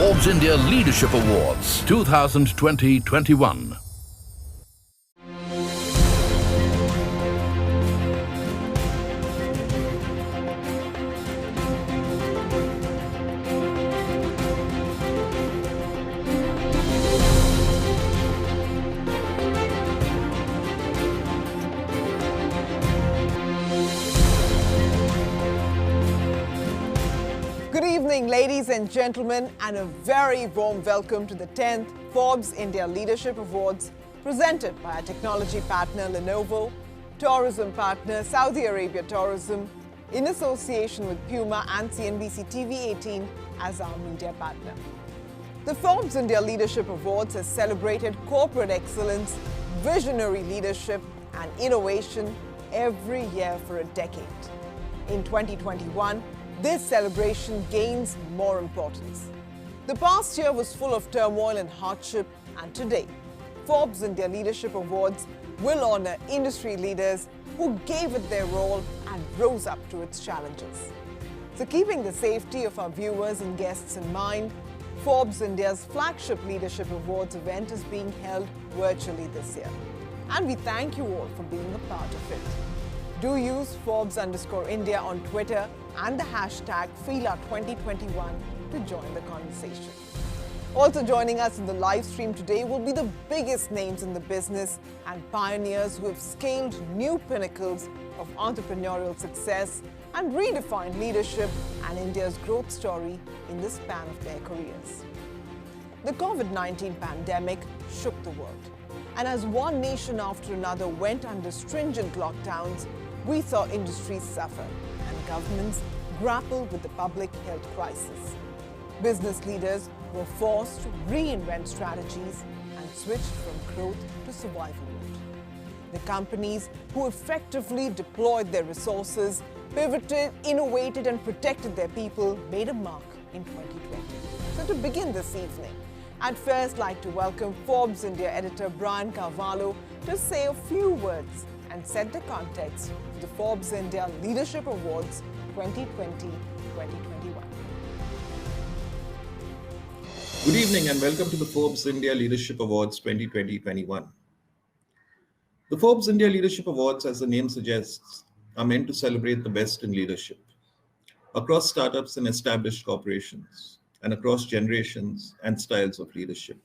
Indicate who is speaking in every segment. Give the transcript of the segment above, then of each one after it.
Speaker 1: Forbes India Leadership Awards 2020-21.
Speaker 2: Good evening, ladies and gentlemen, and a very warm welcome to the 10th Forbes India Leadership Awards presented by our technology partner Lenovo, tourism partner Saudi Arabia Tourism, in association with Puma and CNBC TV 18 as our media partner. The Forbes India Leadership Awards has celebrated corporate excellence, visionary leadership, and innovation every year for a decade. In 2021, this celebration gains more importance. The past year was full of turmoil and hardship, and today, Forbes India Leadership Awards will honor industry leaders who gave it their all and rose up to its challenges. So, keeping the safety of our viewers and guests in mind, Forbes India's flagship Leadership Awards event is being held virtually this year. And we thank you all for being a part of it. Do use Forbes_India on Twitter and the hashtag FILA2021 to join the conversation. Also joining us in the live stream today will be the biggest names in the business and pioneers who have scaled new pinnacles of entrepreneurial success and redefined leadership and India's growth story in the span of their careers. The COVID-19 pandemic shook the world, and as one nation after another went under stringent lockdowns, we saw industries suffer and governments grapple with the public health crisis. Business leaders were forced to reinvent strategies and switched from growth to survival mode. The companies who effectively deployed their resources, pivoted, innovated, and protected their people made a mark in 2020. So to begin this evening, I'd first like to welcome Forbes India editor Brian Carvalho to say a few words and set the context for the Forbes India Leadership Awards 2020-2021.
Speaker 3: Good evening and welcome to the Forbes India Leadership Awards 2020-21. The Forbes India Leadership Awards, as the name suggests, are meant to celebrate the best in leadership across startups and established corporations and across generations and styles of leadership.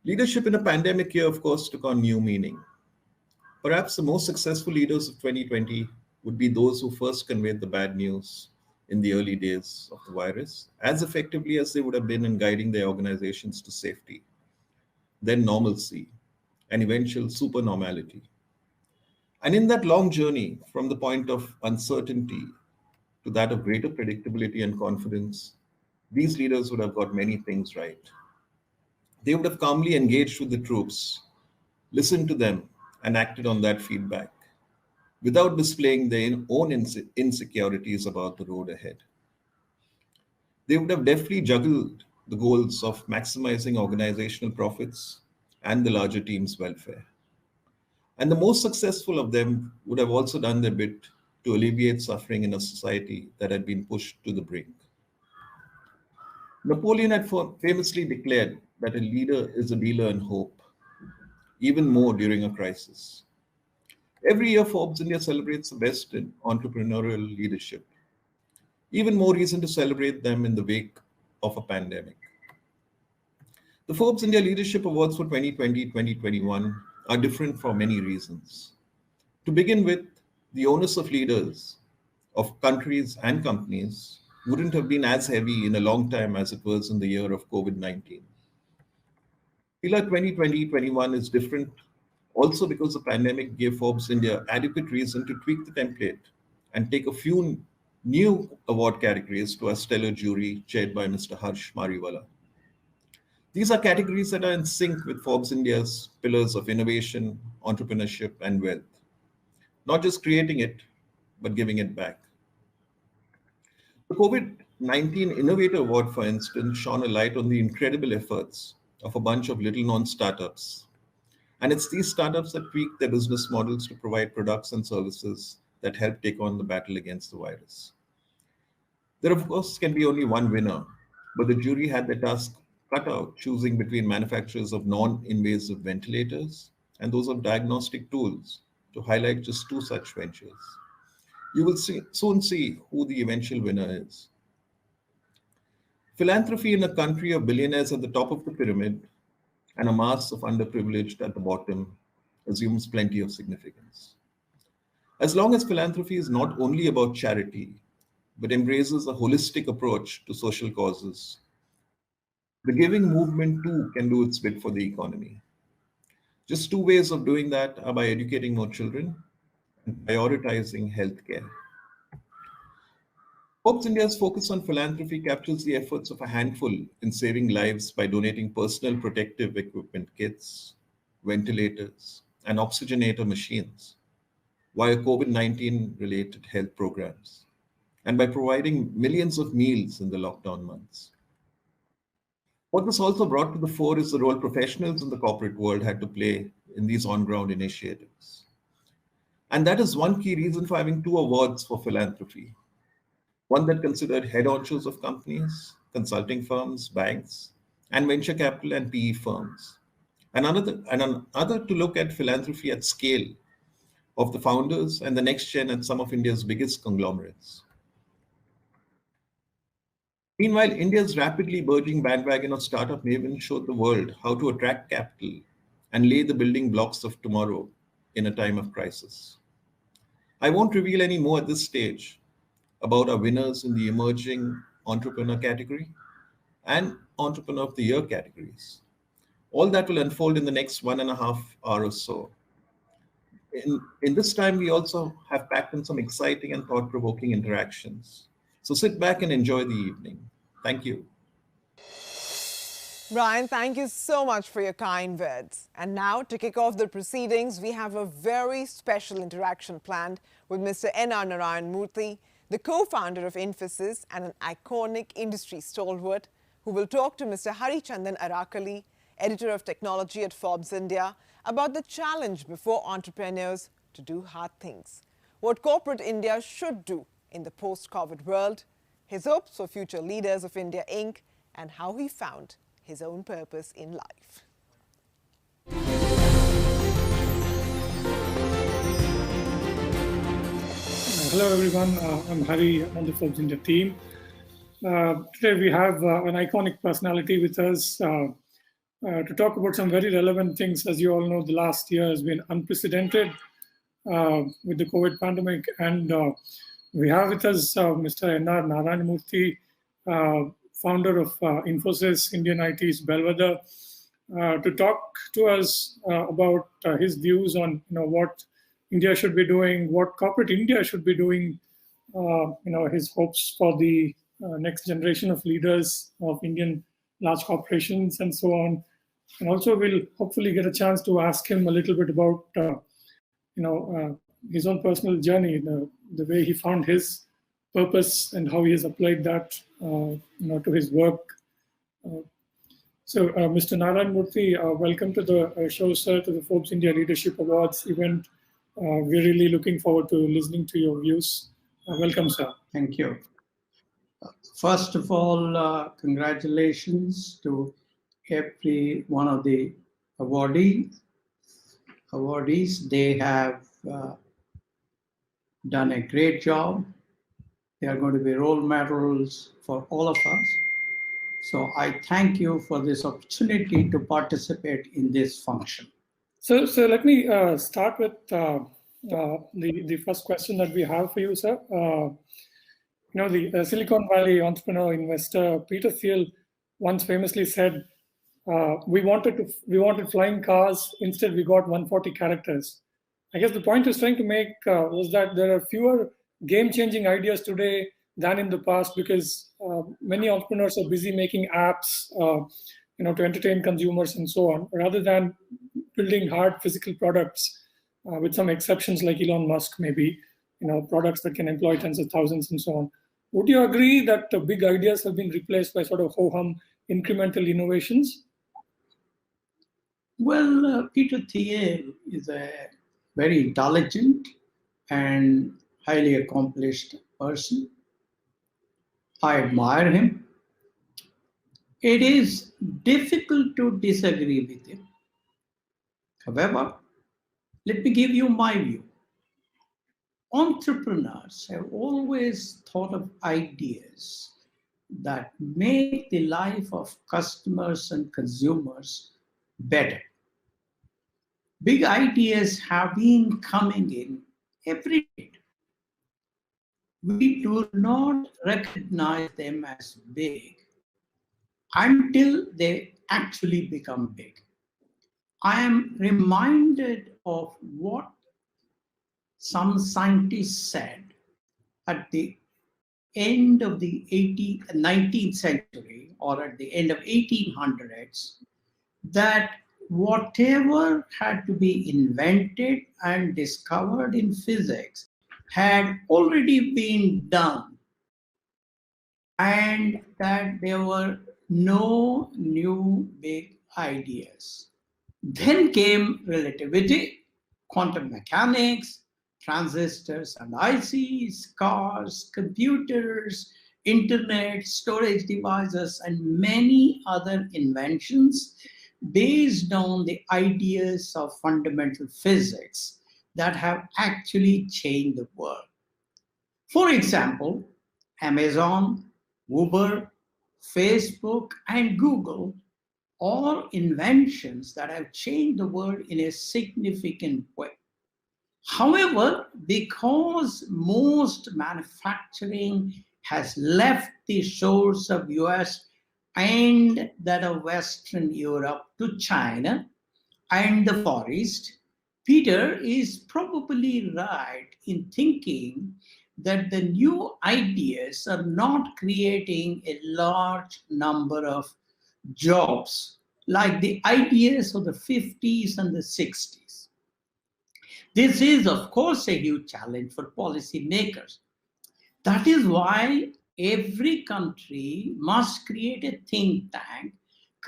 Speaker 3: Leadership in a pandemic year, of course, took on new meaning. Perhaps the most successful leaders of 2020 would be those who first conveyed the bad news in the early days of the virus, as effectively as they would have been in guiding their organizations to safety, then normalcy, and eventual supernormality. And in that long journey from the point of uncertainty to that of greater predictability and confidence, these leaders would have got many things right. They would have calmly engaged with the troops, listened to them, and acted on that feedback without displaying their own insecurities about the road ahead. They would have deftly juggled the goals of maximizing organizational profits and the larger team's welfare. And the most successful of them would have also done their bit to alleviate suffering in a society that had been pushed to the brink. Napoleon had famously declared that a leader is a dealer in hope, even more during a crisis. Every year, Forbes India celebrates the best in entrepreneurial leadership. Even more reason to celebrate them in the wake of a pandemic. The Forbes India Leadership Awards for 2020-2021 are different for many reasons. To begin with, the onus of leaders of countries and companies wouldn't have been as heavy in a long time as it was in the year of COVID-19. FILA 2020-21 is different also because the pandemic gave Forbes India adequate reason to tweak the template and take a few new award categories to a stellar jury chaired by Mr. Harsh Mariwala. These are categories that are in sync with Forbes India's pillars of innovation, entrepreneurship, and wealth. Not just creating it, but giving it back. The COVID-19 Innovator Award, for instance, shone a light on the incredible efforts of a bunch of little-known startups. And it's these startups that tweak their business models to provide products and services that help take on the battle against the virus. There, of course, can be only one winner, but the jury had their task cut out, choosing between manufacturers of non-invasive ventilators and those of diagnostic tools to highlight just two such ventures. You will soon see who the eventual winner is. Philanthropy in a country of billionaires at the top of the pyramid and a mass of underprivileged at the bottom assumes plenty of significance. As long as philanthropy is not only about charity, but embraces a holistic approach to social causes, the giving movement too can do its bit for the economy. Just two ways of doing that are by educating more children and prioritizing healthcare. Forbes India's focus on philanthropy captures the efforts of a handful in saving lives by donating personal protective equipment kits, ventilators, and oxygenator machines via COVID-19 related health programs, and by providing millions of meals in the lockdown months. What this also brought to the fore is the role professionals in the corporate world had to play in these on-ground initiatives. And that is one key reason for having two awards for philanthropy. One that considered head honchos of companies, consulting firms, banks, and venture capital and PE firms. And another to look at philanthropy at scale of the founders and the next gen at some of India's biggest conglomerates. Meanwhile, India's rapidly burgeoning bandwagon of startup maven showed the world how to attract capital and lay the building blocks of tomorrow in a time of crisis. I won't reveal any more at this stage about our winners in the emerging entrepreneur category and entrepreneur of the year categories. All that will unfold in the next 1.5 hours or so. In this time, we also have packed in some exciting and thought-provoking interactions. So sit back and enjoy the evening. Thank you.
Speaker 2: Brian, thank you so much for your kind words. And now, to kick off the proceedings, we have a very special interaction planned with Mr. Narayana Murthy, the co-founder of Infosys and an iconic industry stalwart, who will talk to Mr. Harichandan Arakali, editor of technology at Forbes India, about the challenge before entrepreneurs to do hard things, what corporate India should do in the post-COVID world, his hopes for future leaders of India Inc., and how he found his own purpose in life.
Speaker 4: Hello everyone, I'm Hari on the Forbes India team. Today we have an iconic personality with us to talk about some very relevant things. As you all know, the last year has been unprecedented with the COVID pandemic, and we have with us Mr. Narayana Murthy, founder of Infosys, Indian IT's bellwether, to talk to us about his views on what India should be doing, what corporate India should be doing, his hopes for the next generation of leaders of Indian large corporations and so on. And also we'll hopefully get a chance to ask him a little bit about, his own personal journey, the way he found his purpose and how he has applied that, to his work. So, Mr. Narayana Murthy, welcome to the show, sir, to the Forbes India Leadership Awards event. We're really looking forward to listening to your views. Welcome, sir.
Speaker 5: Thank you. First of all, congratulations to every one of the awardees. They have done a great job. They are going to be role models for all of us. So I thank you for this opportunity to participate in this function.
Speaker 4: So let me start with the first question that we have for you, sir. The Silicon Valley entrepreneur investor Peter Thiel once famously said, "We wanted flying cars. Instead, we got 140 characters." I guess the point he was trying to make was that there are fewer game-changing ideas today than in the past because many entrepreneurs are busy making apps, to entertain consumers and so on, rather than building hard physical products, with some exceptions like Elon Musk, maybe, products that can employ tens of thousands and so on. Would you agree that big ideas have been replaced by sort of ho-hum incremental innovations?
Speaker 5: Well, Peter Thiel is a very intelligent and highly accomplished person. I admire him. It is difficult to disagree with him. However, let me give you my view. Entrepreneurs have always thought of ideas that make the life of customers and consumers better. Big ideas have been coming in every day. We do not recognize them as big until they actually become big. I am reminded of what some scientists said at the end of the 19th century or at the end of 1800s, that whatever had to be invented and discovered in physics had already been done, and that there were no new big ideas. Then came relativity, quantum mechanics, transistors and ICs, cars, computers, internet, storage devices, and many other inventions based on the ideas of fundamental physics that have actually changed the world. For example, Amazon, Uber, Facebook, and Google, all inventions that have changed the world in a significant way. However, because most manufacturing has left the shores of US and that of Western Europe to China and the Far East, Peter is probably right in thinking that the new ideas are not creating a large number of jobs like the ideas of the 50s and the 60s. This is, of course, a huge challenge for policymakers. That is why every country must create a think tank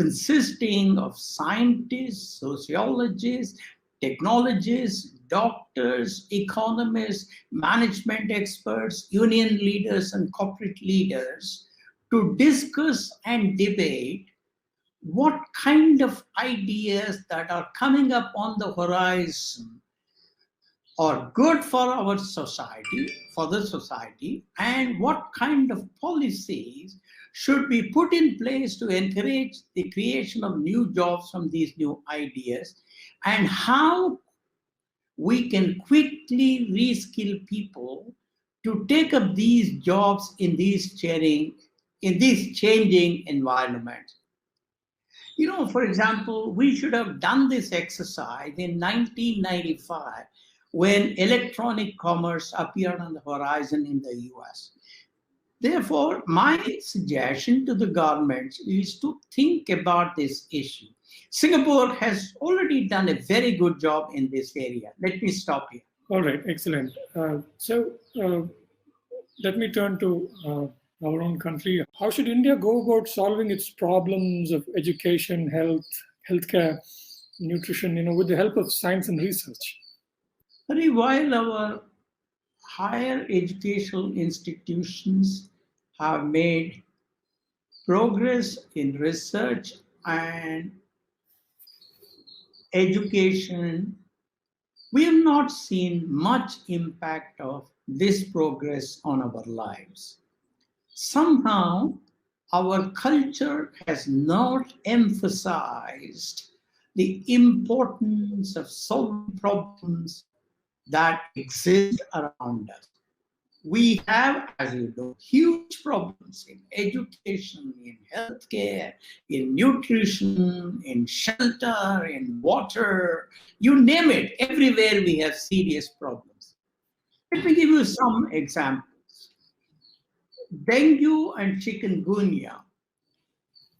Speaker 5: consisting of scientists, sociologists, technologists, doctors, economists, management experts, union leaders, and corporate leaders to discuss and debate what kind of ideas that are coming up on the horizon are good for our society, for the society, and what kind of policies should be put in place to encourage the creation of new jobs from these new ideas, and how we can quickly reskill people to take up these jobs in these changing environments. You know, for example, we should have done this exercise in 1995 when electronic commerce appeared on the horizon in the US. Therefore, my suggestion to the government is to think about this issue. Singapore has already done a very good job in this area. Let me stop here.
Speaker 4: All right, excellent. Let me turn to our own country. How should India go about solving its problems of education, health, healthcare, nutrition, with the help of science and research?
Speaker 5: While our higher educational institutions have made progress in research and education, we have not seen much impact of this progress on our lives. Somehow, our culture has not emphasized the importance of solving problems that exist around us. We have, as you know, huge problems in education, in healthcare, in nutrition, in shelter, in water, you name it. Everywhere we have serious problems. Let me give you some examples. Dengue and chikungunya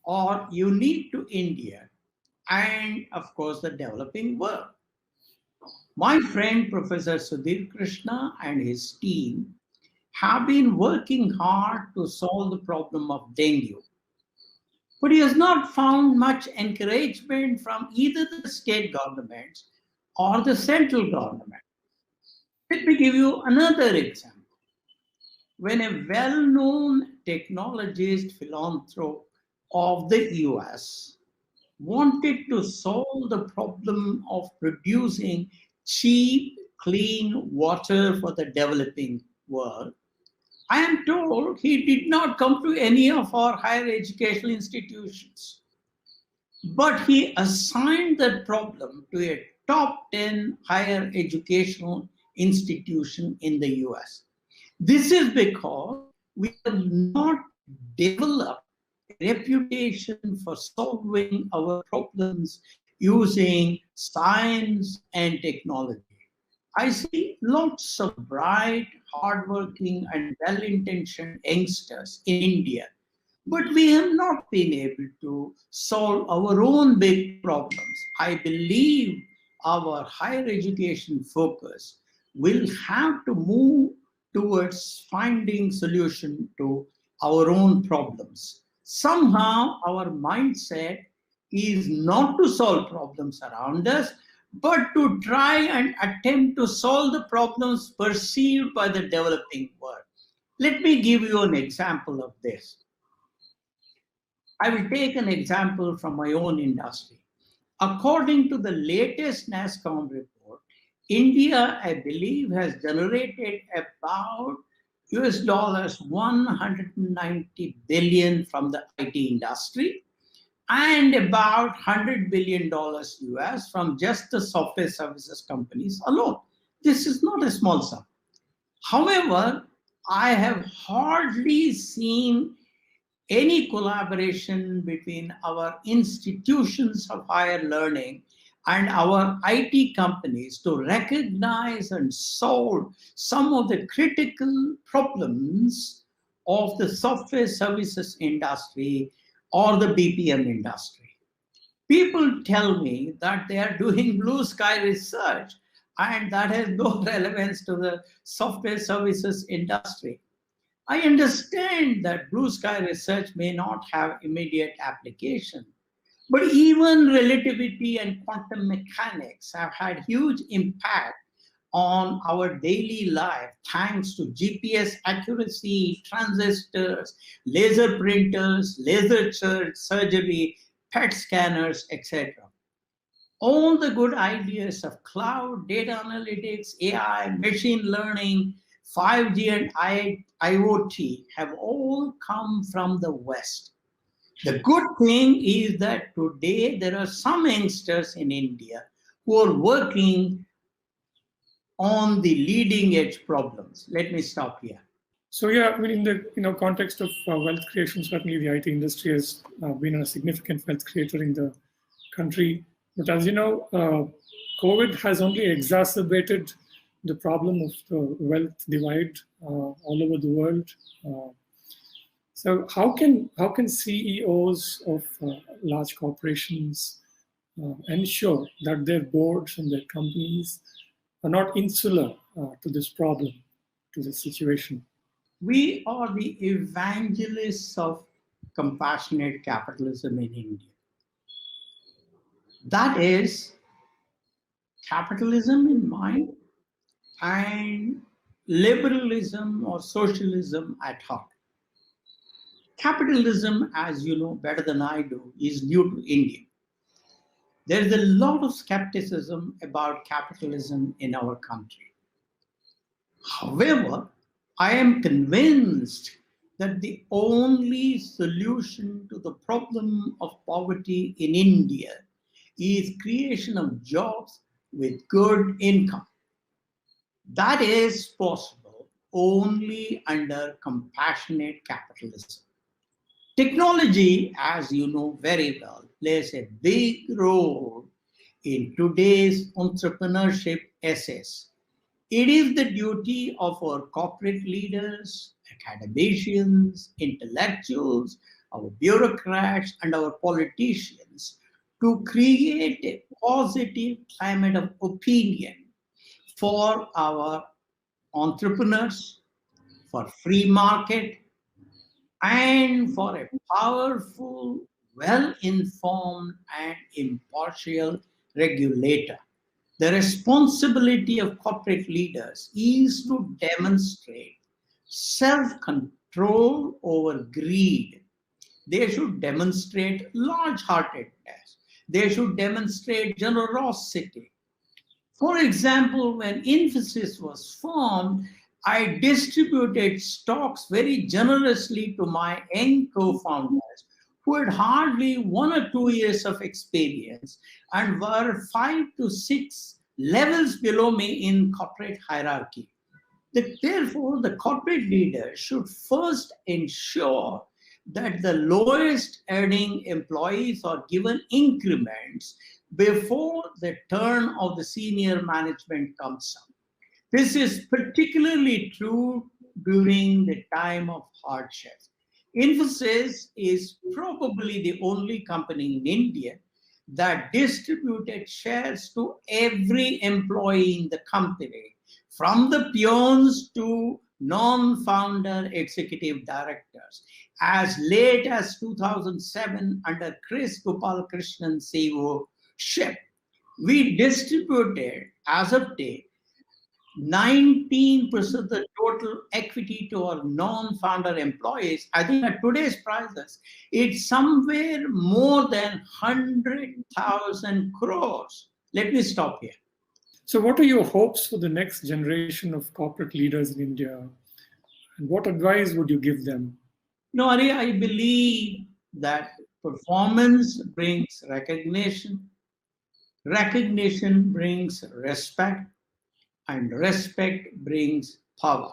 Speaker 5: are unique to India and, of course, the developing world. My friend, Professor Sudhir Krishna and his team have been working hard to solve the problem of dengue. But he has not found much encouragement from either the state governments or the central government. Let me give you another example. When a well-known technologist philanthropist of the US wanted to solve the problem of producing cheap, clean water for the developing world, I am told he did not come to any of our higher educational institutions, but he assigned that problem to a top 10 higher educational institution in the US. This is because we have not developed a reputation for solving our problems using science and technology. I see lots of bright, hardworking, and well-intentioned youngsters in India, but we have not been able to solve our own big problems. I believe our higher education focus will have to move towards finding solution to our own problems. Somehow our mindset is not to solve problems around us, but to try and attempt to solve the problems perceived by the developing world. Let me give you an example of this. I will take an example from my own industry. According to the latest NASSCOM report, India, I believe, has generated about US dollars 190 billion from the IT industry and about $100 billion US from just the software services companies alone. This is not a small sum. However, I have hardly seen any collaboration between our institutions of higher learning and our IT companies to recognize and solve some of the critical problems of the software services industry or the BPM industry. People tell me that they are doing blue sky research and that has no relevance to the software services industry. I understand that blue sky research may not have immediate application, But even relativity and quantum mechanics have had huge impact on our daily life thanks to GPS accuracy, transistors, laser printers, laser surgery, PET scanners, etc. All the good ideas of cloud, data analytics, AI, machine learning, 5G and IoT have all come from the West. The good thing is that today there are some youngsters in India who are working on the leading edge problems. Let me stop here.
Speaker 4: So yeah, I mean, in the context of wealth creation, certainly the IT industry has been a significant wealth creator in the country. But as you know, COVID has only exacerbated the problem of the wealth divide all over the world. So how can CEOs of large corporations ensure that their boards and their companies are not insular to this problem, to this situation?
Speaker 5: We are the evangelists of compassionate capitalism in India. That is capitalism in mind and liberalism or socialism at heart. Capitalism, as you know better than I do, is new to India. There is a lot of skepticism about capitalism in our country. However, I am convinced that the only solution to the problem of poverty in India is creation of jobs with good income. That is possible only under compassionate capitalism. Technology, as you know very well, plays a big role in today's entrepreneurship essays. It is the duty of our corporate leaders, academicians, intellectuals, our bureaucrats, and our politicians to create a positive climate of opinion for our entrepreneurs, for free market, and for a powerful, well-informed, and impartial regulator. The responsibility of corporate leaders is to demonstrate self-control over greed. They should demonstrate large-heartedness. They should demonstrate generosity. For example, when Infosys was formed, I distributed stocks very generously to my young co-founders who had hardly 1 or 2 years of experience and were 5 to 6 levels below me in corporate hierarchy. Therefore, the corporate leader should first ensure that the lowest earning employees are given increments before the turn of the senior management comes up. This is particularly true during the time of hardship. Infosys is probably the only company in India that distributed shares to every employee in the company, from the peons to non-founder executive directors. As late as 2007, under Chris Gopalakrishnan CEO-ship, we distributed, as of date, 19% of the total equity to our non-founder employees. I think at today's prices, it's somewhere more than 100,000 crores. Let me stop here.
Speaker 4: So what are your hopes for the next generation of corporate leaders in India? And what advice would you give them?
Speaker 5: No, Ari, I believe that performance brings recognition, recognition brings respect, and respect brings power.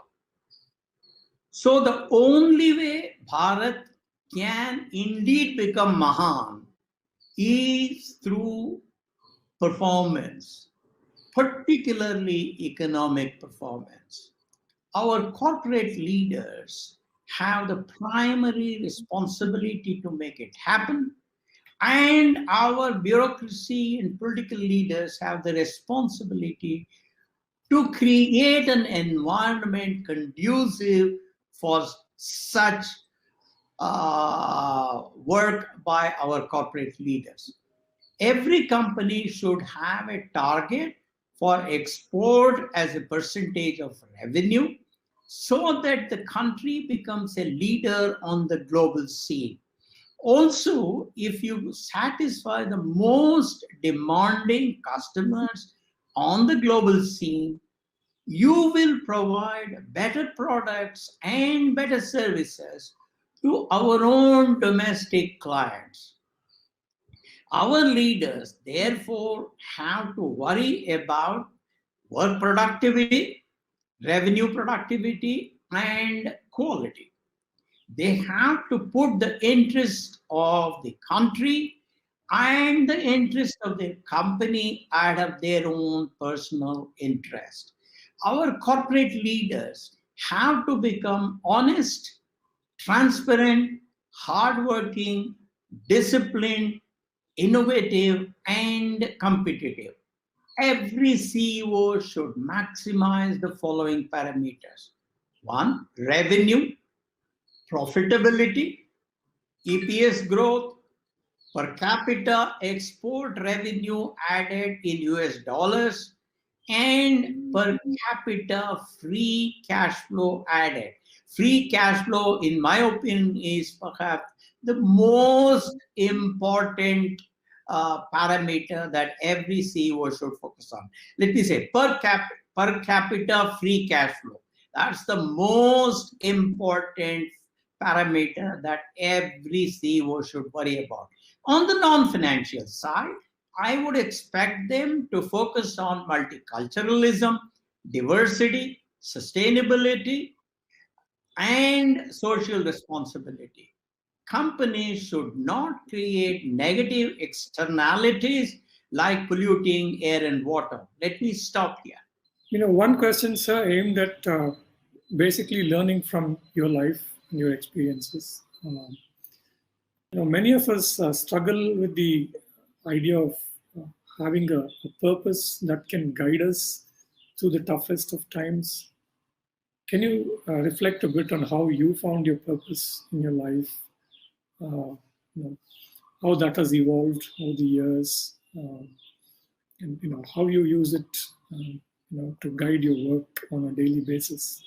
Speaker 5: So the only way Bharat can indeed become Mahan is through performance, particularly economic performance. Our corporate leaders have the primary responsibility to make it happen, and our bureaucracy and political leaders have the responsibility to create an environment conducive for such work by our corporate leaders. Every company should have a target for export as a percentage of revenue so that the country becomes a leader on the global scene. Also, if you satisfy the most demanding customers on the global scene, you will provide better products and better services to our own domestic clients. Our leaders, therefore, have to worry about work productivity, revenue productivity, and quality. They have to put the interest of the country and the interest of the company ahead of their own personal interest. Our corporate leaders have to become honest, transparent, hardworking, disciplined, innovative, and competitive. Every CEO should maximize the following parameters. One, revenue, profitability, EPS growth, per capita export revenue added in US dollars, and per capita free cash flow added. Free cash flow, in my opinion, is perhaps the most important parameter that every CEO should focus on. Let me say per capita free cash flow. That's the most important parameter that every CEO should worry about. On the non-financial side, I would expect them to focus on multiculturalism, diversity, sustainability, and social responsibility. Companies should not create negative externalities like polluting air and water. Let me stop here.
Speaker 4: One question, sir, aimed at basically learning from your life and your experiences. Many of us struggle with the idea of having a purpose that can guide us through the toughest of times. Can you reflect a bit on how you found your purpose in your life? How that has evolved over the years, and how you use it, to guide your work on a daily basis.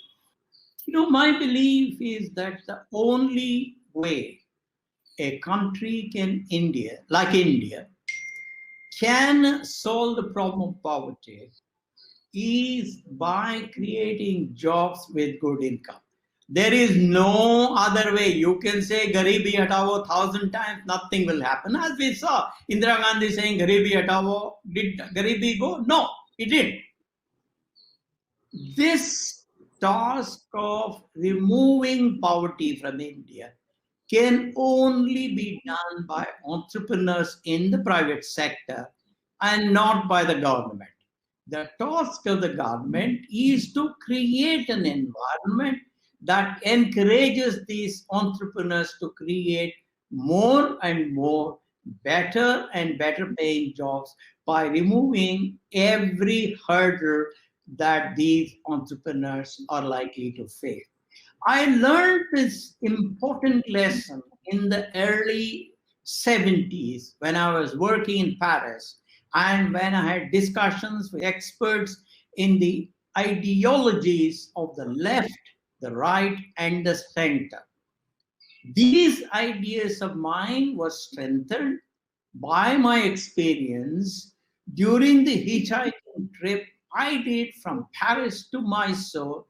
Speaker 5: My belief is that the only way a country like India, can solve the problem of poverty is by creating jobs with good income. There is no other way. You can say Garibi Hatao 1,000 times, nothing will happen. As we saw, Indira Gandhi saying Garibi Hatao, did Garibi go? No, it didn't. This task of removing poverty from India can only be done by entrepreneurs in the private sector and not by the government. The task of the government is to create an environment that encourages these entrepreneurs to create more and more better and better paying jobs by removing every hurdle that these entrepreneurs are likely to face. I learned this important lesson in the early 70s when I was working in Paris and when I had discussions with experts in the ideologies of the left, the right, and the center. These ideas of mine were strengthened by my experience during the hitchhiking trip I did from Paris to Mysore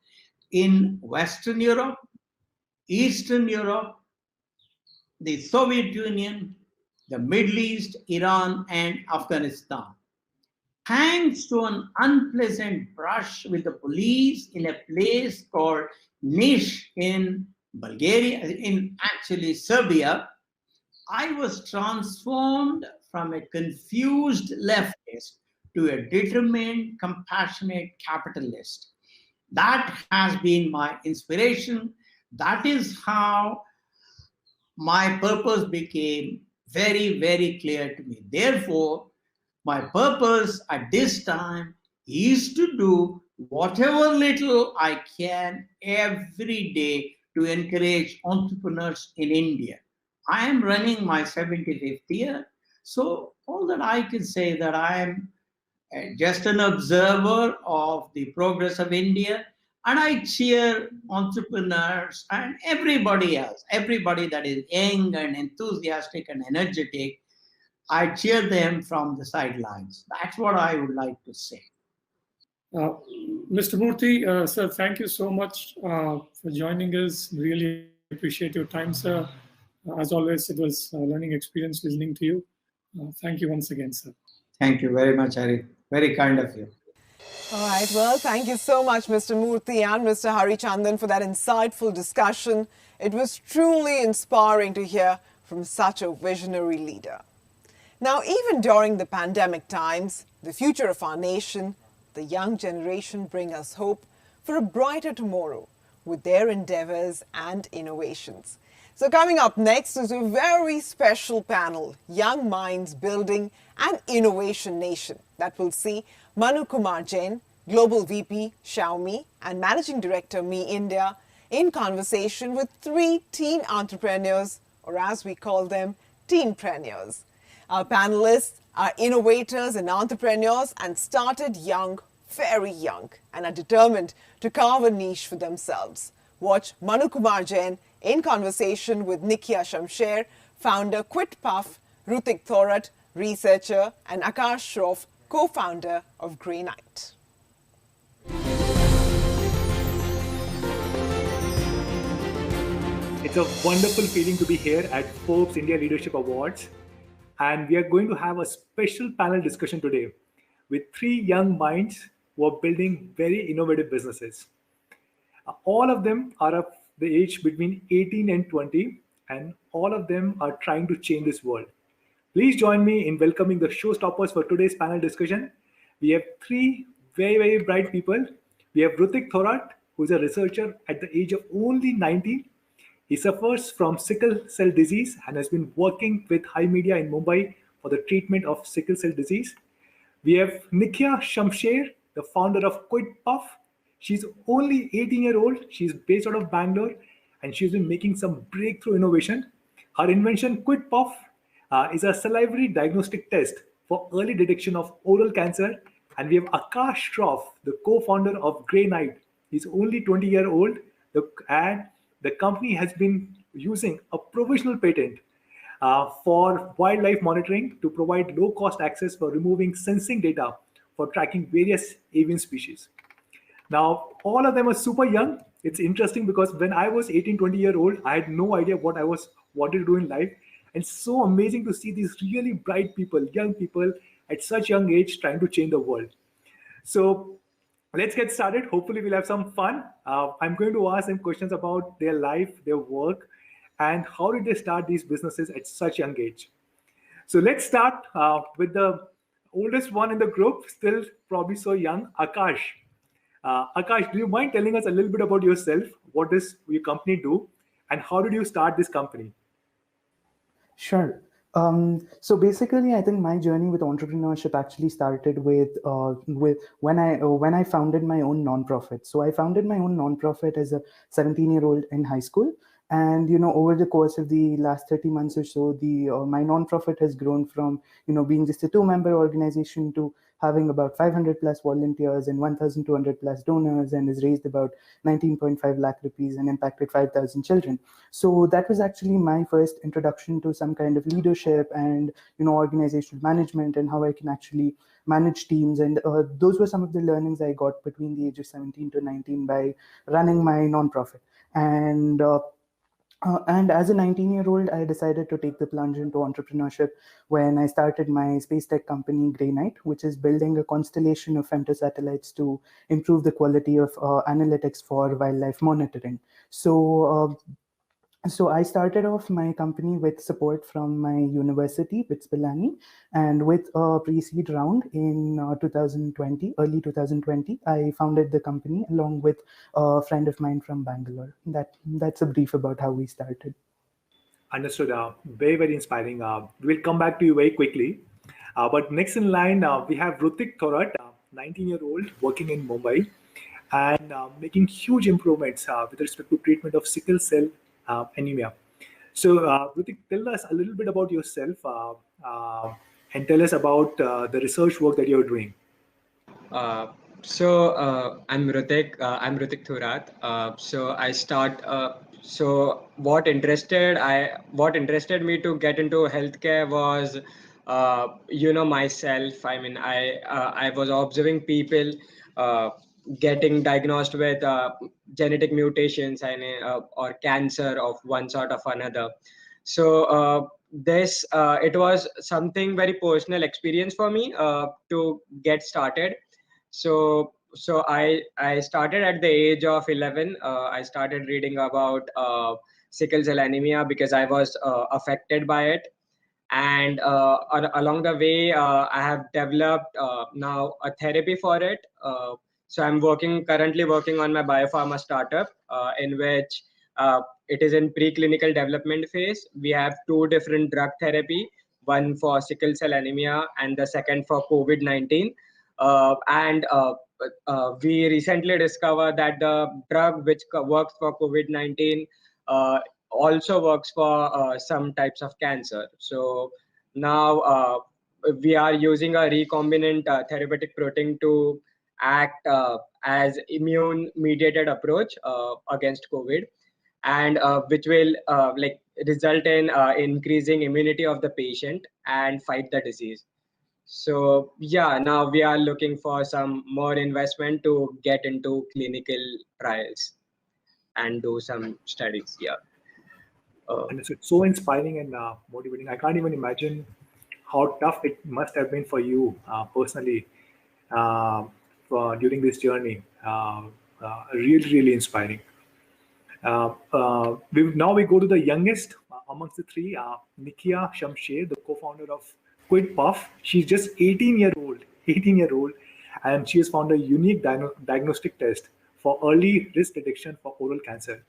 Speaker 5: in Western Europe, Eastern Europe, the Soviet Union, the Middle East, Iran, and Afghanistan. Thanks to an unpleasant brush with the police in a place called Niš in Bulgaria, in actually Serbia, I was transformed from a confused leftist to a determined, compassionate capitalist. That has been my inspiration. That is how my purpose became very, very clear to me. Therefore, my purpose at this time is to do whatever little I can every day to encourage entrepreneurs in India. I am running my 75th year. So all that I can say that I am just an observer of the progress of India, and I cheer entrepreneurs and everybody else, everybody that is young and enthusiastic and energetic. I cheer them from the sidelines. That's what I would like to say.
Speaker 4: Mr. Murthy, sir, thank you so much for joining us. Really appreciate your time, sir. As always, it was a learning experience listening to you. Thank you once again, sir.
Speaker 5: Thank you very much, Hari. Very kind of you.
Speaker 2: All right, well, thank you so much, Mr. Murthy and Mr. Hari Chandan, for that insightful discussion. It was truly inspiring to hear from such a visionary leader. Now, even during the pandemic times, the future of our nation, the young generation bring us hope for a brighter tomorrow with their endeavors and innovations. So coming up next is a very special panel, Young Minds Building an Innovation Nation, that will see Manu Kumar Jain, Global VP, Xiaomi, and Managing Director, Me India, in conversation with 3 teen entrepreneurs, or as we call them, teenpreneurs. Our panelists are innovators and entrepreneurs and started young, very young, and are determined to carve a niche for themselves. Watch Manu Kumar Jain in conversation with Nikia Shamsher, founder QuitPuff, Rutik Thorat, researcher, and Akash Shroff, co-founder of Grey Knight.
Speaker 6: It's a wonderful feeling to be here at Forbes India Leadership Awards, and we are going to have a special panel discussion today with 3 young minds who are building very innovative businesses. All of them are of the age between 18 and 20, and all of them are trying to change this world. Please join me in welcoming the showstoppers for today's panel discussion. We have 3 very, very bright people. We have Rutik Thorat, who is a researcher at the age of only 19. He suffers from sickle cell disease and has been working with High Media in Mumbai for the treatment of sickle cell disease. We have Nikia Shamsher, the founder of QuitPuff. She's only 18-year-old. She's based out of Bangalore, and she's been making some breakthrough innovation. Her invention, QuitPuff, is a salivary diagnostic test for early detection of oral cancer. And we have Akash Shroff, the co-founder of Grey Knight. He's only 20-year-old, and the company has been using a provisional patent for wildlife monitoring to provide low-cost access for removing sensing data for tracking various avian species. Now, all of them are super young. It's interesting because when I was 18, 20-year-old, I had no idea what I wanted to do in life. And so amazing to see these really bright people, young people at such young age trying to change the world. So let's get started. Hopefully we'll have some fun. I'm going to ask them questions about their life, their work, and how did they start these businesses at such young age. So let's start with the oldest one in the group, still probably so young, Akash. Akash, do you mind telling us a little bit about yourself? What does your company do? And how did you start this company?
Speaker 7: Sure. So basically, I think my journey with entrepreneurship actually started with when I founded my own nonprofit. So I founded my own nonprofit as a 17-year-old in high school, and over the course of the last 30 months or so, my nonprofit has grown from being just a 2-member organization to having about 500 plus volunteers and 1,200 plus donors, and has raised about 19.5 lakh rupees and impacted 5,000 children. So that was actually my first introduction to some kind of leadership and organizational management and how I can actually manage teams. And those were some of the learnings I got between the age of 17 to 19 by running my nonprofit. And as a 19-year-old, I decided to take the plunge into entrepreneurship when I started my space tech company, Grey Knight, which is building a constellation of femtosatellites to improve the quality of analytics for wildlife monitoring. So I started off my company with support from my university, with Spilani, and with a pre-seed round in early 2020, I founded the company along with a friend of mine from Bangalore. That's a brief about how we started.
Speaker 6: Understood. Very, very inspiring. We'll come back to you very quickly. But next in line, we have Rutik Thorat, 19-year-old working in Mumbai. and making huge improvements with respect to treatment of sickle cell anemia. So, Murthy, tell us a little bit about yourself and tell us about the research work that you're doing.
Speaker 8: I'm Mrutik Thurat. So what interested me to get into healthcare was, myself. I mean, I was observing people getting diagnosed with genetic mutations and or cancer of one sort of another. So this it was something very personal experience for me to get started. So I started at the age of 11. I started reading about sickle cell anemia because I was affected by it, and along the way I have developed now a therapy for it. So I'm currently working on my biopharma startup in which it is in preclinical development phase. We have two different drug therapy, one for sickle cell anemia and the second for COVID-19. And we recently discovered that the drug which works for COVID-19 also works for some types of cancer. So now we are using a recombinant therapeutic protein to act as immune-mediated approach against COVID, and which will result in increasing immunity of the patient and fight the disease. So yeah, now we are looking for some more investment to get into clinical trials and do some studies. Yeah.
Speaker 6: And it's so inspiring and motivating. I can't even imagine how tough it must have been for you personally during this journey. Really, really inspiring. Now we go to the youngest amongst the three, Nikia Shamsher, the co-founder of QuidPuff. She's just 18-year-old, and she has found a unique diagnostic test for early risk detection for oral cancer.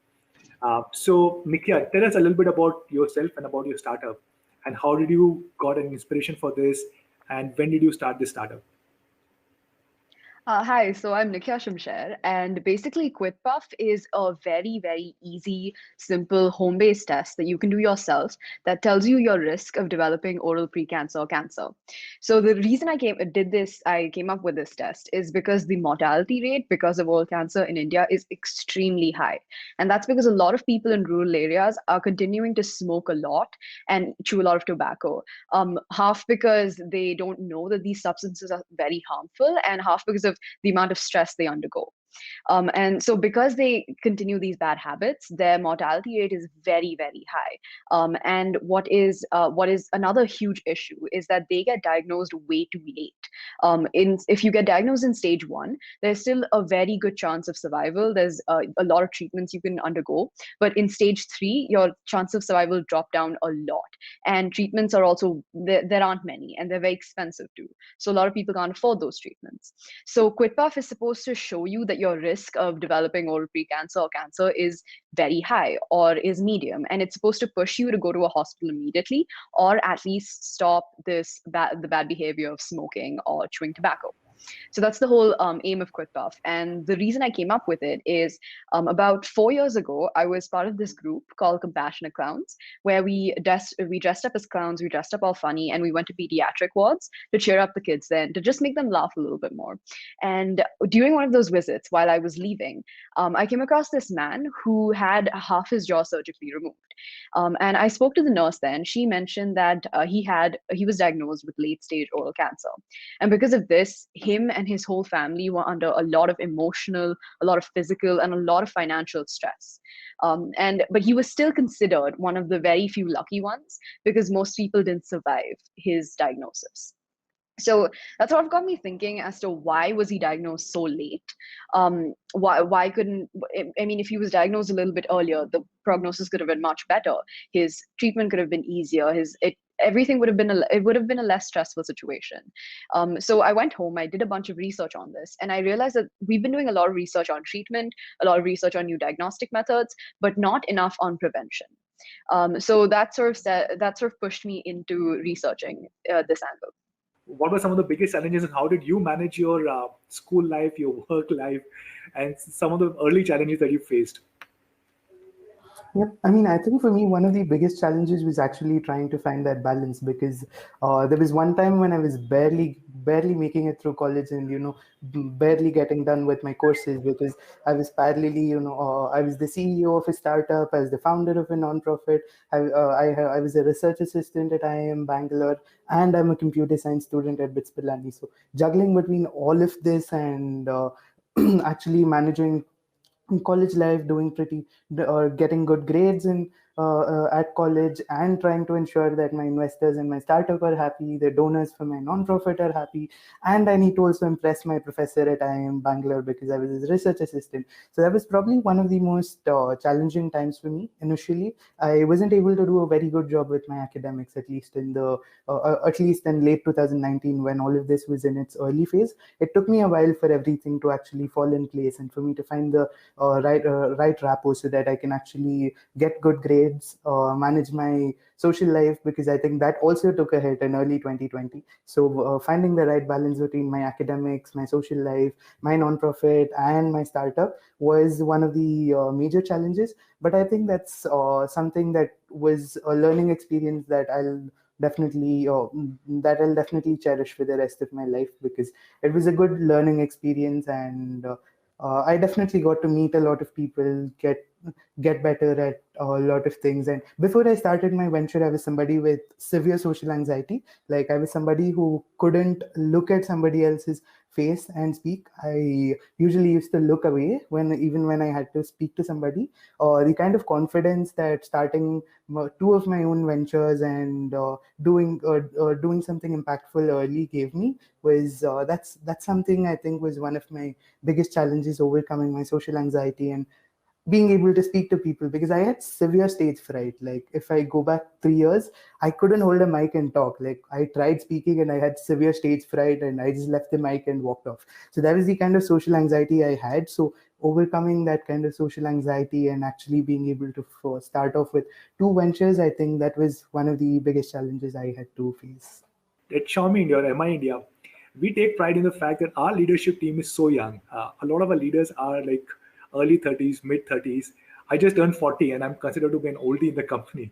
Speaker 6: So, Nikia, tell us a little bit about yourself and about your startup, and how did you got an inspiration for this, and when did you start this startup?
Speaker 9: Hi, so I'm Nikia Shamsher, and basically QuidPuff is a very, very easy, simple home-based test that you can do yourself that tells you your risk of developing oral precancer or cancer. So the reason I came up with this test is because the mortality rate because of oral cancer in India is extremely high. And that's because a lot of people in rural areas are continuing to smoke a lot and chew a lot of tobacco. Half because they don't know that these substances are very harmful, and half because of the amount of stress they undergo. And so because they continue these bad habits, their mortality rate is very, very high. And what is another huge issue is that they get diagnosed way too late. If you get diagnosed in stage 1, there's still a very good chance of survival. There's a lot of treatments you can undergo. But in stage 3, your chance of survival drop down a lot. And treatments are also, there aren't many, and they're very expensive too. So a lot of people can't afford those treatments. So QuidPuff is supposed to show you that your risk of developing oral precancer or cancer is very high or is medium, and it's supposed to push you to go to a hospital immediately, or at least stop the bad behavior of smoking or chewing tobacco. So that's the whole aim of QuidPuff. And the reason I came up with it is about 4 years ago, I was part of this group called Compassionate Clowns, where we dressed up as clowns, we dressed up all funny, and we went to pediatric wards to cheer up the kids then, to just make them laugh a little bit more. And during one of those visits, while I was leaving, I came across this man who had half his jaw surgically removed. And I spoke to the nurse then. She mentioned that he was diagnosed with late stage oral cancer. And because of this, him and his whole family were under a lot of emotional, a lot of physical, and a lot of financial stress. But he was still considered one of the very few lucky ones because most people didn't survive his diagnosis. So that's what got me thinking as to why was he diagnosed so late? Why couldn't, I mean, if he was diagnosed a little bit earlier, the prognosis could have been much better. His treatment could have been easier. Everything would have been a less stressful situation. So I went home, I did a bunch of research on this, and I realized that we've been doing a lot of research on treatment, a lot of research on new diagnostic methods, but not enough on prevention. So that sort of pushed me into researching this angle.
Speaker 6: what were some of the biggest challenges, and how did you manage your school life, your work life, and some of the early challenges that you faced?
Speaker 7: Yep. I mean, I think for me, one of the biggest challenges was actually trying to find that balance, because there was one time when I was barely making it through college, and, barely getting done with my courses, because I was parallelly, I was the CEO of a startup, I was the founder of a nonprofit, I was a research assistant at IIM Bangalore, and I'm a computer science student at BITS Pilani. So juggling between all of this and actually managing college life, doing pretty or getting good grades in at college, and trying to ensure that my investors and my startup are happy, the donors for my non-profit are happy, and I need to also impress my professor at IIM Bangalore because I was his research assistant. So that was probably one of the most challenging times for me initially. I wasn't able to do a very good job with my academics, at least in late 2019, when all of this was in its early phase. It took me a while for everything to actually fall in place and for me to find the right rapport, so that I can actually get good grades, manage my social life, because I think that also took a hit in early 2020. So finding the right balance between my academics, my social life, my nonprofit, and my startup was one of the major challenges. But I think that's something that was a learning experience that I'll definitely cherish for the rest of my life, because it was a good learning experience, and I definitely got to meet a lot of people, get better at a lot of things. And before I started my venture, I was somebody with severe social anxiety. Like, I was somebody who couldn't look at somebody else's face and speak. I usually used to look away even when I had to speak to somebody. The kind of confidence that starting two of my own ventures and doing something impactful early gave me was that's something I think was one of my biggest challenges, overcoming my social anxiety and being able to speak to people, because I had severe stage fright. Like, if I go back 3 years, I couldn't hold a mic and talk. Like, I tried speaking and I had severe stage fright and I just left the mic and walked off. So that was the kind of social anxiety I had. So overcoming that kind of social anxiety and actually being able to start off with two ventures, I think that was one of the biggest challenges I had to face.
Speaker 6: At Xiaomi India or MI India, we take pride in the fact that our leadership team is so young. A lot of our leaders are like early 30s, mid 30s. I just turned 40 and I'm considered to be an oldie in the company.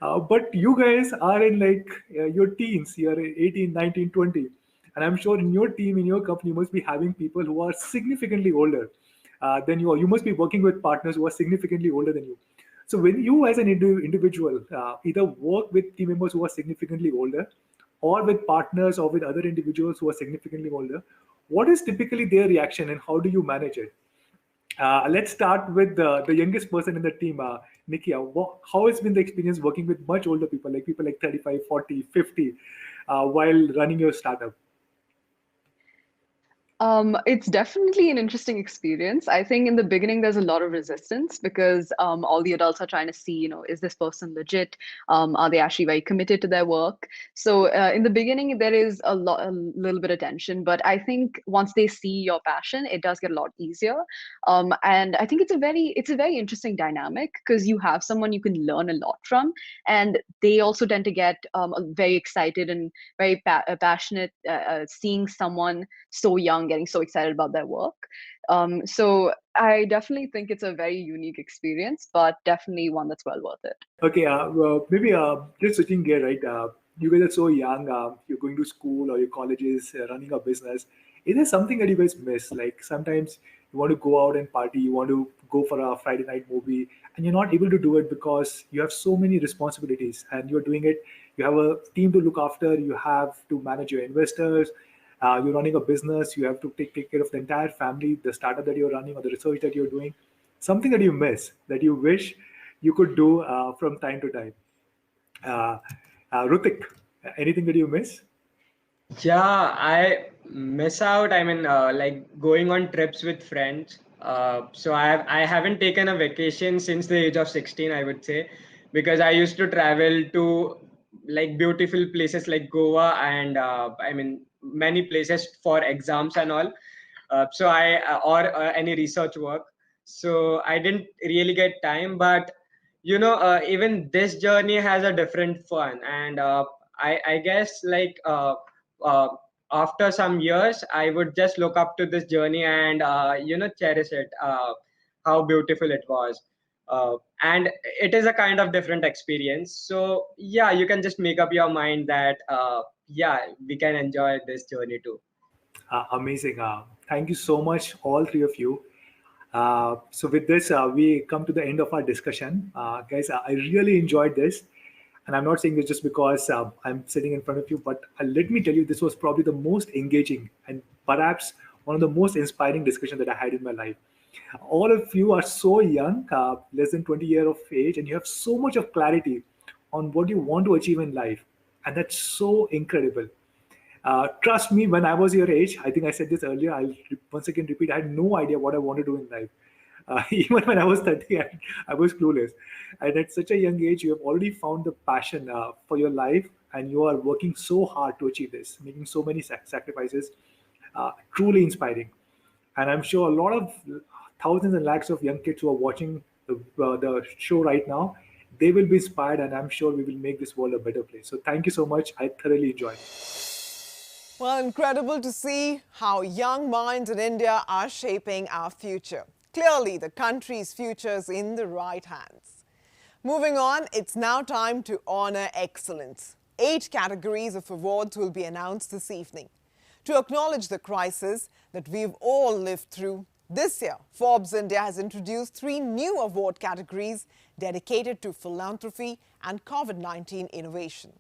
Speaker 6: But you guys are in like your teens, you're 18, 19, 20. And I'm sure in your team, in your company, you must be having people who are significantly older than you are. You must be working with partners who are significantly older than you. So when you as an individual either work with team members who are significantly older, or with partners or with other individuals who are significantly older, what is typically their reaction and how do you manage it? Let's start with the youngest person in the team, Nikia. How has been the experience working with much older people like 35, 40, 50, while running your startup?
Speaker 9: It's definitely an interesting experience. I think in the beginning there's a lot of resistance because all the adults are trying to see, is this person legit? Are they actually very committed to their work? So in the beginning there is a little bit of tension, but I think once they see your passion, it does get a lot easier. And I think it's a very interesting dynamic because you have someone you can learn a lot from, and they also tend to get very excited and very passionate seeing someone so young getting so excited about their work. So I definitely think it's a very unique experience, but definitely one that's well worth it.
Speaker 6: Okay, well, maybe just switching gear, right? You guys are so young, you're going to school or your colleges, running a business. Is there something that you guys miss? Like, sometimes you want to go out and party, you want to go for a Friday night movie, and you're not able to do it because you have so many responsibilities and you're doing it. You have a team to look after, you have to manage your investors, you're running a business, you have to take care of the entire family, the startup that you're running or the research that you're doing. Something that you miss, that you wish you could do from time to time. Rutik, anything that you miss?
Speaker 8: Yeah, I miss out. I mean, like going on trips with friends. So I haven't taken a vacation since the age of 16, I would say, because I used to travel to like beautiful places like Goa and I mean many places for exams and all. So or any research work. So I didn't really get time, but even this journey has a different fun, and I guess like after some years, I would just look up to this journey and cherish it. How beautiful it was. And it is a kind of different experience. So yeah, you can just make up your mind that we can enjoy this journey too.
Speaker 6: Amazing. Thank you so much, all three of you. So with this, we come to the end of our discussion. Guys, I really enjoyed this. And I'm not saying this just because I'm sitting in front of you, but let me tell you, this was probably the most engaging and perhaps one of the most inspiring discussions that I had in my life. All of you are so young, less than 20 years of age, and you have so much of clarity on what you want to achieve in life. And that's so incredible. Trust me, when I was your age, I think I said this earlier, I'll once again repeat, I had no idea what I want to do in life. Even when I was 30, I was clueless. And at such a young age, you have already found the passion for your life, and you are working so hard to achieve this, making so many sacrifices. Truly inspiring. And I'm sure a lot of thousands and lakhs of young kids who are watching the show right now, they will be inspired, and I'm sure we will make this world a better place. So thank you so much. I thoroughly enjoyed it.
Speaker 2: Well, incredible to see how young minds in India are shaping our future. Clearly, the country's future is in the right hands. Moving on, it's now time to honor excellence. 8 categories of awards will be announced this evening. To acknowledge the crisis that we've all lived through, this year, Forbes India has introduced 3 new award categories dedicated to philanthropy and COVID-19 innovation.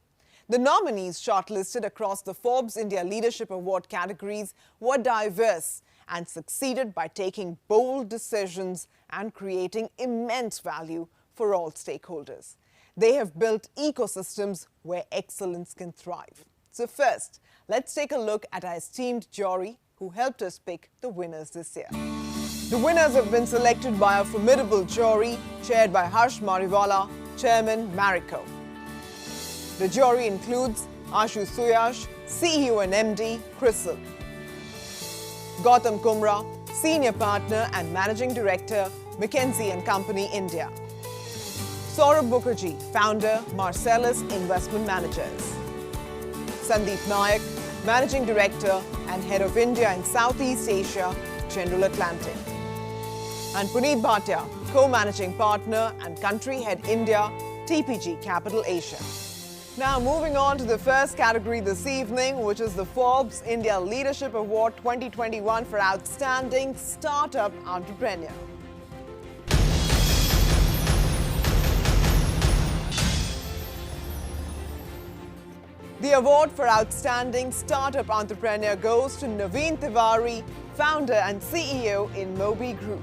Speaker 2: The nominees shortlisted across the Forbes India Leadership Award categories were diverse and succeeded by taking bold decisions and creating immense value for all stakeholders. They have built ecosystems where excellence can thrive. So first, let's take a look at our esteemed jury who helped us pick the winners this year. The winners have been selected by a formidable jury chaired by Harsh Mariwala, Chairman Marico. The jury includes Ashu Suyash, CEO and MD, CRISIL; Gautam Kumra, Senior Partner and Managing Director, McKinsey & Company, India; Saurabh Mukherjee, Founder, Marcellus Investment Managers; Sandeep Nayak, Managing Director and Head of India and Southeast Asia, General Atlantic; and Puneet Bhatia, Co-Managing Partner and Country Head India, TPG Capital Asia. Now moving on to the first category this evening, which is the Forbes India Leadership Award 2021 for Outstanding Startup Entrepreneur. The award for Outstanding Startup Entrepreneur goes to Naveen Tiwari, Founder and CEO in Mobi Group.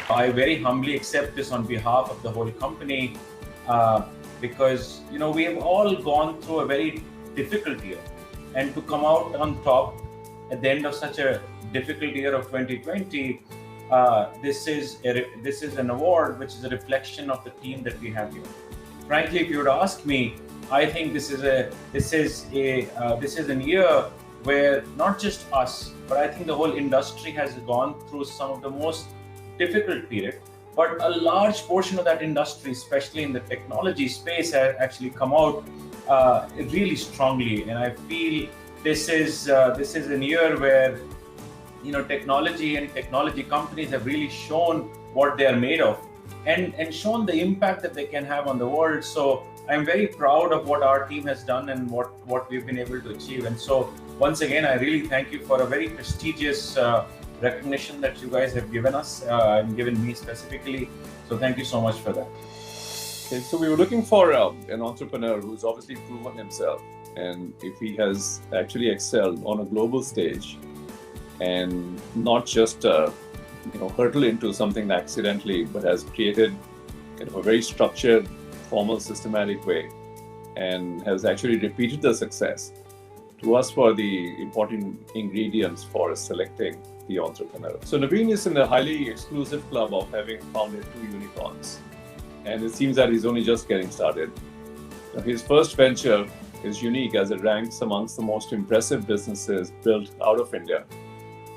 Speaker 10: I very humbly accept this on behalf of the whole company because we have all gone through a very difficult year, and to come out on top at the end of such a difficult year of 2020, this is an award which is a reflection of the team that we have here. Frankly, if you would ask me, I think this is an year where not just us, but I think the whole industry has gone through some of the most difficult period, but a large portion of that industry, especially in the technology space, has actually come out really strongly. And I feel this is a year where technology and technology companies have really shown what they are made of, and shown the impact that they can have on the world. So I'm very proud of what our team has done and what we've been able to achieve. And so once again, I really thank you for a very prestigious recognition that you guys have given us and given me specifically. So thank you so much for that.
Speaker 11: Okay, so we were looking for an entrepreneur who's obviously proven himself, and if he has actually excelled on a global stage and not just hurtle into something accidentally, but has created a very structured, formal, systematic way, and has actually repeated the success. To us, were the important ingredients for selecting the entrepreneur. So Naveen is in the highly exclusive club of having founded 2 unicorns, and it seems that he's only just getting started. Now, his first venture is unique as it ranks amongst the most impressive businesses built out of India.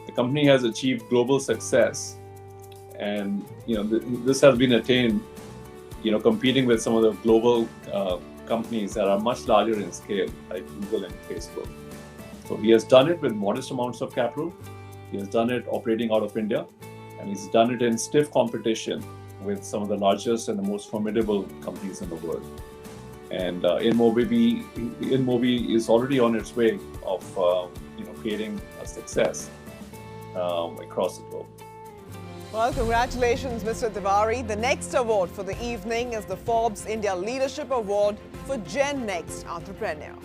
Speaker 11: The company has achieved global success, and this has been attained, competing with some of the global companies that are much larger in scale, like Google and Facebook. So he has done it with modest amounts of capital. He has done it operating out of India, and he's done it in stiff competition with some of the largest and the most formidable companies in the world. And InMobi is already on its way of creating a success across the globe.
Speaker 2: Well, congratulations, Mr. Tiwari. The next award for the evening is the Forbes India Leadership Award for Gen Next Entrepreneur.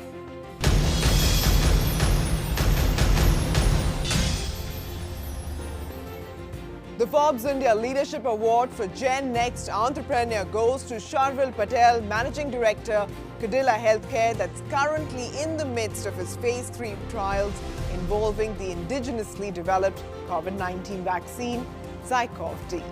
Speaker 2: The Forbes India Leadership Award for Gen Next Entrepreneur goes to Sharvil Patel, Managing Director, Cadila Healthcare, that's currently in the midst of his Phase 3 trials involving the indigenously developed COVID-19 vaccine, Zycov-D.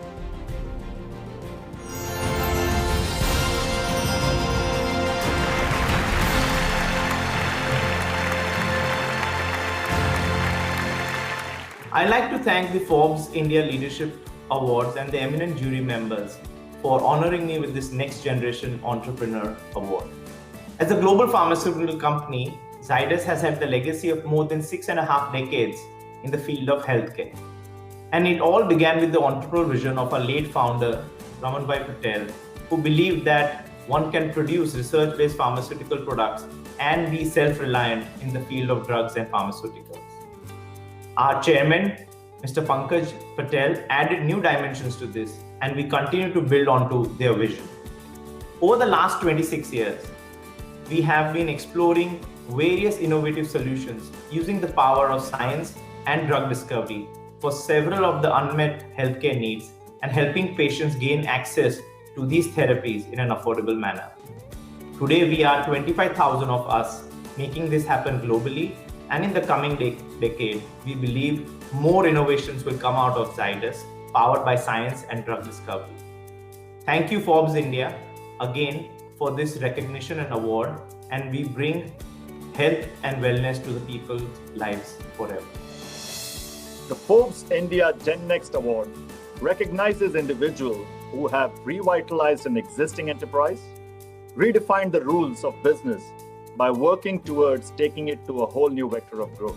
Speaker 12: I'd like to thank the Forbes India Leadership Awards and the eminent jury members for honoring me with this Next Generation Entrepreneur Award. As a global pharmaceutical company, Zydus has had the legacy of more than 6.5 decades in the field of healthcare. And it all began with the entrepreneurial vision of our late founder, Ramanbhai Patel, who believed that one can produce research-based pharmaceutical products and be self-reliant in the field of drugs and pharmaceuticals. Our chairman, Mr. Pankaj Patel, added new dimensions to this, and we continue to build onto their vision. Over the last 26 years, we have been exploring various innovative solutions using the power of science and drug discovery for several of the unmet healthcare needs and helping patients gain access to these therapies in an affordable manner. Today, we are 25,000 of us making this happen globally, and in the coming decade, we believe more innovations will come out of Zydus, powered by science and drug discovery. Thank you, Forbes India, again for this recognition and award, and we bring health and wellness to the people's lives forever.
Speaker 13: The Forbes India Gen Next Award recognizes individuals who have revitalized an existing enterprise, redefined the rules of business by working towards taking it to a whole new vector of growth.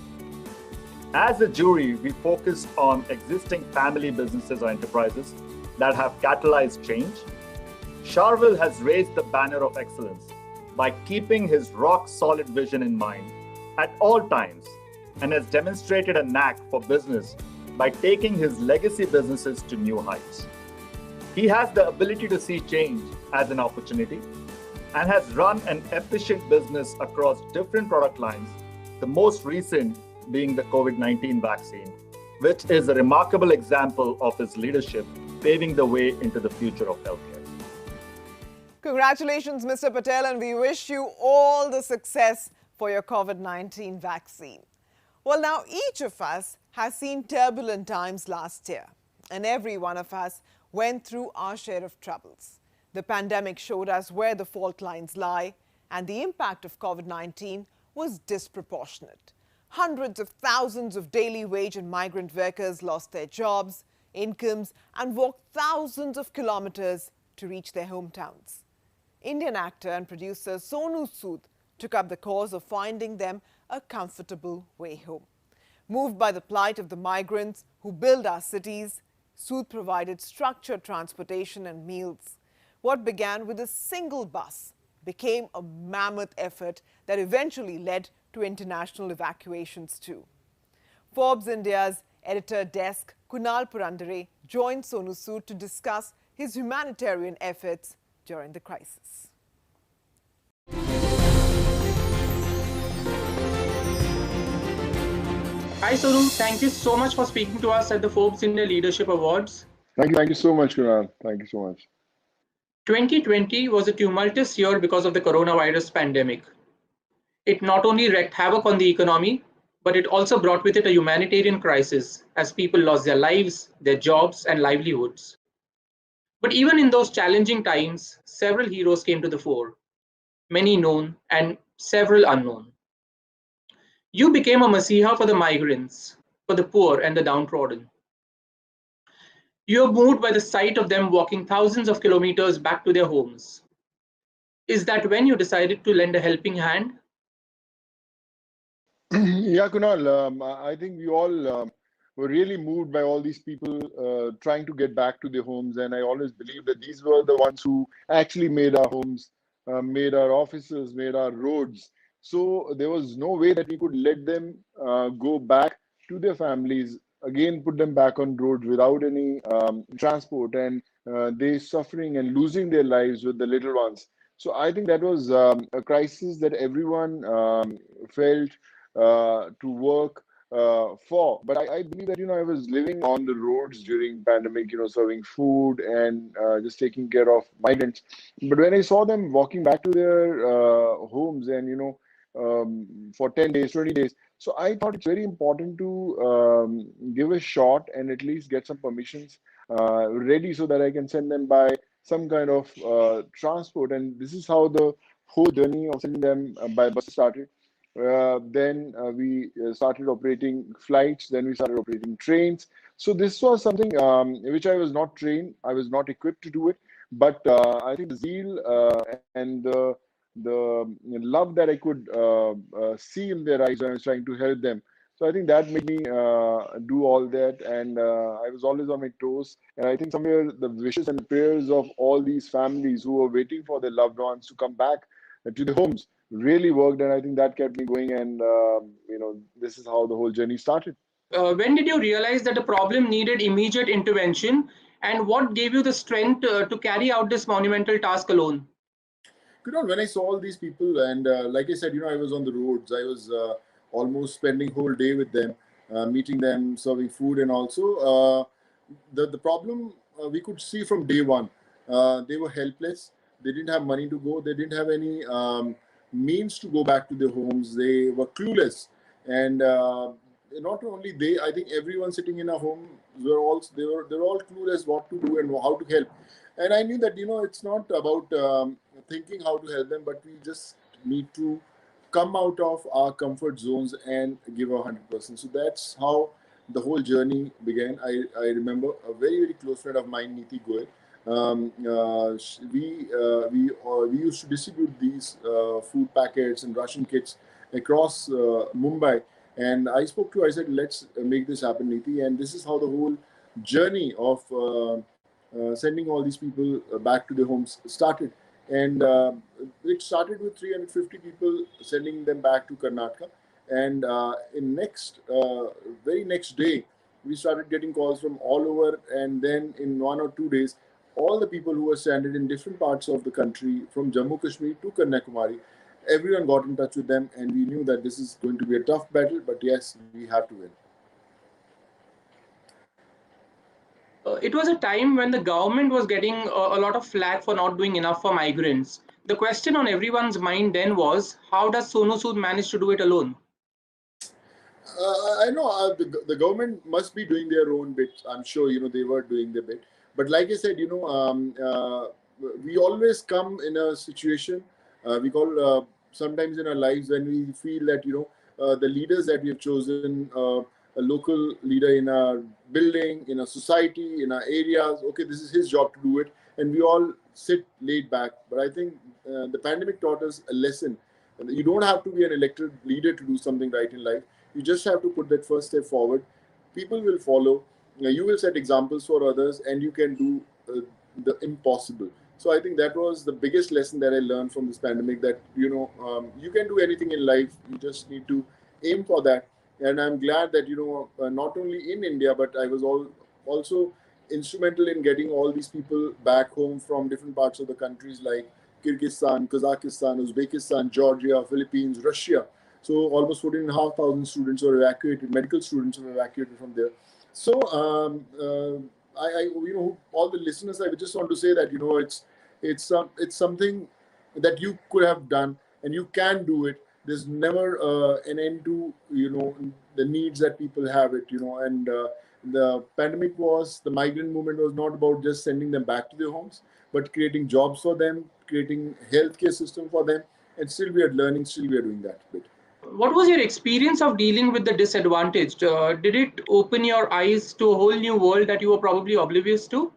Speaker 13: As a jury, we focused on existing family businesses or enterprises that have catalyzed change. Sharvil has raised the banner of excellence by keeping his rock-solid vision in mind at all times, and has demonstrated a knack for business by taking his legacy businesses to new heights. He has the ability to see change as an opportunity and has run an efficient business across different product lines, the most recent being the COVID-19 vaccine, which is a remarkable example of his leadership paving the way into the future of healthcare.
Speaker 2: Congratulations, Mr. Patel, and we wish you all the success for your COVID-19 vaccine. Well, now each of us has seen turbulent times last year, and every one of us went through our share of troubles. The pandemic showed us where the fault lines lie, and the impact of COVID-19 was disproportionate. Hundreds of thousands of daily wage and migrant workers lost their jobs, incomes, and walked thousands of kilometers to reach their hometowns. Indian actor and producer Sonu Sood took up the cause of finding them a comfortable way home. Moved by the plight of the migrants who build our cities, Sood provided structured transportation and meals. What began with a single bus became a mammoth effort that eventually led to international evacuations too. Forbes India's editor desk, Kunal Purandare, joined Sonu Sood to discuss his humanitarian efforts during the crisis.
Speaker 14: Hi Sonu, thank you so much for speaking to us at the Forbes India Leadership Awards.
Speaker 15: Thank you so much, Kunal. Thank you so much.
Speaker 14: 2020 was a tumultuous year because of the coronavirus pandemic. It not only wreaked havoc on the economy, but it also brought with it a humanitarian crisis as people lost their lives, their jobs, and livelihoods. But even in those challenging times, several heroes came to the fore, many known and several unknown. You became a masiha for the migrants, for the poor and the downtrodden. You're moved by the sight of them walking thousands of kilometers back to their homes. Is that when you decided to lend a helping hand?
Speaker 15: Yeah, Kunal, I think we all were really moved by all these people trying to get back to their homes. And I always believed that these were the ones who actually made our homes, made our offices, made our roads. So there was no way that we could let them go back to their families, again, put them back on roads without any transport, and they suffering and losing their lives with the little ones. So I think that was a crisis that everyone felt to work for. But I believe that, I was living on the roads during pandemic, serving food and just taking care of migrants. But when I saw them walking back to their homes and, for 10 days, 20 days, so I thought it's very important to give a shot and at least get some permissions ready so that I can send them by some kind of transport. And this is how the whole journey of sending them by bus started. Then we started operating flights. Then we started operating trains. So this was something which I was not trained. I was not equipped to do it. But I think the zeal and the love that I could see in their eyes when I was trying to help them. So I think that made me do all that, and I was always on my toes. And I think somewhere the wishes and prayers of all these families who were waiting for their loved ones to come back to their homes really worked, and I think that kept me going. And this is how the whole journey started.
Speaker 14: When did you realize that the problem needed immediate intervention, and what gave you the strength to carry out this monumental task alone?
Speaker 15: When I saw all these people, and like I said, I was on the roads. I was almost spending whole day with them, meeting them, serving food, and also the problem we could see from day one. They were helpless. They didn't have money to go. They didn't have any means to go back to their homes. They were clueless, and not only they. I think everyone sitting in a home were all they were all clueless what to do and how to help. And I knew that it's not about thinking how to help them, but we just need to come out of our comfort zones and give 100%. So that's how the whole journey began. I remember a very, very close friend of mine, Niti Goel. We used to distribute these food packets and ration kits across Mumbai. And I spoke to her, I said, let's make this happen, Niti. And this is how the whole journey of sending all these people back to their homes started. And it started with 350 people, sending them back to Karnataka. And very next day, we started getting calls from all over. And then in 1 or 2 days, all the people who were stranded in different parts of the country, from Jammu Kashmir to Kanyakumari, everyone got in touch with them. And we knew that this is going to be a tough battle, but yes, we have to win.
Speaker 14: It was a time when the government was getting a lot of flack for not doing enough for migrants. The question on everyone's mind then was, how does Sonu Sood manage to do it alone?
Speaker 15: I know the government must be doing their own bit. I'm sure, they were doing their bit. But like I said, we always come in a situation, we call sometimes in our lives when we feel that, the leaders that we have chosen, a local leader in our building, in a society, in our areas, okay, this is his job to do it. And we all sit laid back. But I think the pandemic taught us a lesson. You don't have to be an elected leader to do something right in life. You just have to put that first step forward. People will follow. You will set examples for others, and you can do the impossible. So I think that was the biggest lesson that I learned from this pandemic, that, you can do anything in life. You just need to aim for that. And I'm glad that, not only in India, but I was also instrumental in getting all these people back home from different parts of the countries like Kyrgyzstan, Kazakhstan, Uzbekistan, Georgia, Philippines, Russia. So almost 14,500 students were evacuated, medical students were evacuated from there. So all the listeners, I just want to say that, it's something that you could have done and you can do it. There's never an end to, the needs that people have it, and the pandemic the migrant movement was not about just sending them back to their homes, but creating jobs for them, creating healthcare system for them. And still we are learning, still we are doing that bit.
Speaker 14: What was your experience of dealing with the disadvantaged? Did it open your eyes to a whole new world that you were probably oblivious to?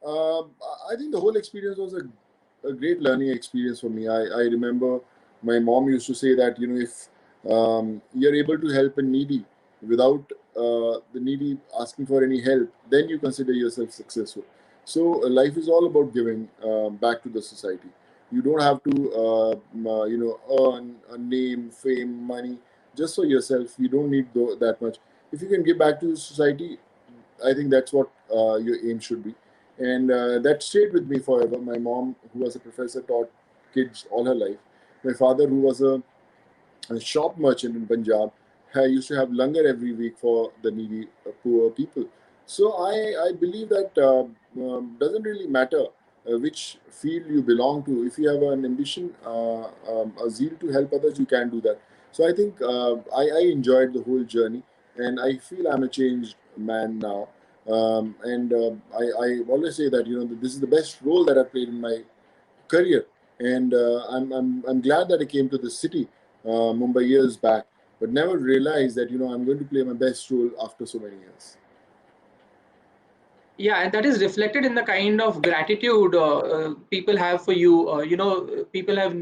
Speaker 15: I think the whole experience was a great learning experience for me. I remember my mom used to say that, if you're able to help a needy without the needy asking for any help, then you consider yourself successful. So life is all about giving back to the society. You don't have to, earn a name, fame, money just for yourself. You don't need that much. If you can give back to the society, I think that's what your aim should be. And that stayed with me forever. My mom, who was a professor, taught kids all her life. My father, who was a shop merchant in Punjab, I used to have langar every week for the needy, poor people. So I believe that doesn't really matter which field you belong to. If you have an ambition, a zeal to help others, you can do that. So I think I enjoyed the whole journey, and I feel I'm a changed man now. I always say that this is the best role that I played in my career, and I'm glad that I came to the city, Mumbai, years back, but never realized that I'm going to play my best role after so many years.
Speaker 14: Yeah, and that is reflected in the kind of gratitude people have for you. People have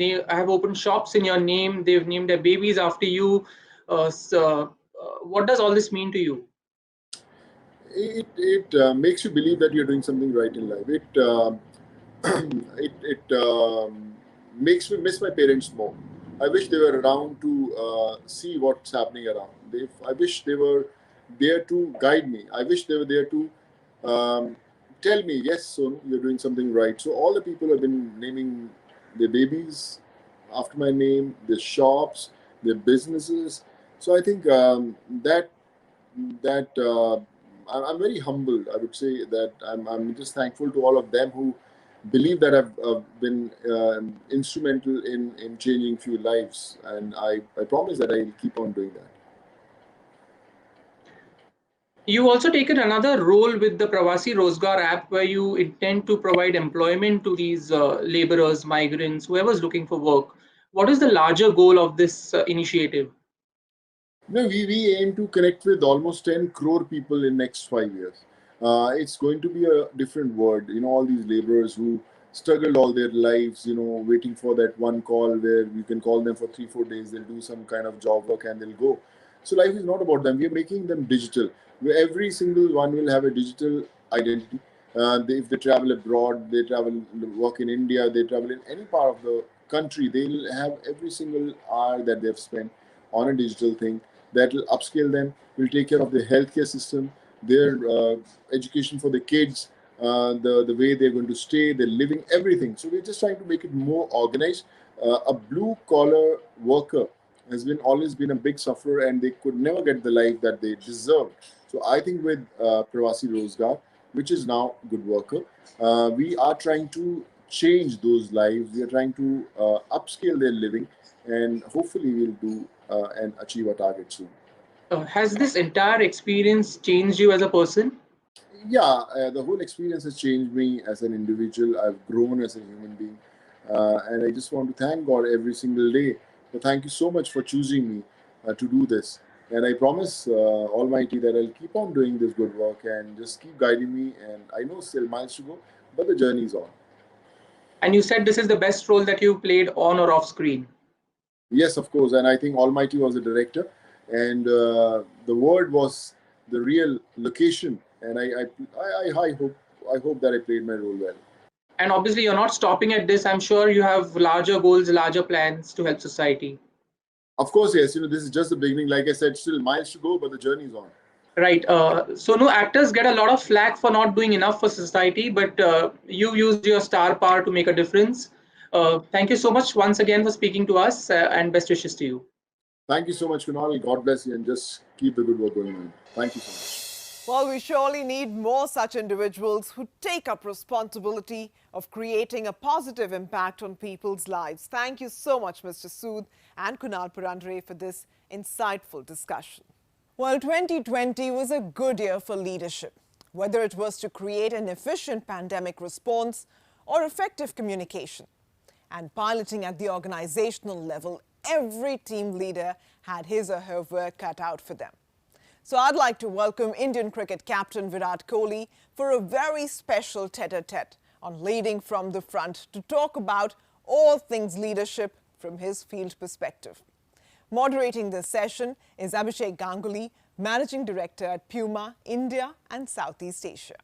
Speaker 14: opened shops in your name. They've named their babies after you. What does all this mean to you?
Speaker 15: It makes you believe that you're doing something right in life. It makes me miss my parents more. I wish they were around to see what's happening around. I wish they were there to guide me. I wish they were there to tell me, yes, Sonu, you're doing something right. So all the people have been naming their babies after my name, their shops, their businesses. So I think that I'm very humbled. I would say that I'm just thankful to all of them who believe that I've been instrumental in changing few lives, and I promise that I'll keep on doing that.
Speaker 14: You also taken another role with the Pravasi Rozgar app, where you intend to provide employment to these laborers, migrants, whoever's looking for work. What is the larger goal of this initiative?
Speaker 15: No, we aim to connect with almost 10 crore people in next 5 years. It's going to be a different world. All these laborers who struggled all their lives, waiting for that one call where you can call them for 3-4 days, they'll do some kind of job work and they'll go. So life is not about them. We are making them digital. Every single one will have a digital identity. If they travel abroad, they travel, work in India, they travel in any part of the country, they'll have every single hour that they've spent on a digital thing that will upscale them, will take care of the healthcare system, their education for the kids, the way they're going to stay, their living, everything. So we're just trying to make it more organized. A blue collar worker has always been a big sufferer, and they could never get the life that they deserve. So I think with Pravasi Rozgar, which is now Good Worker, we are trying to change those lives. We are trying to upscale their living, and hopefully we'll do and achieve our target soon.
Speaker 14: Has this entire experience changed you as a person?
Speaker 15: Yeah, the whole experience has changed me as an individual. I've grown as a human being, and I just want to thank God every single day. So thank you so much for choosing me to do this. And I promise Almighty that I'll keep on doing this good work and just keep guiding me. And I know still miles to go, but the journey is on.
Speaker 14: And you said this is the best role that you played on or off screen.
Speaker 15: Yes, of course. And I think Almighty was the director, and the word was the real location. And I hope that I played my role well.
Speaker 14: And obviously, you're not stopping at this. I'm sure you have larger goals, larger plans to help society.
Speaker 15: Of course, yes. This is just the beginning. Like I said, still miles to go, but the journey is on.
Speaker 14: Right. Sonu, actors get a lot of flack for not doing enough for society, but you used your star power to make a difference. Thank you so much once again for speaking to us, and best wishes to you.
Speaker 15: Thank you so much, Kunal. God bless you, and just keep the good work going on. Thank you so much.
Speaker 2: Well, we surely need more such individuals who take up responsibility of creating a positive impact on people's lives. Thank you so much, Mr. Sood and Kunal Purandare, for this insightful discussion. Well, 2020 was a good year for leadership, whether it was to create an efficient pandemic response or effective communication. And piloting at the organizational level, every team leader had his or her work cut out for them. So I'd like to welcome Indian cricket captain Virat Kohli for a very special tete-a-tete on leading from the front to talk about all things leadership from his field perspective. Moderating this session is Abhishek Ganguly, Managing Director at Puma, India and Southeast Asia.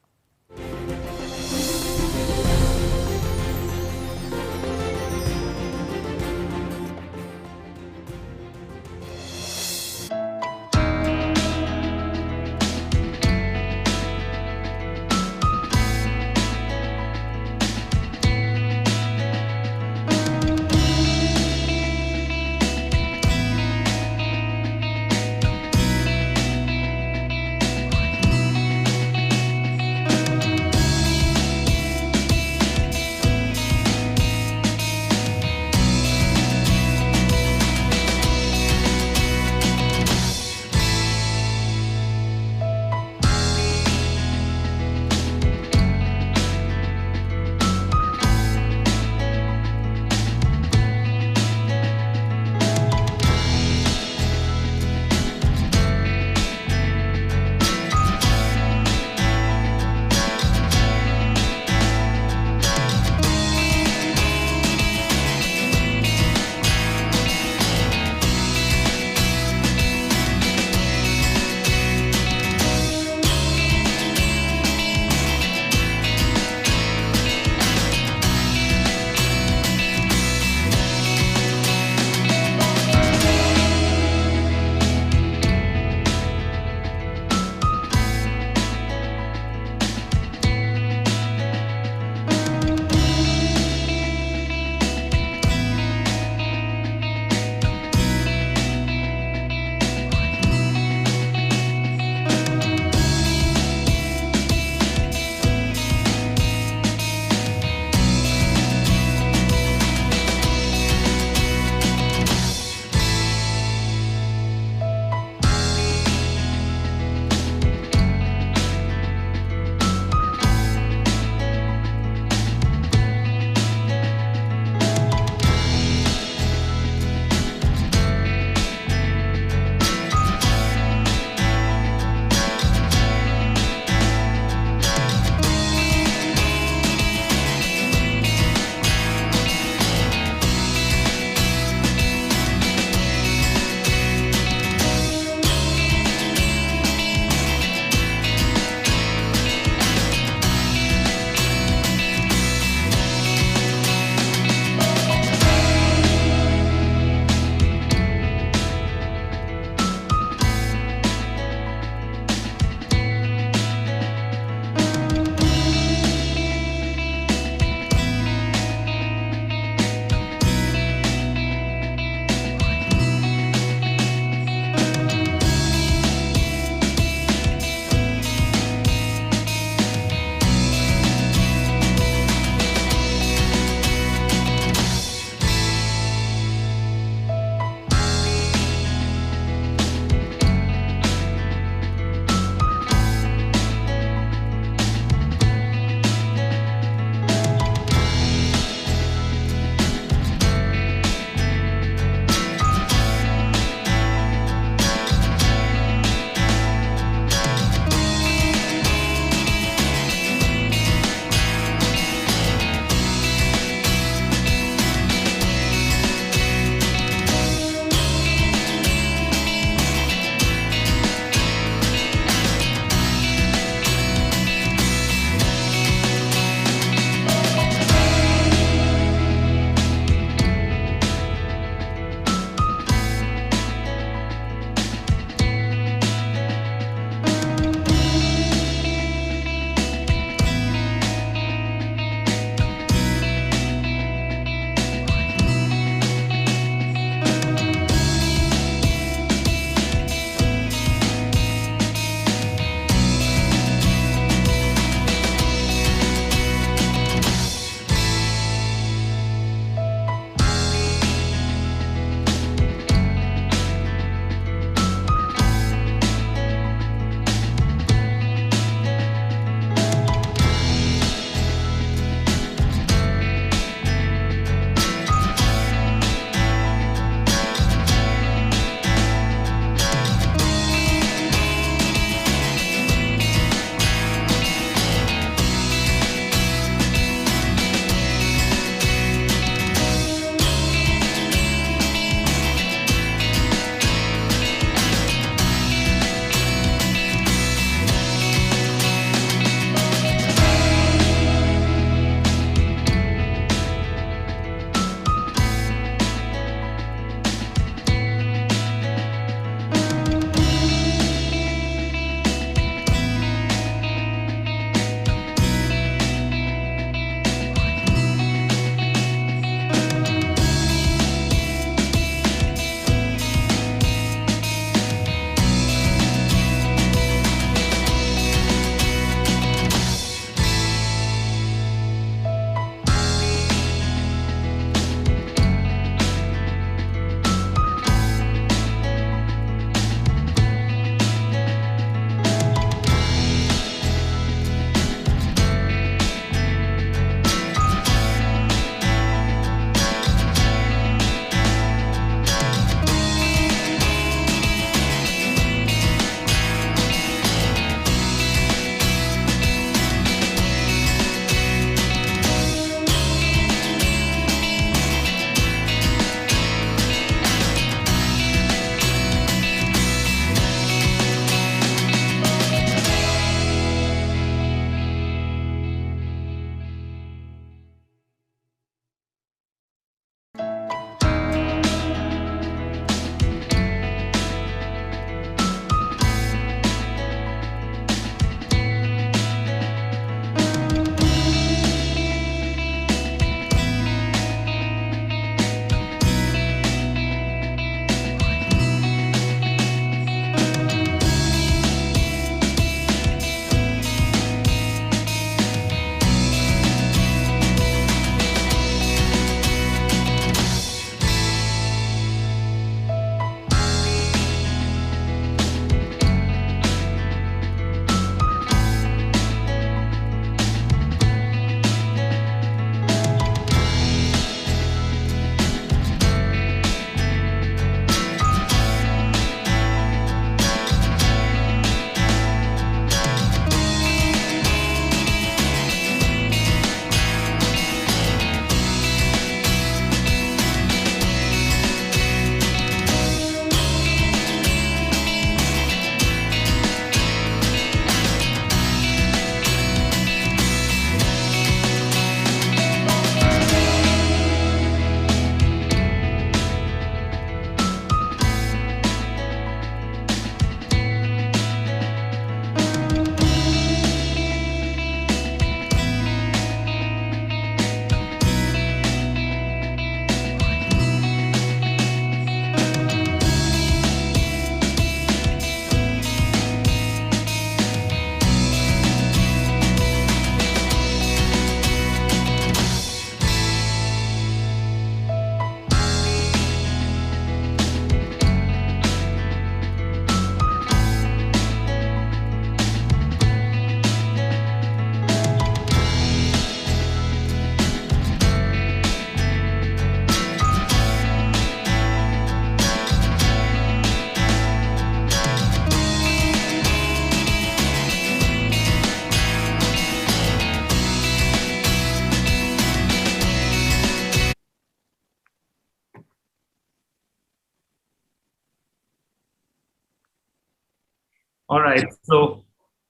Speaker 16: All right, so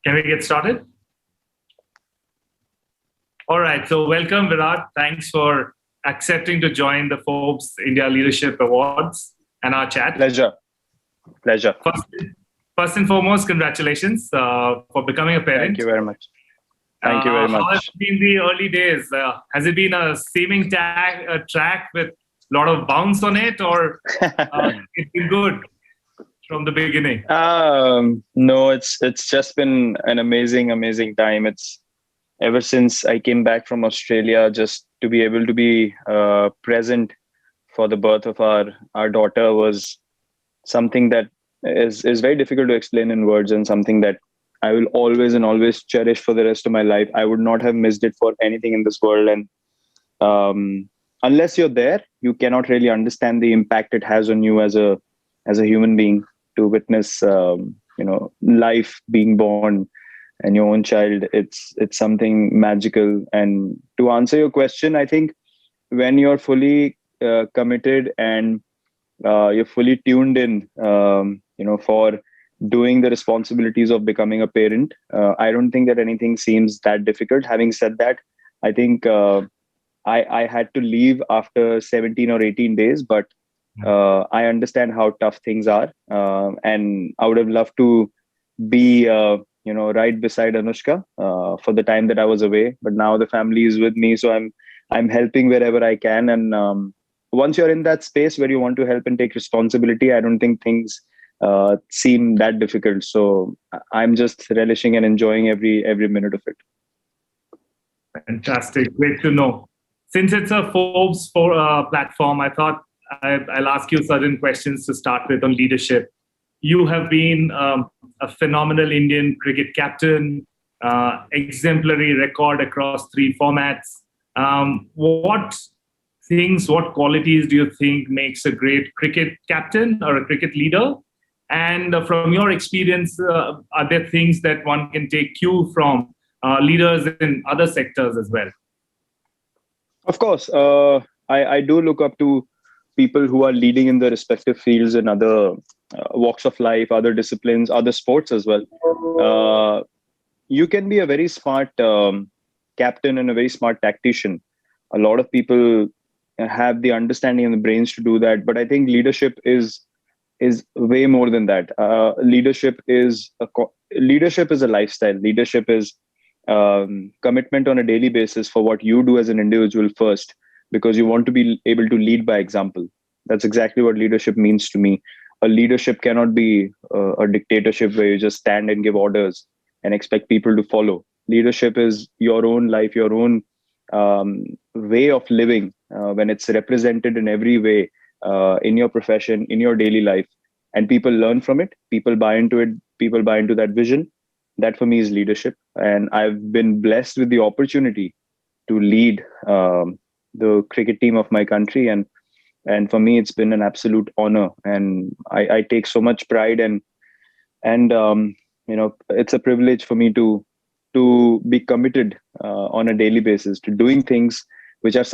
Speaker 16: can we get started? All right, so welcome, Virat. Thanks for accepting to join the Forbes India Leadership Awards and our chat.
Speaker 17: Pleasure.
Speaker 16: First and foremost, congratulations for becoming a parent.
Speaker 17: Thank you very much. Thank you very much.
Speaker 16: How have been the early days? Has it been a seeming track with a lot of bounce on it, or it's been good from the beginning?
Speaker 17: No, it's just been an amazing time. It's ever since I came back from Australia, just to be able to be present for the birth of our daughter was something that is very difficult to explain in words, and something that I will always cherish for the rest of my life. I would not have missed it for anything in this world. And unless you're there, you cannot really understand the impact it has on you as a human being, to witness life being born and your own child. It's something magical. And to answer your question, I think when you're fully committed and you're fully tuned in, for doing the responsibilities of becoming a parent, I don't think that anything seems that difficult. Having said that, I think I had to leave after 17 or 18 days, but I understand how tough things are, and I would have loved to be right beside Anushka for the time that I was away. But now the family is with me, so I'm helping wherever I can. And once you're in that space where you want to help and take responsibility, I don't think things seem that difficult. So I'm just relishing and enjoying every minute of it.
Speaker 16: Fantastic, great to know. Since it's a Forbes platform, I thought I'll ask you certain questions to start with on leadership. You have been a phenomenal Indian cricket captain, exemplary record across 3 formats. What qualities do you think makes a great cricket captain or a cricket leader? And from your experience, are there things that one can take cue from leaders in other sectors as well?
Speaker 17: Of course, I do look up to people who are leading in their respective fields in other walks of life, other disciplines, other sports as well. You can be a very smart captain and a very smart tactician. A lot of people have the understanding and the brains to do that, but I think leadership is way more than that. Leadership is a lifestyle. Leadership is commitment on a daily basis for what you do as an individual first, because you want to be able to lead by example. That's exactly what leadership means to me. A leadership cannot be a dictatorship where you just stand and give orders and expect people to follow. Leadership is your own life, your own way of living, when it's represented in every way, in your profession, in your daily life, and people learn from it, people buy into it, people buy into that vision. That for me is leadership. And I've been blessed with the opportunity to lead the cricket team of my country, and for me it's been an absolute honor, and I take so much pride, and it's a privilege for me to be committed on a daily basis to doing things which are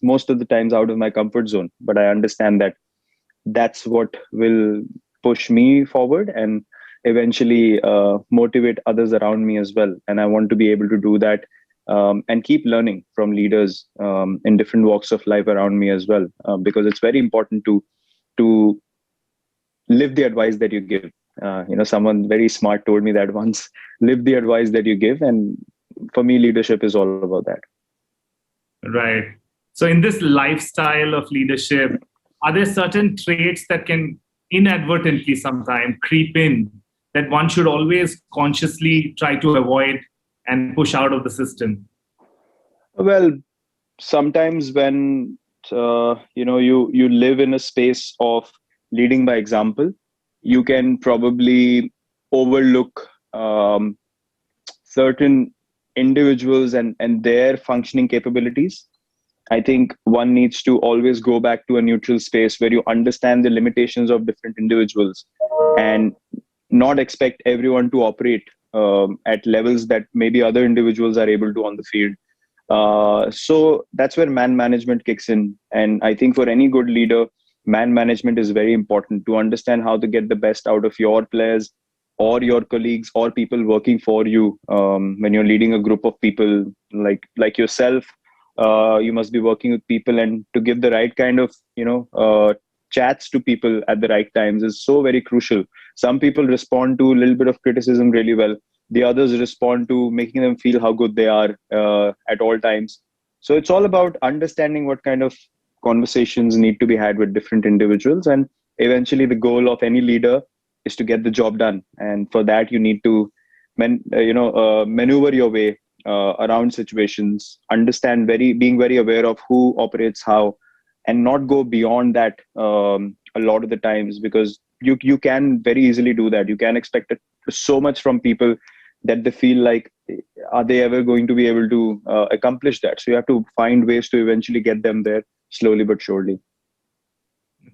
Speaker 17: most of the times out of my comfort zone. But I understand that that's what will push me forward and eventually motivate others around me as well. And I want to be able to do that and keep learning from leaders in different walks of life around me as well, because it's very important to live the advice that you give. Someone very smart told me that once: live the advice that you give. And for me, leadership is all about that.
Speaker 16: Right. So in this lifestyle of leadership, are there certain traits that can inadvertently sometimes creep in that one should always consciously try to avoid and push out of the system?
Speaker 17: Well, sometimes when you live in a space of leading by example, you can probably overlook certain individuals and their functioning capabilities. I think one needs to always go back to a neutral space where you understand the limitations of different individuals and not expect everyone to operate at levels that maybe other individuals are able to on the field. So that's where man management kicks in. And I think for any good leader, man management is very important, to understand how to get the best out of your players, or your colleagues or people working for you. When you're leading a group of people like yourself, you must be working with people, and to give the right kind of chats to people at the right times is so very crucial. Some people respond to a little bit of criticism really well. The others respond to making them feel how good they are at all times. So it's all about understanding what kind of conversations need to be had with different individuals. And eventually the goal of any leader is to get the job done. And for that, you need to maneuver your way around situations, being very aware of who operates how, and not go beyond that a lot of the times, because you can very easily do that. You can expect so much from people that they feel like, are they ever going to be able to accomplish that? So you have to find ways to eventually get them there slowly but surely.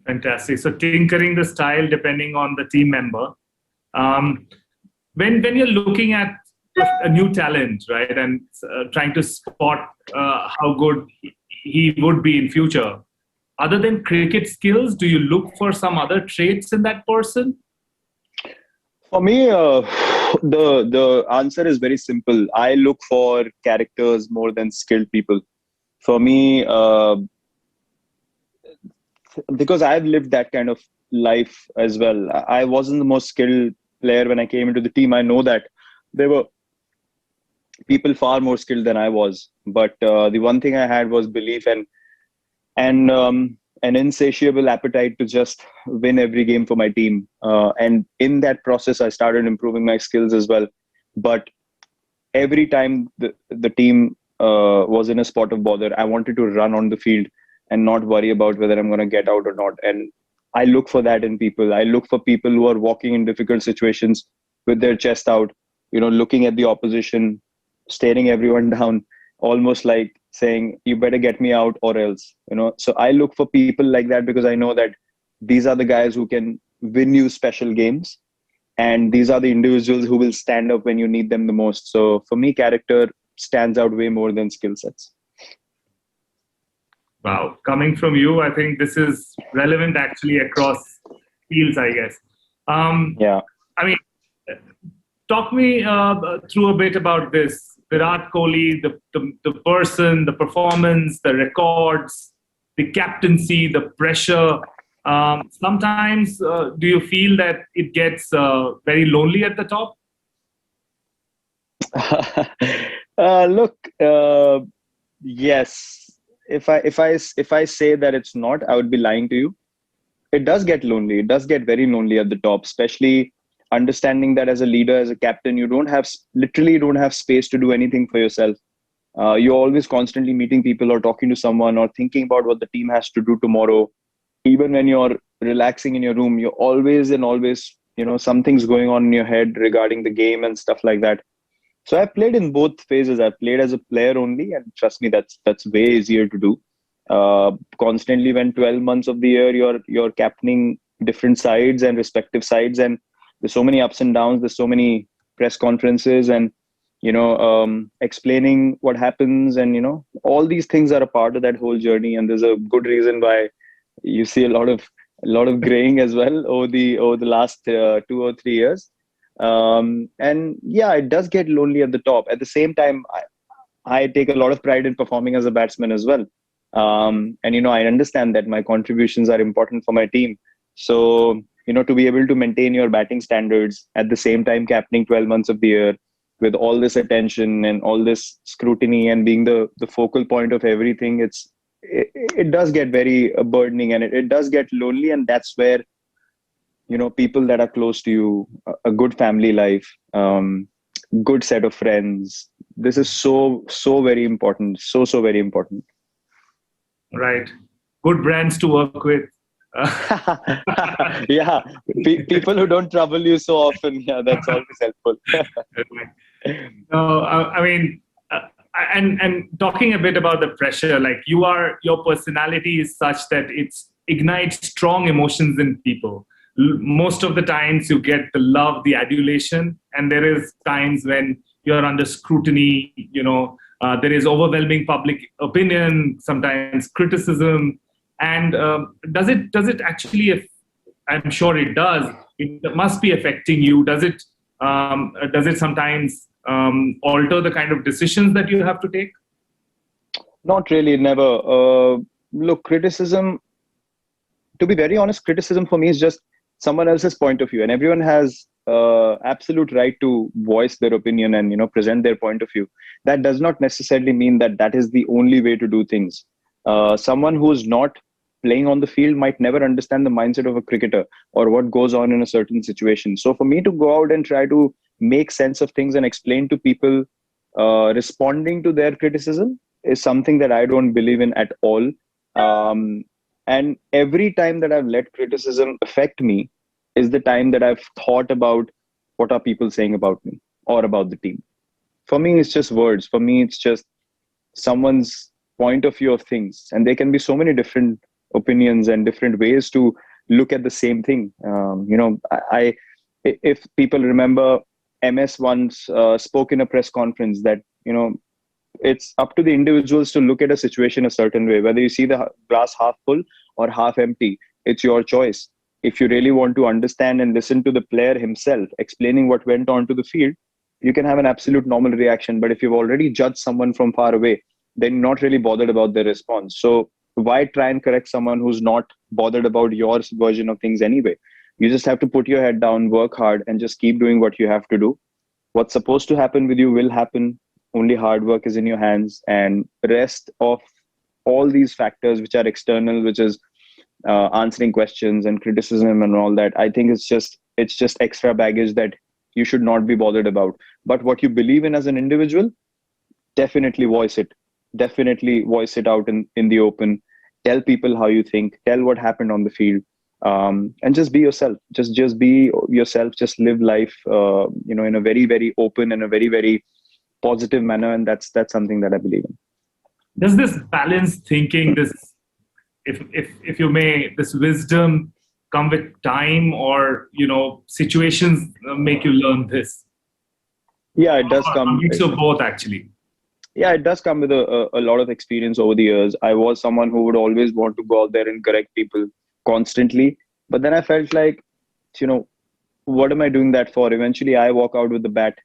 Speaker 16: Fantastic. So tinkering the style depending on the team member. When you're looking at a new talent, right, and trying to spot how good he would be in future, other than cricket skills, do you look for some other traits in that person?
Speaker 17: For me, the answer is very simple. I look for characters more than skilled people. For me, because I've lived that kind of life as well. I wasn't the most skilled player when I came into the team. I know that there were people far more skilled than I was. But the one thing I had was belief and an insatiable appetite to just win every game for my team. And in that process, I started improving my skills as well. But every time the team was in a spot of bother, I wanted to run on the field and not worry about whether I'm going to get out or not. And I look for that in people. I look for people who are walking in difficult situations with their chest out, looking at the opposition, staring everyone down, almost like saying, you better get me out or else, So I look for people like that because I know that these are the guys who can win you special games. And these are the individuals who will stand up when you need them the most. So for me, character stands out way more than skill sets.
Speaker 16: Wow. Coming from you, I think this is relevant actually across fields, I guess.
Speaker 17: Yeah.
Speaker 16: I mean, talk me through a bit about this. Virat Kohli, the person, the performance, the records, the captaincy, the pressure. Sometimes, do you feel that it gets very lonely at the top?
Speaker 17: Look, yes. If I say that it's not, I would be lying to you. It does get lonely. It does get very lonely at the top, especially understanding that as a leader, as a captain, you don't have space to do anything for yourself. You're always constantly meeting people or talking to someone or thinking about what the team has to do tomorrow. Even when you're relaxing in your room, you're always, something's going on in your head regarding the game and stuff like that. So I've played in both phases. I've played as a player only, and trust me, that's way easier to do. Constantly, when 12 months of the year you're captaining different sides and respective sides, and there's so many ups and downs. There's so many press conferences, and explaining what happens, and all these things are a part of that whole journey. And there's a good reason why you see a lot of graying as well over the last 2 or 3 years. And yeah, it does get lonely at the top. At the same time, I take a lot of pride in performing as a batsman as well. And I understand that my contributions are important for my team. So to be able to maintain your batting standards at the same time captaining 12 months of the year with all this attention and all this scrutiny and being the focal point of everything, it does get very burdening, and it does get lonely. And that's where people that are close to you, a good family life, good set of friends, this is so very important, so very important.
Speaker 16: Right. Good brands to work with.
Speaker 17: Yeah, people who don't trouble you so often. Yeah, that's always helpful.
Speaker 16: No, I mean, and talking a bit about the pressure, like your personality is such that it ignites strong emotions in people. Most of the times you get the love, the adulation, and there is times when you're under scrutiny. There is overwhelming public opinion, sometimes criticism. And does it actually, I'm sure it does, it must be affecting you. Does it Does it sometimes alter the kind of decisions that you have to take?
Speaker 17: Not really, never. Look, criticism, to be very honest, criticism for me is just someone else's point of view, and everyone has absolute right to voice their opinion and present their point of view. That does not necessarily mean that that is the only way to do things. Someone who's not playing on the field might never understand the mindset of a cricketer or what goes on in a certain situation. So for me to go out and try to make sense of things and explain to people responding to their criticism is something that I don't believe in at all. And every time that I've let criticism affect me is the time that I've thought about what are people saying about me or about the team. For me, it's just words. For me, it's just someone's point of view of things. And there can be so many different opinions and different ways to look at the same thing. If people remember, MS once spoke in a press conference that, it's up to the individuals to look at a situation a certain way. Whether you see the glass half full or half empty, it's your choice. If you really want to understand and listen to the player himself explaining what went on to the field, you can have an absolute normal reaction. But if you've already judged someone from far away, then you're not really bothered about their response. So why try and correct someone who's not bothered about your version of things anyway? You just have to put your head down, work hard, and just keep doing what you have to do. What's supposed to happen with you will happen. Only hard work is in your hands, and the rest of all these factors which are external, which is answering questions and criticism and all that, I think it's just extra baggage that you should not be bothered about. But what you believe in as an individual, definitely voice it. Definitely voice it out in the open. Tell people how you think. Tell what happened on the field, and just be yourself. Just be yourself. Just live life, in a very, very open and a very, very positive manner, and that's something that I believe in.
Speaker 16: Does this balanced thinking, this, if you may, this wisdom come with time, or situations make you learn this?
Speaker 17: Yeah, it does come.
Speaker 16: A mix of both, actually.
Speaker 17: Yeah, it does come with a lot of experience over the years. I was someone who would always want to go out there and correct people constantly, but then I felt like, what am I doing that for? Eventually, I walk out with the bat.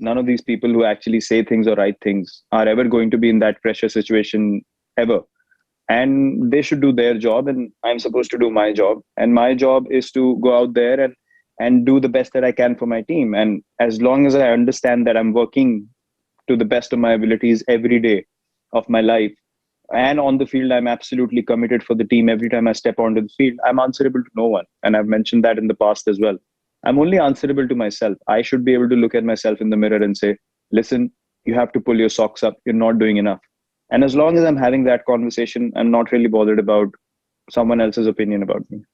Speaker 17: None of these people who actually say things or write things are ever going to be in that pressure situation ever. And they should do their job, and I'm supposed to do my job. And my job is to go out there and do the best that I can for my team. And as long as I understand that I'm working to the best of my abilities every day of my life, and on the field, I'm absolutely committed for the team every time I step onto the field, I'm answerable to no one. And I've mentioned that in the past as well. I'm only answerable to myself. I should be able to look at myself in the mirror and say, listen, you have to pull your socks up. You're not doing enough. And as long as I'm having that conversation, I'm not really bothered about someone else's opinion about me.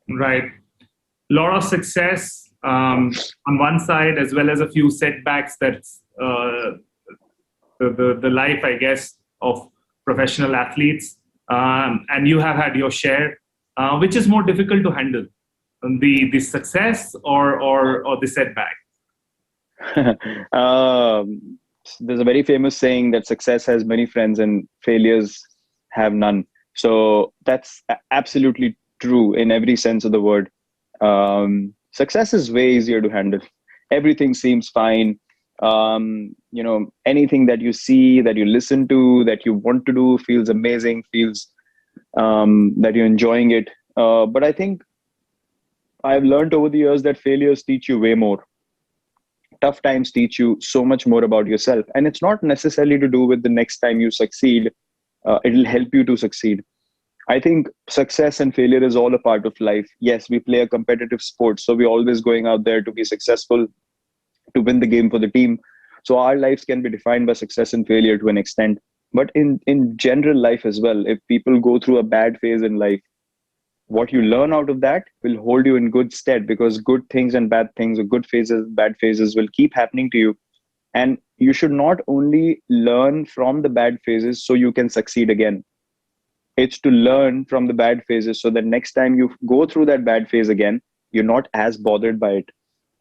Speaker 16: Right. A lot of success on one side, as well as a few setbacks. That's the life, I guess, of professional athletes. And you have had your share. Which is more difficult to handle? The success or the setback?
Speaker 17: There's a very famous saying that success has many friends and failures have none. So that's absolutely true in every sense of the word. Success is way easier to handle. Everything seems fine. Anything that you see, that you listen to, that you want to do feels amazing, feels that you're enjoying it. But I think I've learned over the years that failures teach you way more. Tough times teach you so much more about yourself. And it's not necessarily to do with the next time you succeed. It'll help you to succeed. I think success and failure is all a part of life. Yes, we play a competitive sport, so we're always going out there to be successful, to win the game for the team. So our lives can be defined by success and failure to an extent. But in general life as well, if people go through a bad phase in life, what you learn out of that will hold you in good stead, because good things and bad things, or good phases, bad phases will keep happening to you. And you should not only learn from the bad phases so you can succeed again. It's to learn from the bad phases so that next time you go through that bad phase again, you're not as bothered by it.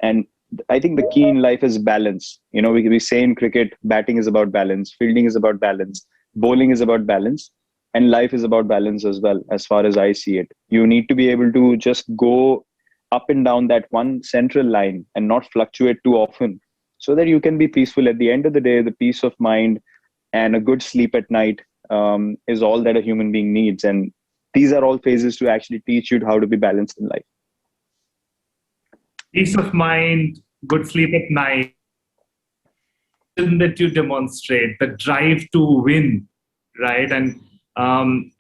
Speaker 17: And I think the key in life is balance. We say in cricket, batting is about balance, fielding is about balance, bowling is about balance, and life is about balance as well, as far as I see it. You need to be able to just go up and down that one central line and not fluctuate too often, so that you can be peaceful. At the end of the day, the peace of mind and a good sleep at night is all that a human being needs. And these are all phases to actually teach you how to be balanced in life.
Speaker 16: Peace of mind, good sleep at night, that you demonstrate, the drive to win, right? And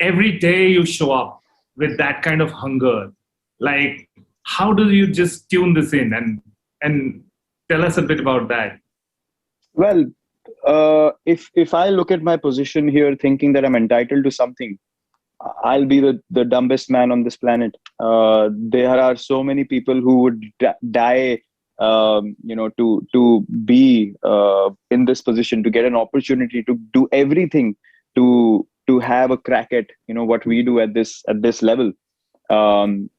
Speaker 16: every day you show up with that kind of hunger. Like, how do you just tune this in and tell us a bit about that?
Speaker 17: Well, if I look at my position here thinking that I'm entitled to something, I'll be the dumbest man on this planet. There are so many people who would die, to be in this position, to get an opportunity to do everything to have a crack at what we do at this level. And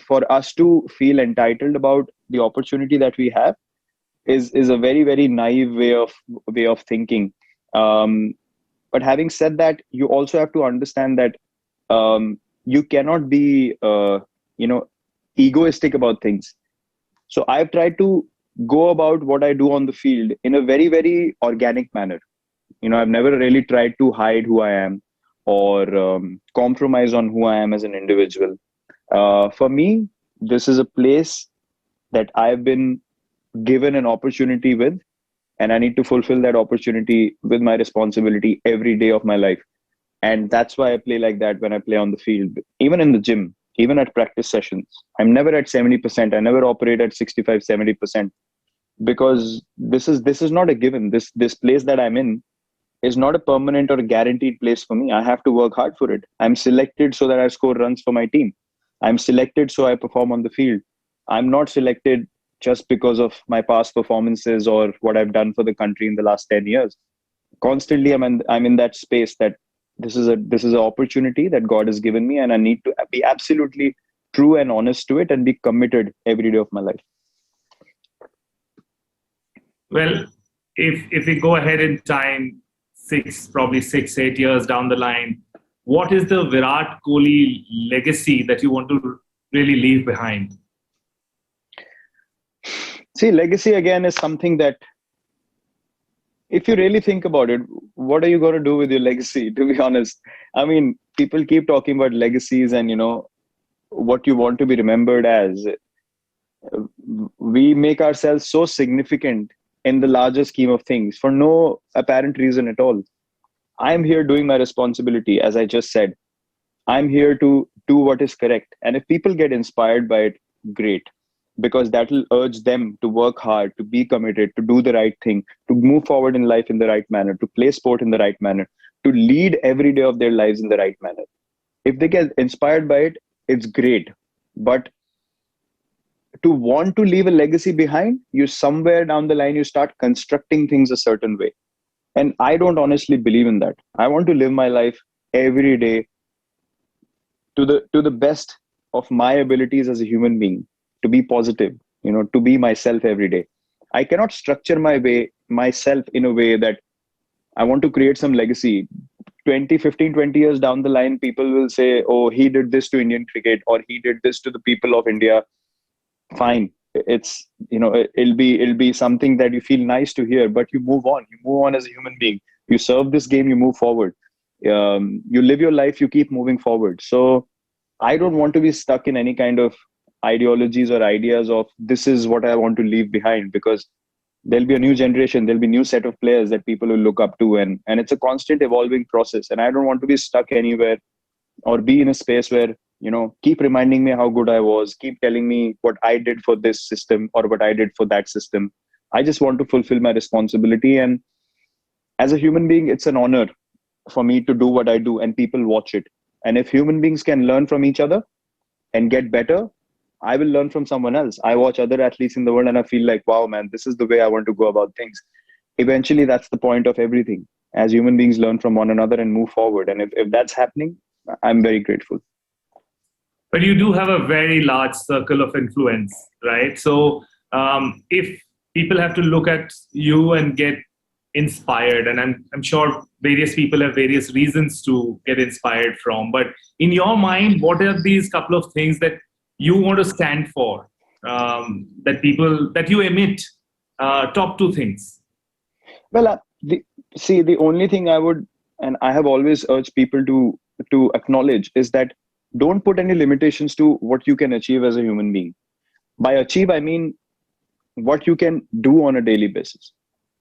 Speaker 17: for us to feel entitled about the opportunity that we have is a very, very naive way of thinking. But having said that, you also have to understand that you cannot be egoistic about things. So I've tried to go about what I do on the field in a very, very organic manner. I've never really tried to hide who I am or compromise on who I am as an individual. For me, this is a place that I've been given an opportunity with, and I need to fulfill that opportunity with my responsibility every day of my life. And that's why I play like that when I play on the field, even in the gym, even at practice sessions. I'm never at 70%. I never operate at 65, 70%, because this is not a given. This place that I'm in is not a permanent or a guaranteed place for me. I have to work hard for it. I'm selected so that I score runs for my team. I'm selected so I perform on the field. I'm not selected just because of my past performances or what I've done for the country in the last 10 years. Constantly, I'm in that space that this is an opportunity that God has given me, and I need to be absolutely true and honest to it and be committed every day of my life.
Speaker 16: Well, if we go ahead in time, probably 6-8 years down the line, what is the Virat Kohli legacy that you want to really leave behind?
Speaker 17: See, legacy again is something that, if you really think about it, what are you going to do with your legacy, to be honest? I mean, people keep talking about legacies and, what you want to be remembered as. We make ourselves so significant in the larger scheme of things for no apparent reason at all. I'm here doing my responsibility, as I just said. I'm here to do what is correct. And if people get inspired by it, great. Because that will urge them to work hard, to be committed, to do the right thing, to move forward in life in the right manner, to play sport in the right manner, to lead every day of their lives in the right manner. If they get inspired by it, it's great. But to want to leave a legacy behind, you somewhere down the line, you start constructing things a certain way. And I don't honestly believe in that. I want to live my life every day to the best of my abilities as a human being, to be positive, to be myself every day. I cannot structure myself in a way that I want to create some legacy. 15, 20 years down the line, people will say, oh, he did this to Indian cricket, or he did this to the people of India. Fine. It's, it'll be something that you feel nice to hear, but you move on as a human being. You serve this game, you move forward. You live your life, you keep moving forward. So I don't want to be stuck in any kind of ideologies or ideas of this is what I want to leave behind, because there'll be a new generation, there'll be a new set of players that people will look up to, and it's a constant evolving process. And I don't want to be stuck anywhere or be in a space where, keep reminding me how good I was, keep telling me what I did for this system or what I did for that system. I just want to fulfill my responsibility. And as a human being, it's an honor for me to do what I do, and people watch it. And if human beings can learn from each other and get better, I will learn from someone else. I watch other athletes in the world and I feel like, wow, man, this is the way I want to go about things. Eventually, that's the point of everything. As human beings learn from one another and move forward. And if that's happening, I'm very grateful.
Speaker 16: But you do have a very large circle of influence, right? So if people have to look at you and get inspired, and I'm sure various people have various reasons to get inspired from, but in your mind, what are these couple of things that you want to stand for, that you emit? Top two things.
Speaker 17: Well, the only thing I would, and I have always urged people to acknowledge, is that don't put any limitations to what you can achieve as a human being. By achieve, I mean what you can do on a daily basis.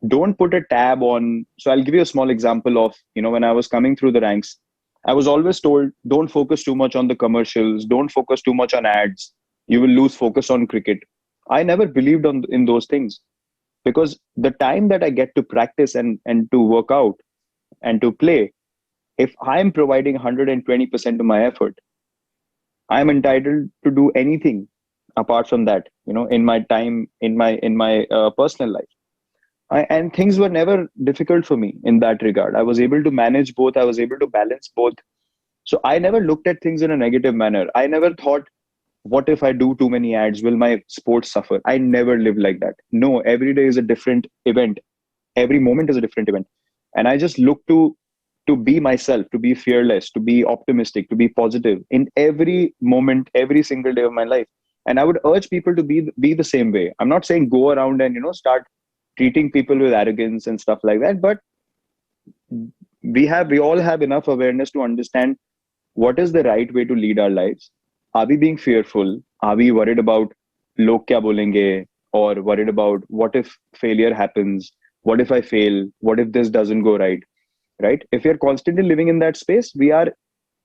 Speaker 17: Don't put a tab on. So I'll give you a small example of, when I was coming through the ranks, I was always told, don't focus too much on the commercials, don't focus too much on ads, you will lose focus on cricket. I never believed in those things, because the time that I get to practice and to work out and to play, if I'm providing 120% of my effort, I'm entitled to do anything apart from that, in my time, in my personal life. And things were never difficult for me in that regard. I was able to manage both. I was able to balance both. So I never looked at things in a negative manner. I never thought, what if I do too many ads? Will my sports suffer? I never lived like that. No, every day is a different event. Every moment is a different event. And I just look to be myself, to be fearless, to be optimistic, to be positive in every moment, every single day of my life. And I would urge people to be the same way. I'm not saying go around and, start treating people with arrogance and stuff like that, but we all have enough awareness to understand what is the right way to lead our lives. Are we being fearful? Are we worried about log kya bolenge, or worried about what if failure happens? What if I fail? What if this doesn't go right? Right? If we are constantly living in that space, we are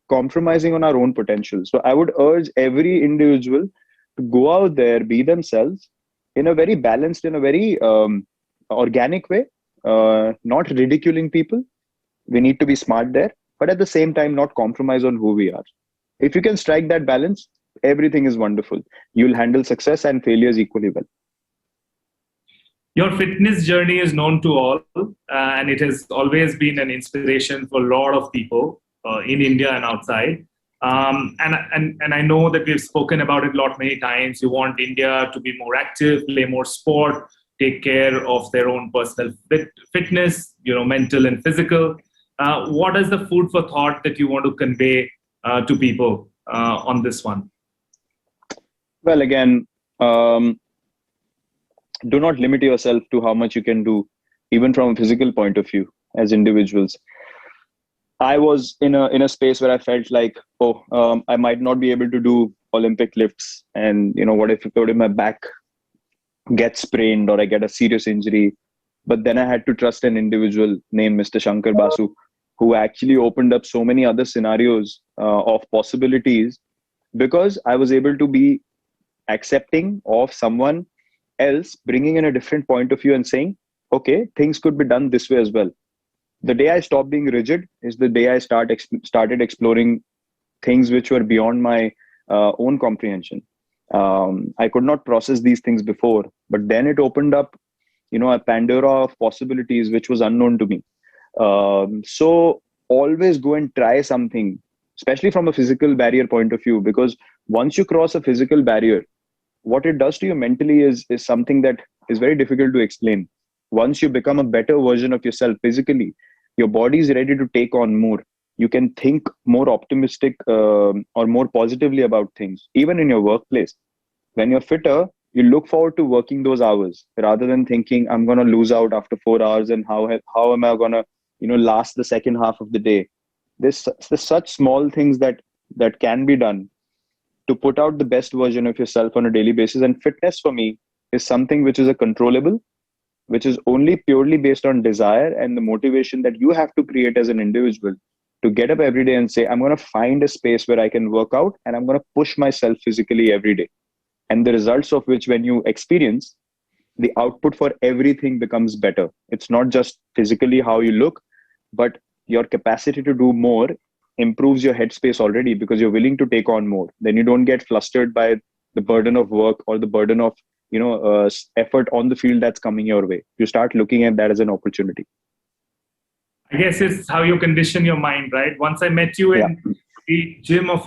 Speaker 17: compromising on our own potential. So I would urge every individual to go out there, be themselves in a very balanced, in a very organic way, not ridiculing people. We need to be smart there, but at the same time, not compromise on who we are. If you can strike that balance, everything is wonderful. You'll handle success and failures equally well.
Speaker 16: Your fitness journey is known to all, and it has always been an inspiration for a lot of people in India and outside. And I know that we've spoken about it many times. You want India to be more active, play more sport, take care of their own personal fitness, mental and physical. What is the food for thought that you want to convey to people on this one?
Speaker 17: Well, again, do not limit yourself to how much you can do, even from a physical point of view as individuals. I was in a space where I felt like, I might not be able to do Olympic lifts. And, what if my back gets sprained or I get a serious injury? But then I had to trust an individual named Mr. Shankar Basu, who actually opened up so many other scenarios of possibilities, because I was able to be accepting of someone else bringing in a different point of view and saying, okay, things could be done this way as well. The day I stopped being rigid is the day I started exploring things which were beyond my own comprehension. I could not process these things before, but then it opened up, a Pandora of possibilities which was unknown to me. So always go and try something, especially from a physical barrier point of view, because once you cross a physical barrier, what it does to you mentally is something that is very difficult to explain. Once you become a better version of yourself physically, your body is ready to take on more. You can think more optimistic or more positively about things, even in your workplace. When you're fitter, you look forward to working those hours rather than thinking, I'm going to lose out after 4 hours and how am I going to last the second half of the day. There's such small things that can be done to put out the best version of yourself on a daily basis. And fitness for me is something which is a controllable, which is only purely based on desire and the motivation that you have to create as an individual to get up every day and say, I'm going to find a space where I can work out and I'm going to push myself physically every day. And the results of which, when you experience, the output for everything becomes better. It's not just physically how you look, but your capacity to do more improves your headspace already, because you're willing to take on more. Then you don't get flustered by the burden of work or the burden of effort on the field that's coming your way. You start looking at that as an opportunity.
Speaker 16: I guess it's how you condition your mind, right? Once I met you in the gym of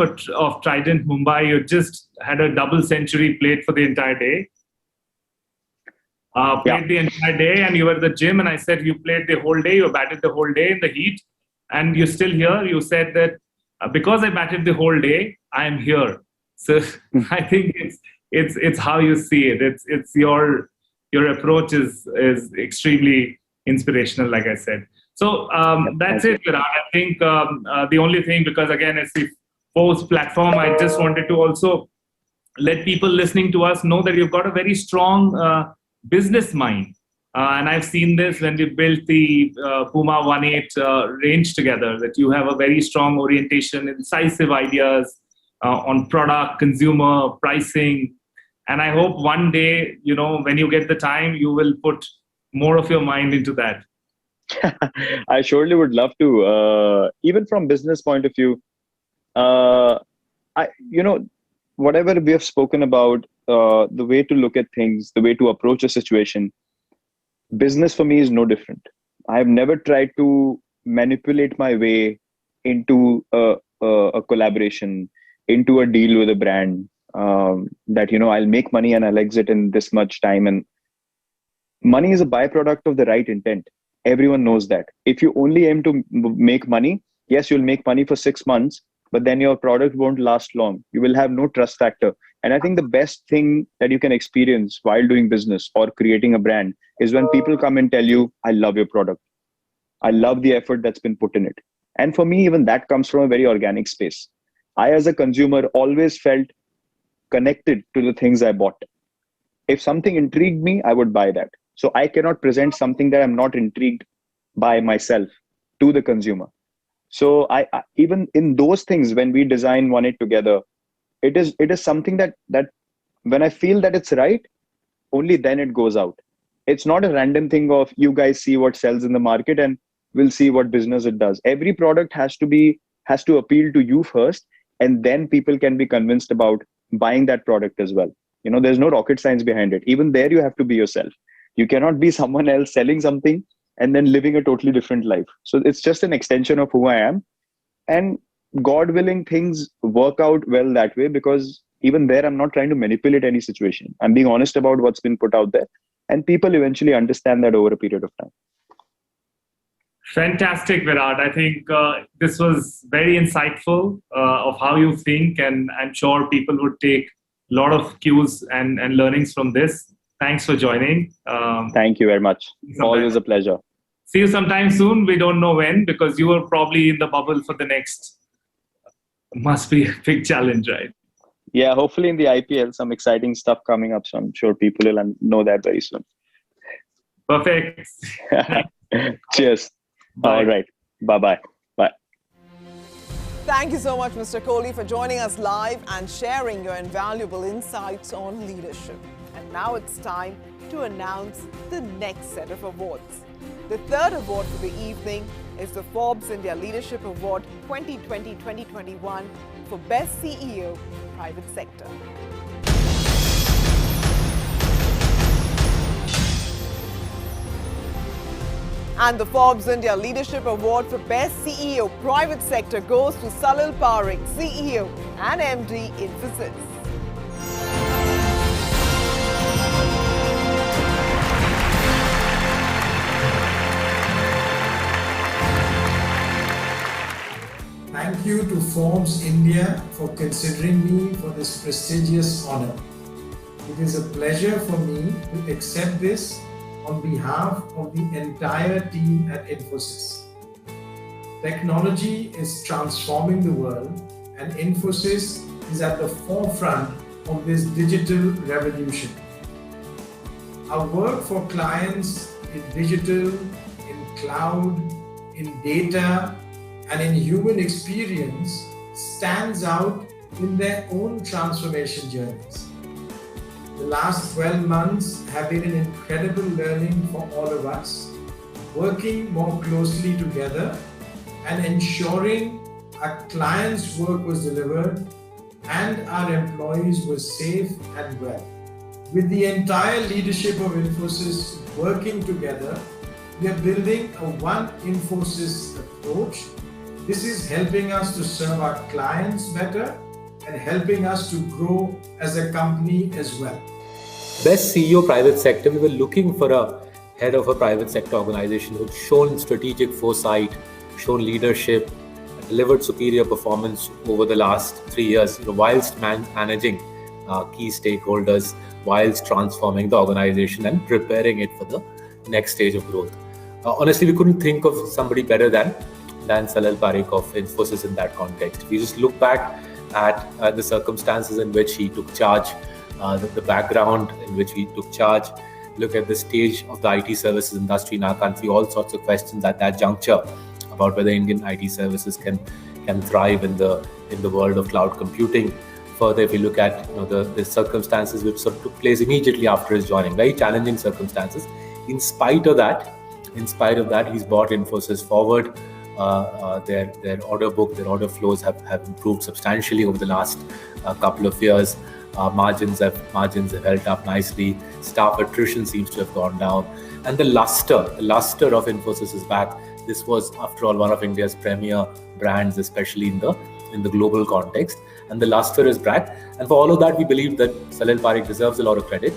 Speaker 16: Trident Mumbai, you just had a double century, played for the entire day. Played the entire day, and you were at the gym, and I said, you played the whole day, you batted the whole day in the heat, and you're still here. You said that because I batted the whole day, I am here. So I think it's how you see it. It's your approach is extremely inspirational, like I said. So that's it, Virat. I think the only thing, because again, it's the Forbes platform, I just wanted to also let people listening to us know that you've got a very strong business mind. And I've seen this when we built the Puma 1.8 range together, that you have a very strong orientation, incisive ideas on product, consumer, pricing. And I hope one day, when you get the time, you will put more of your mind into that.
Speaker 17: I surely would love to. Even from business point of view, whatever we have spoken about, the way to look at things, the way to approach a situation, business for me is no different. I have never tried to manipulate my way into a collaboration, into a deal with a brand, that, I'll make money and I'll exit in this much time. And money is a byproduct of the right intent. Everyone knows that. If you only aim to make money, yes, you'll make money for 6 months, but then your product won't last long. You will have no trust factor. And I think the best thing that you can experience while doing business or creating a brand is when people come and tell you, I love your product. I love the effort that's been put in it. And for me, even that comes from a very organic space. I, as a consumer, always felt connected to the things I bought. If something intrigued me, I would buy that. So I cannot present something that I'm not intrigued by myself to the consumer. So I even in those things, when we design 1.8 together, it is something that when I feel that it's right, only then it goes out. It's not a random thing of you guys see what sells in the market and we'll see what business it does. Every product has to appeal to you first, and then people can be convinced about buying that product as well. There's no rocket science behind it. Even there, you have to be yourself. You cannot be someone else selling something and then living a totally different life. So it's just an extension of who I am. And God willing, things work out well that way, because even there, I'm not trying to manipulate any situation. I'm being honest about what's been put out there. And people eventually understand that over a period of time.
Speaker 16: Fantastic, Virat. I think this was very insightful of how you think, and I'm sure people would take a lot of cues and learnings from this. Thanks for joining.
Speaker 17: Thank you very much. Always a pleasure.
Speaker 16: See you sometime soon. We don't know when, because you are probably in the bubble for the next, must be a big challenge, right?
Speaker 17: Yeah, hopefully in the IPL, some exciting stuff coming up. So I'm sure people will know that very soon.
Speaker 16: Perfect.
Speaker 17: Cheers.
Speaker 16: Bye.
Speaker 17: All right. Bye-bye. Bye.
Speaker 2: Thank you so much, Mr. Kohli, for joining us live and sharing your invaluable insights on leadership. And now it's time to announce the next set of awards. The third award for the evening is the Forbes India Leadership Award 2020-2021 for Best CEO, Private Sector. And the Forbes India Leadership Award for Best CEO, Private Sector goes to Salil Parekh, CEO and MD, Infosys.
Speaker 18: Thank you to Forbes India for considering me for this prestigious honor. It is a pleasure for me to accept this on behalf of the entire team at Infosys. Technology is transforming the world, and Infosys is at the forefront of this digital revolution. Our work for clients in digital, in cloud, in data, and in human experience stands out in their own transformation journeys. The last 12 months have been an incredible learning for all of us, working more closely together and ensuring our clients' work was delivered and our employees were safe and well. With the entire leadership of Infosys working together, we are building a One Infosys approach. This is helping us to serve our clients better and helping us to grow as a company as well.
Speaker 19: Best CEO private sector, we were looking for a head of a private sector organization who'd shown strategic foresight, shown leadership, delivered superior performance over the last 3 years, whilst managing key stakeholders, whilst transforming the organization and preparing it for the next stage of growth. Honestly, we couldn't think of somebody better than Salil Parekh of Infosys in that context. If you just look back at the circumstances in which he took charge, the background in which he took charge, look at the stage of the IT services industry in our country, all sorts of questions at that juncture about whether Indian IT services can thrive in the world of cloud computing. Further, if you look at the circumstances which sort of took place immediately after his joining, very challenging circumstances. In spite of that, he's brought Infosys forward. Their order book, their order flows have improved substantially over the last couple of years. Margins have held up nicely. Staff attrition seems to have gone down, and the luster of Infosys is back. This was, after all, one of India's premier brands, especially in the global context, and the luster is back. And for all of that, we believe that Salil Parekh deserves a lot of credit.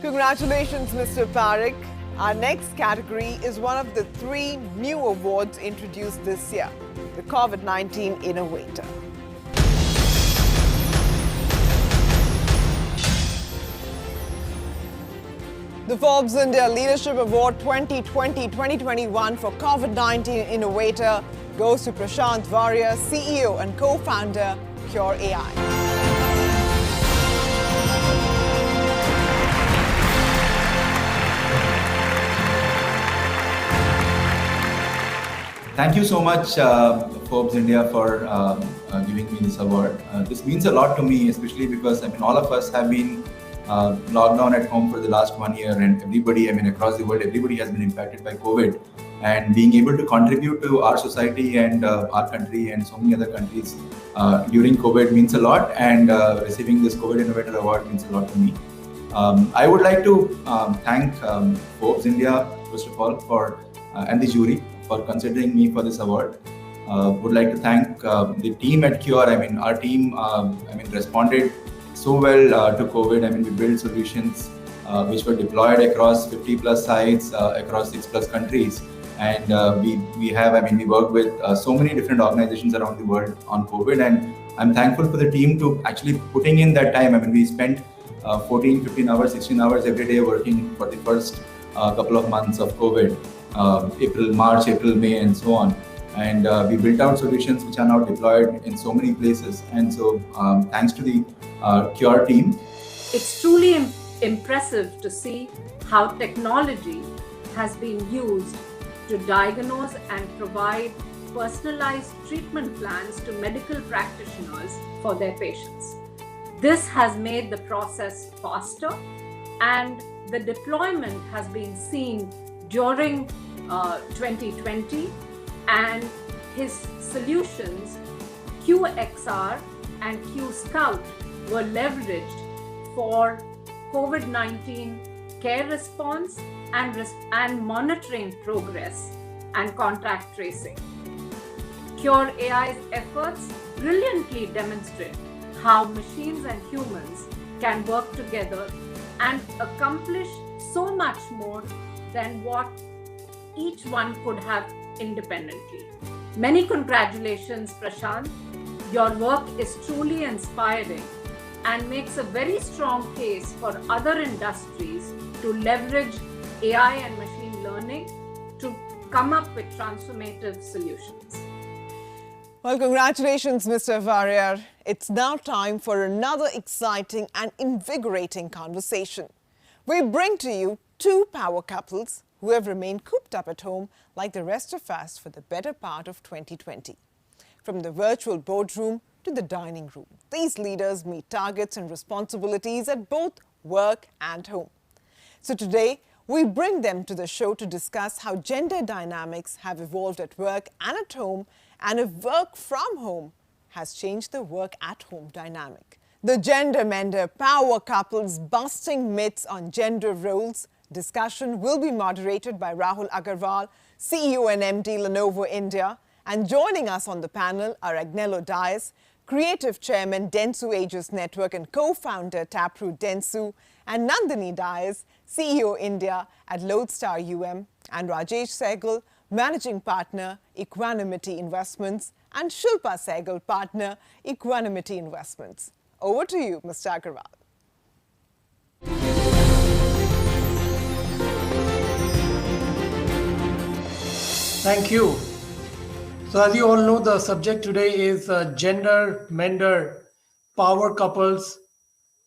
Speaker 2: Congratulations, Mr. Parekh. Our next category is one of the 3 new awards introduced this year, the COVID-19 Innovator. The Forbes India Leadership Award 2020-2021 for COVID-19 Innovator goes to Prashant Warrior, CEO and co-founder, Cure AI.
Speaker 20: Thank you so much, Forbes India, for giving me this award. This means a lot to me, especially because all of us have been locked down at home for the last 1 year, and everybody, across the world, everybody has been impacted by COVID. And being able to contribute to our society and our country and so many other countries during COVID means a lot. And receiving this COVID Innovator Award means a lot to me. I would like to thank Forbes India, first of all, and the jury for considering me for this award. Would like to thank the team at Cure. Our team, responded so well to COVID. We built solutions which were deployed across 50 plus sites, across 6 plus countries. And we work with so many different organizations around the world on COVID. And I'm thankful for the team to actually putting in that time. We spent 14, 15 hours, 16 hours every day working for the first couple of months of COVID, March, April, May, and so on. And we built out solutions which are now deployed in so many places. And so thanks to the Cure team.
Speaker 21: It's truly impressive to see how technology has been used to diagnose and provide personalized treatment plans to medical practitioners for their patients. This has made the process faster, and the deployment has been seen during 2020, and his solutions, QXR and QScout, were leveraged for COVID-19 care response and monitoring progress and contact tracing. Cure AI's efforts brilliantly demonstrate how machines and humans can work together and accomplish so much more than what each one could have independently. Many congratulations, Prashant. Your work is truly inspiring and makes a very strong case for other industries to leverage AI and machine learning to come up with transformative solutions.
Speaker 2: Well, congratulations, Mr. Warrior. It's now time for another exciting and invigorating conversation. We bring to you 2 power couples who have remained cooped up at home like the rest of us for the better part of 2020. From the virtual boardroom to the dining room, these leaders meet targets and responsibilities at both work and home. So today, we bring them to the show to discuss how gender dynamics have evolved at work and at home, and if work from home has changed the work at home dynamic. The Gender Mender Power Couples Busting Myths on Gender Roles discussion will be moderated by Rahul Agarwal, CEO and MD Lenovo India. And joining us on the panel are Agnello Dias, Creative Chairman Dentsu Aegis Network and co-founder Taproot Dentsu, and Nandini Dias, CEO India at Lodestar UM, and Rajesh Sehgal, Managing Partner, Equanimity Investments, and Shilpa Sehgal, Partner, Equanimity Investments. Over to you, Mr. Agarwal.
Speaker 1: Thank you. So as you all know, the subject today is gender mender power couples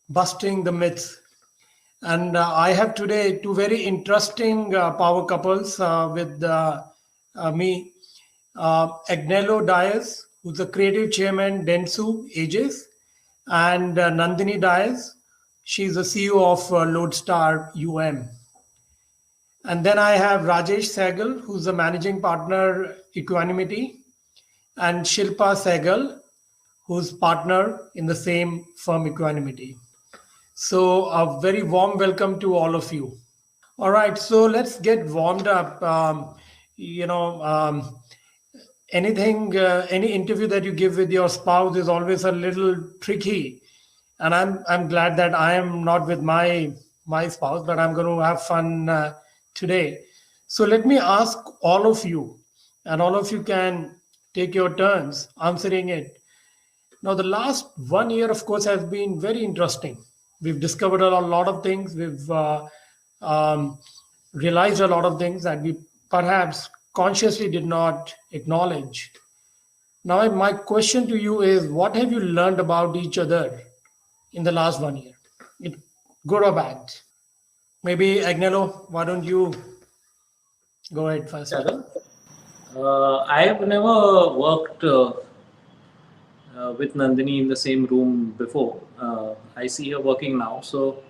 Speaker 1: busting the myths. And I have today two very interesting power couples with me. Agnello Dias, who's the creative chairman, Dentsu Aegis, and Nandini Dias, she's the CEO of Lodestar UM. And then I have Rajesh Sehgal, who's the managing partner, Equanimity, and Shilpa Sehgal, who's partner in the same firm, Equanimity. So a very warm welcome to all of you. All right, so let's get warmed up. Any interview that you give with your spouse is always a little tricky, and I'm glad that I am not with my spouse, but I'm going to have fun today. So let me ask all of you, and all of you can take your turns answering it. Now, the last 1 year, of course, has been very interesting. We've discovered a lot of things. We've realized a lot of things that we perhaps consciously did not acknowledge. Now, my question to you is, what have you learned about each other in the last 1 year? Good or bad? Maybe Agnello, why don't you go ahead first?
Speaker 22: I have never worked with Nandini in the same room before. I see her working now, so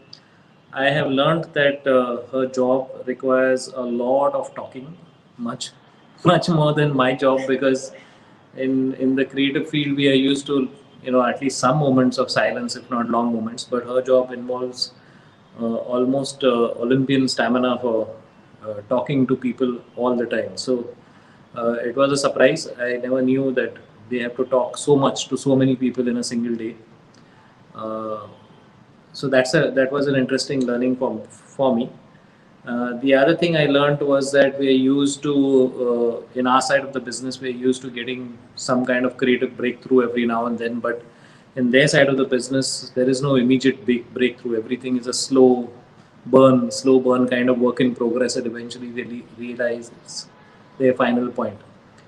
Speaker 22: I have learned that her job requires a lot of talking, much more than my job, because in the creative field we are used to at least some moments of silence, if not long moments, but her job involves almost Olympian stamina for talking to people all the time. So it was a surprise. I never knew that they have to talk so much to so many people in a single day. So that was an interesting learning for me. The other thing I learned was that we're used to, in our side of the business, we're used to getting some kind of creative breakthrough every now and then, but in their side of the business, there is no immediate big breakthrough. Everything is a slow burn kind of work in progress, and eventually they realize it's their final point.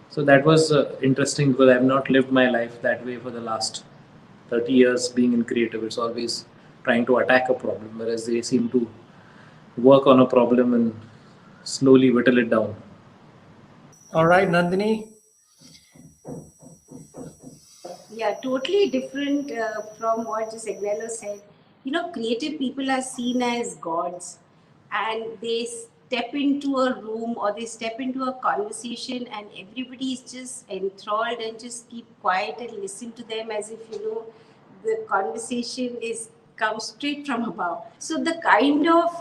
Speaker 22: So that was interesting, because I've not lived my life that way for the last 30 years being in creative. It's always trying to attack a problem, whereas they seem to work on a problem and slowly whittle it down.
Speaker 1: All right, Nandini.
Speaker 23: Yeah, totally different from what just Agnello said. Creative people are seen as gods, and they step into a room or they step into a conversation and everybody is just enthralled and just keep quiet and listen to them as if, the conversation comes straight from above. So the kind of,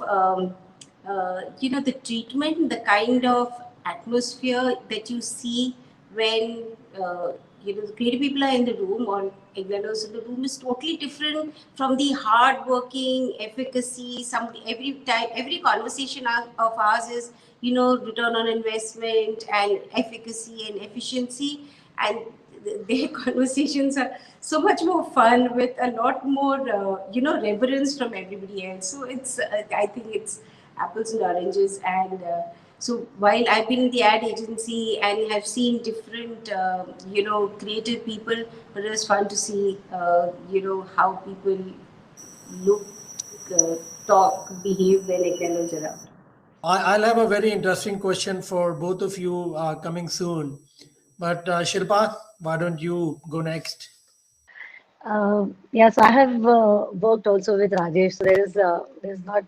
Speaker 23: the treatment, the kind of atmosphere that you see when, the creative people are in the room or Agnello's in the room is totally different from the hard-working efficacy. Every conversation of ours is, return on investment and efficacy and efficiency, and their conversations are so much more fun with a lot more, reverence from everybody else. So it's, I think it's apples and oranges. And so while I've been in the ad agency and have seen different, creative people, but it was fun to see, how people look, talk, behave when Agnello's around.
Speaker 1: I'll have a very interesting question for both of you coming soon. But Shilpa, why don't you go next?
Speaker 24: Yeah, so I have worked also with Rajesh. So there's not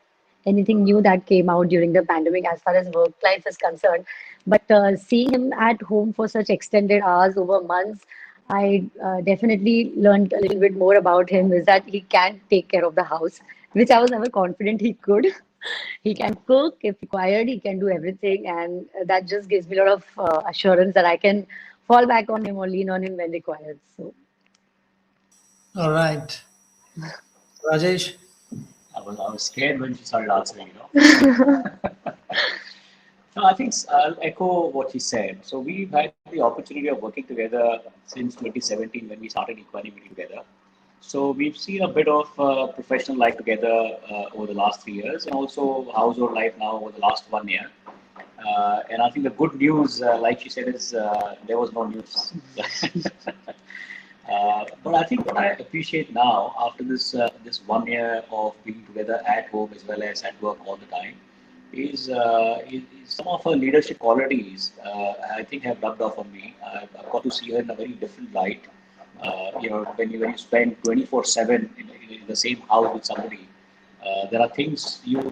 Speaker 24: anything new that came out during the pandemic as far as work life is concerned. But seeing him at home for such extended hours over months, I definitely learned a little bit more about him, is that he can take care of the house, which I was never confident he could. He can cook if required, he can do everything. And that just gives me a lot of assurance that I can fall back on him or lean on him when required. So.
Speaker 1: All right. Rajesh?
Speaker 3: I was scared when she started answering, No, I think I'll echo what she said. So we've had the opportunity of working together since 2017 when we started Equanimity together. So we've seen a bit of professional life together over the last 3 years, and also household life now over the last 1 year. And I think the good news, like she said, is there was no news. But I think what I appreciate now, after this 1 year of being together at home as well as at work all the time, is some of her leadership qualities. I think have rubbed off on me. I've got to see her in a very different light. When you spend 24/7 in the same house with somebody, there are things you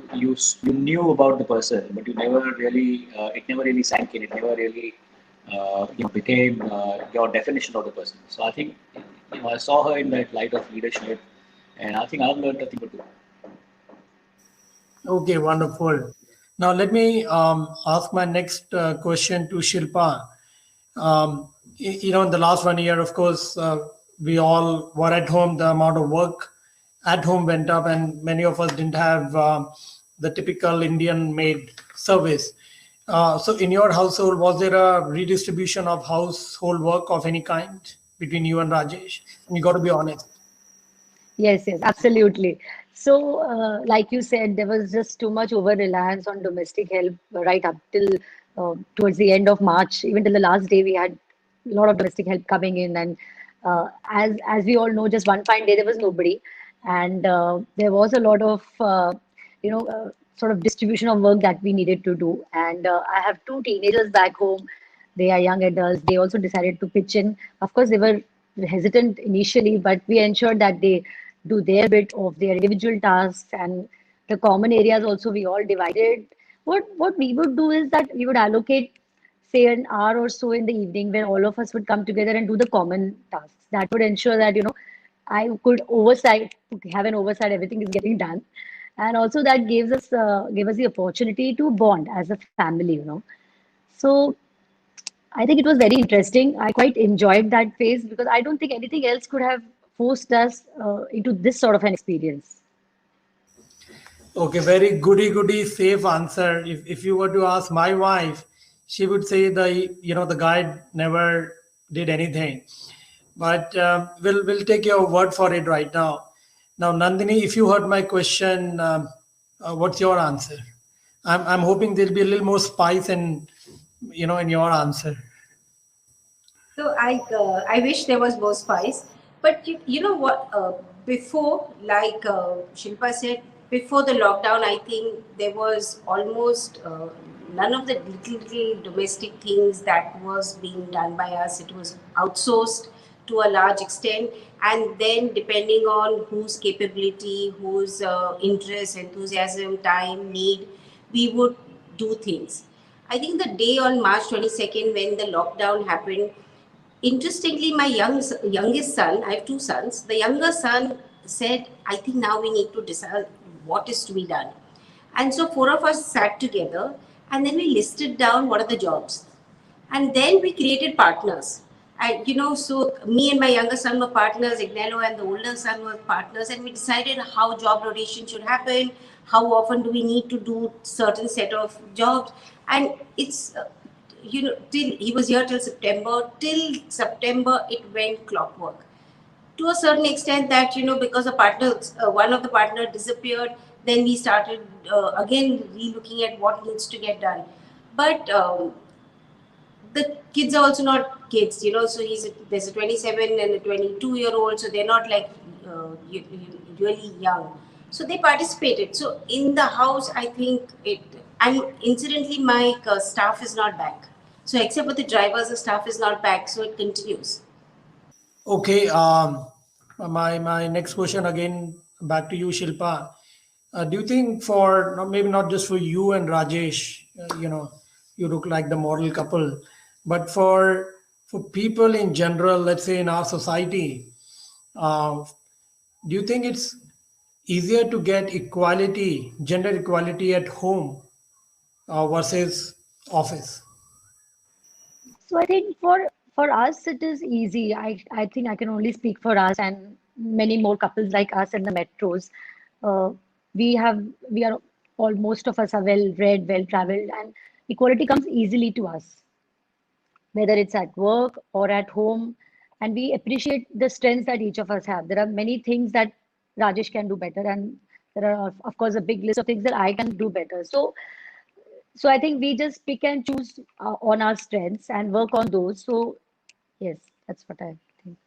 Speaker 3: knew about the person, but you never really it never really sank in. It never really became your definition of the person. So I think I saw her in that light of leadership, and I think I've learned a thing or two.
Speaker 1: Okay, wonderful. Now let me ask my next question to Shilpa. In the last 1 year, of course, we all were at home. The amount of work at home went up, and many of us didn't have the typical Indian maid service. So in your household, was there a redistribution of household work of any kind between you and Rajesh? And you got to be honest.
Speaker 24: Yes, yes, absolutely. So, like you said, there was just too much over-reliance on domestic help right up till towards the end of March. Even till the last day, we had a lot of domestic help coming in, and as we all know, just one fine day there was nobody, and there was a lot of sort of distribution of work that we needed to do. And I have two teenagers back home. They are young adults. They also decided to pitch in. Of course, they were hesitant initially, but we ensured that they do their bit of their individual tasks, and the common areas also we all divided. What we would do is that we would allocate, say, an hour or so in the evening where all of us would come together and do the common tasks. That would ensure that I could have an oversight, everything is getting done, and also that gave us the opportunity to bond as a family. So I think it was very interesting. I quite enjoyed that phase because I don't think anything else could have forced us into this sort of an experience.
Speaker 1: Okay, very goody safe answer. If you were to ask my wife, she would say the guy never did anything. But we'll take your word for it right now. Now, Nandini, if you heard my question, what's your answer? I'm hoping there'll be a little more spice in your answer.
Speaker 23: So I wish there was more spice, but you know what? Before, like Shilpa said, before the lockdown, I think there was almost none of the little domestic things that was being done by us. It was outsourced to a large extent, and then depending on whose capability, whose interest, enthusiasm, time, need, we would do things. I think the day on March 22nd when the lockdown happened, interestingly, my youngest son, I have two sons, the younger son said, I think now we need to decide what is to be done. And so four of us sat together and then we listed down what are the jobs. And then we created partners. And so me and my younger son were partners, Ignelo and the older son were partners, and we decided how job rotation should happen, how often do we need to do certain set of jobs. And it's till he was here till September. Till September, it went clockwork. To a certain extent, that because one of the partner disappeared, then we started again re-looking at what needs to get done. But the kids are also not kids, So there's a 27 and a 22-year-old, so they're not like really young. So they participated. So in the house, I think and incidentally, my staff is not back. So except for the drivers, the staff is not back. So it continues.
Speaker 1: Okay. My next question again, back to you, Shilpa. Do you think maybe not just for you and Rajesh, you look like the model couple, but for people in general, let's say in our society, do you think it's easier to get gender equality at home versus office?
Speaker 24: So I think for us it is easy. I think I can only speak for us and many more couples like us in the metros. we are all, most of us are well read, well traveled, and equality comes easily to us, whether it's at work or at home, and we appreciate the strengths that each of us have. There are many things that Rajesh can do better, and there are, of course, a big list of things that I can do better. So I think we just pick and choose on our strengths and work on those. So yes, that's what I think.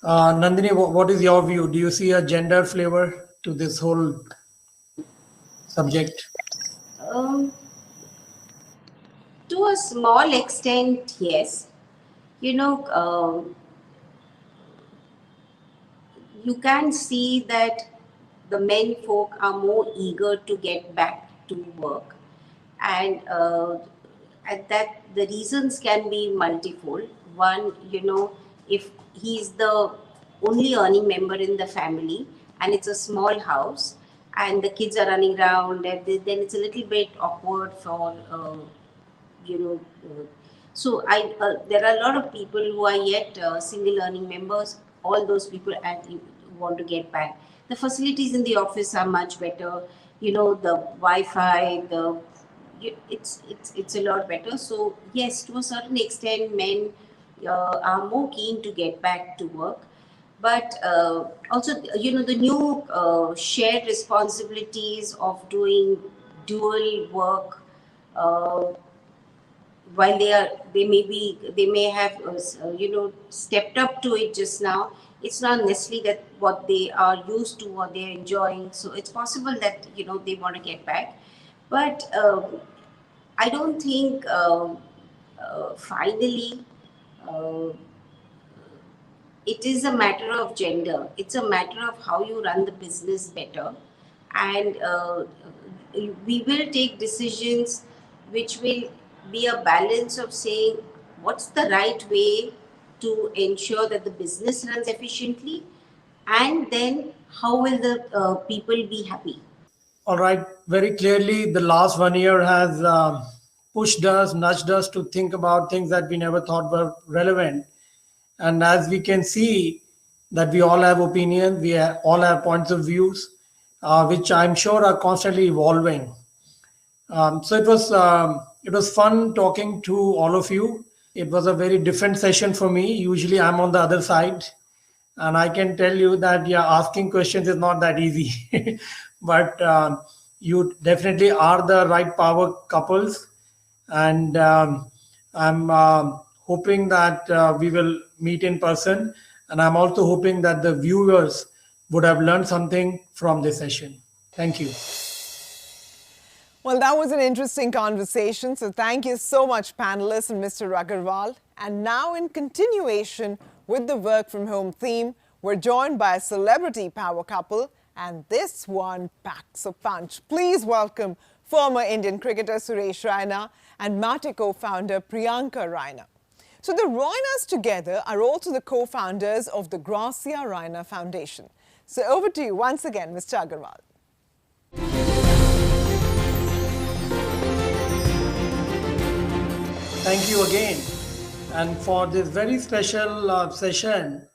Speaker 1: Nandini, what is your view? Do you see a gender flavor to this whole subject?
Speaker 23: To a small extent, yes. You know, you can see that the men folk are more eager to get back to work, and that the reasons can be multifold. One, if he's the only earning member in the family and it's a small house and the kids are running around, and then it's a little bit awkward for you know. So there are a lot of people who are yet single earning members. All those people want to get back. The facilities in the office are much better. The Wi-Fi, it's a lot better. So yes, to a certain extent, men are more keen to get back to work. But also, the new shared responsibilities of doing dual work. While they may have stepped up to it just now, it's not necessarily that what they are used to or they're enjoying. So it's possible that they want to get back, but I don't think finally uh, it is a matter of gender. It's a matter of how you run the business better, and we will take decisions which will be a balance of saying what's the right way to ensure that the business runs efficiently, and then how will the people be happy.
Speaker 1: All right, very clearly, the last 1 year has pushed us, nudged us to think about things that we never thought were relevant. And as we can see, that we all have opinions, all have points of views, which I'm sure are constantly evolving. So it was fun talking to all of you. It was a very different session for me. Usually, I'm on the other side, and I can tell you that asking questions is not that easy. But you definitely are the right power couples, and I'm hoping that we will meet in person, and I'm also hoping that the viewers would have learned something from this session. Thank you.
Speaker 2: Well, that was an interesting conversation. So thank you so much, panelists and Mr. Agarwal. And now, in continuation with the work from home theme, we're joined by a celebrity power couple, and this one packs a punch. Please welcome former Indian cricketer Suresh Raina and Mate co-founder Priyanka Raina. So the Rainas together are also the co-founders of the Gracia Raina Foundation. So over to you once again, Mr. Agarwal.
Speaker 1: Thank you again. And for this very special session,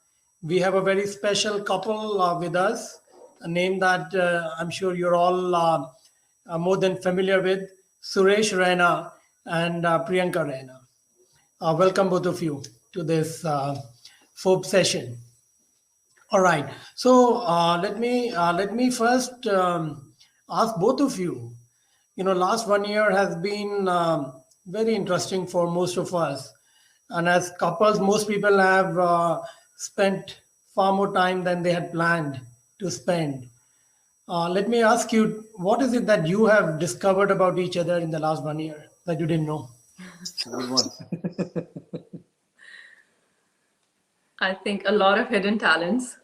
Speaker 1: we have a very special couple with us, a name that I'm sure you're all more than familiar with, Suresh Raina and Priyanka Raina. Welcome both of you to this Forbes session. All right. So let me first ask both of you. Last 1 year has been very interesting for most of us, and as couples, most people have spent far more time than they had planned to spend. Let me ask you, what is it that you have discovered about each other in the last 1 year that you didn't know?
Speaker 4: Good one.
Speaker 5: I think a lot of hidden talents,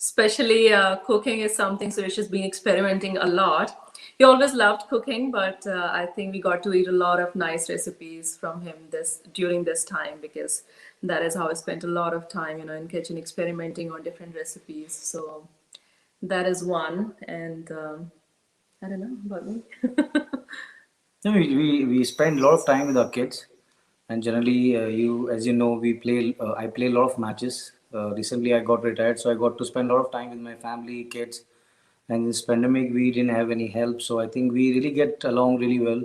Speaker 5: especially cooking is something Suresh has been experimenting a lot. He always loved cooking, but I think we got to eat a lot of nice recipes from him during this time, because that is how I spent a lot of time, in kitchen experimenting on different recipes. So that is one, and I don't know about me.
Speaker 4: No, we spend a lot of time with our kids, and generally, as you know, I play a lot of matches. Recently, I got retired, so I got to spend a lot of time with my family, kids. And this pandemic, we didn't have any help. So I think we really get along really well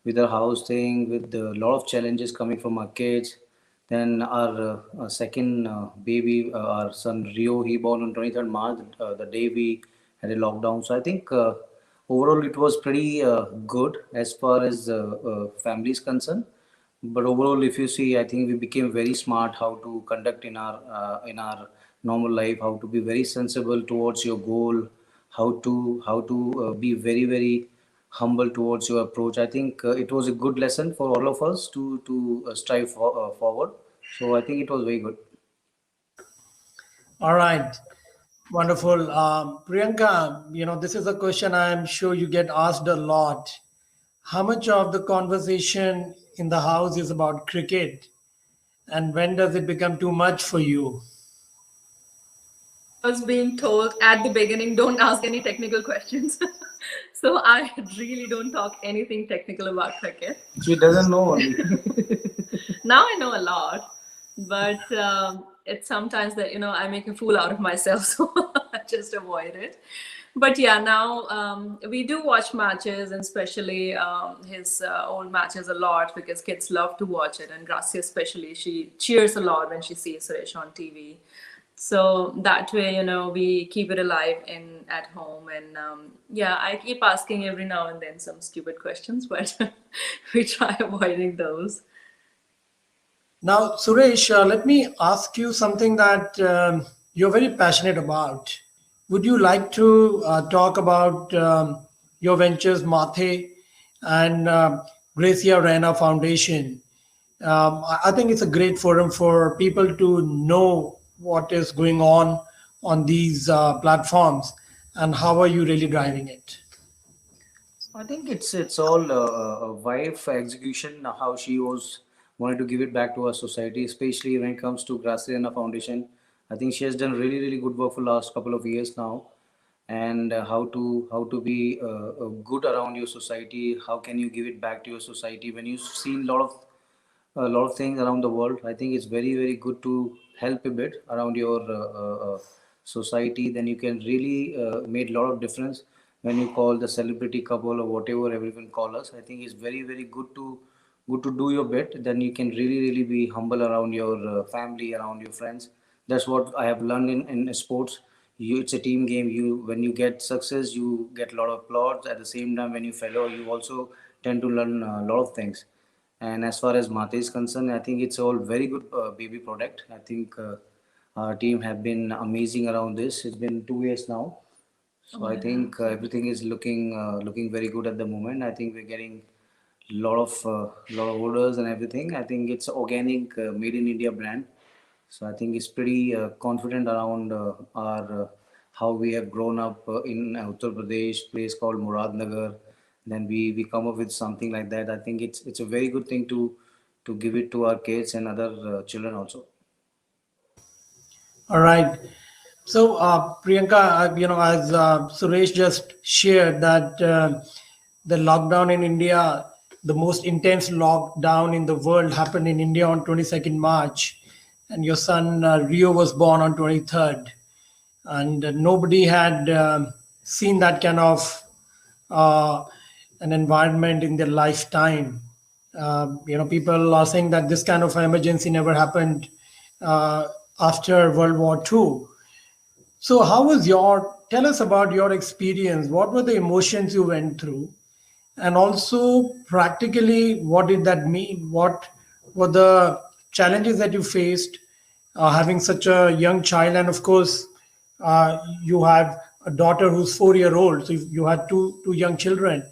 Speaker 4: with our house thing, with a lot of challenges coming from our kids. Then our second baby, our son Rio, he born on 23rd March, the day we had a lockdown. So I think overall it was pretty good as far as family is concerned. But overall, if you see, I think we became very smart how to conduct in our normal life, how to be very sensible towards your goal, how to be very humble towards your approach. I think it was a good lesson for all of us to strive forward. So I think it was very good.
Speaker 1: All right. Wonderful. Priyanka, this is a question I'm sure you get asked a lot. How much of the conversation in the house is about cricket? And when does it become too much for you?
Speaker 5: I was being told at the beginning, don't ask any technical questions. So I really don't talk anything technical about cricket.
Speaker 4: She doesn't know only.
Speaker 5: Now I know a lot, but it's sometimes that, I make a fool out of myself, so I just avoid it. But yeah, now we do watch matches, and especially his old matches a lot, because kids love to watch it. And Gracia especially, she cheers a lot when she sees Suresh on TV. So that way, we keep it alive at home. And yeah, I keep asking every now and then some stupid questions, but we try avoiding those.
Speaker 1: Now, Suresh, let me ask you something that you're very passionate about. Would you like to talk about your ventures, Mathe and Gracia Raina Foundation? I think it's a great forum for people to know what is going on these platforms, and how are you really driving it?
Speaker 4: I think it's all a wife execution, how she was wanted to give it back to our society, especially when it comes to Graciana Foundation. I think she has done really good work for last couple of years now, and how to be good around your society. How can you give it back to your society when you've seen a lot of things around the world? I think it's very good to help a bit around your society. Then you can really make a lot of difference when you call the celebrity couple or whatever everyone call us. I think it's very good to do your bit. Then you can really be humble around your family, around your friends. That's what I have learned in sports. It's a team game. When you get success, you get a lot of applause. At the same time, when you fail, you also tend to learn a lot of things. And as far as Mate is concerned, I think it's all very good baby product. I think our team have been amazing around this. It's been 2 years now, so I think everything is looking very good at the moment. I think we're getting lot of orders and everything. I think it's organic, made in India brand. So I think it's pretty confident around our how we have grown up in Uttar Pradesh, place called Muradnagar. Then we come up with something like that. I think it's a very good thing to give it to our kids and other children also.
Speaker 1: All right. So, Priyanka, as Suresh just shared that the lockdown in India, the most intense lockdown in the world, happened in India on 22nd March, and your son Rio was born on 23rd, and nobody had seen that kind of an environment in their lifetime. People are saying that this kind of emergency never happened after World War II. So tell us about your experience. What were the emotions you went through? And also practically, what did that mean? What were the challenges that you faced having such a young child? And of course, you have a daughter who's 4 years old. So you had two young children.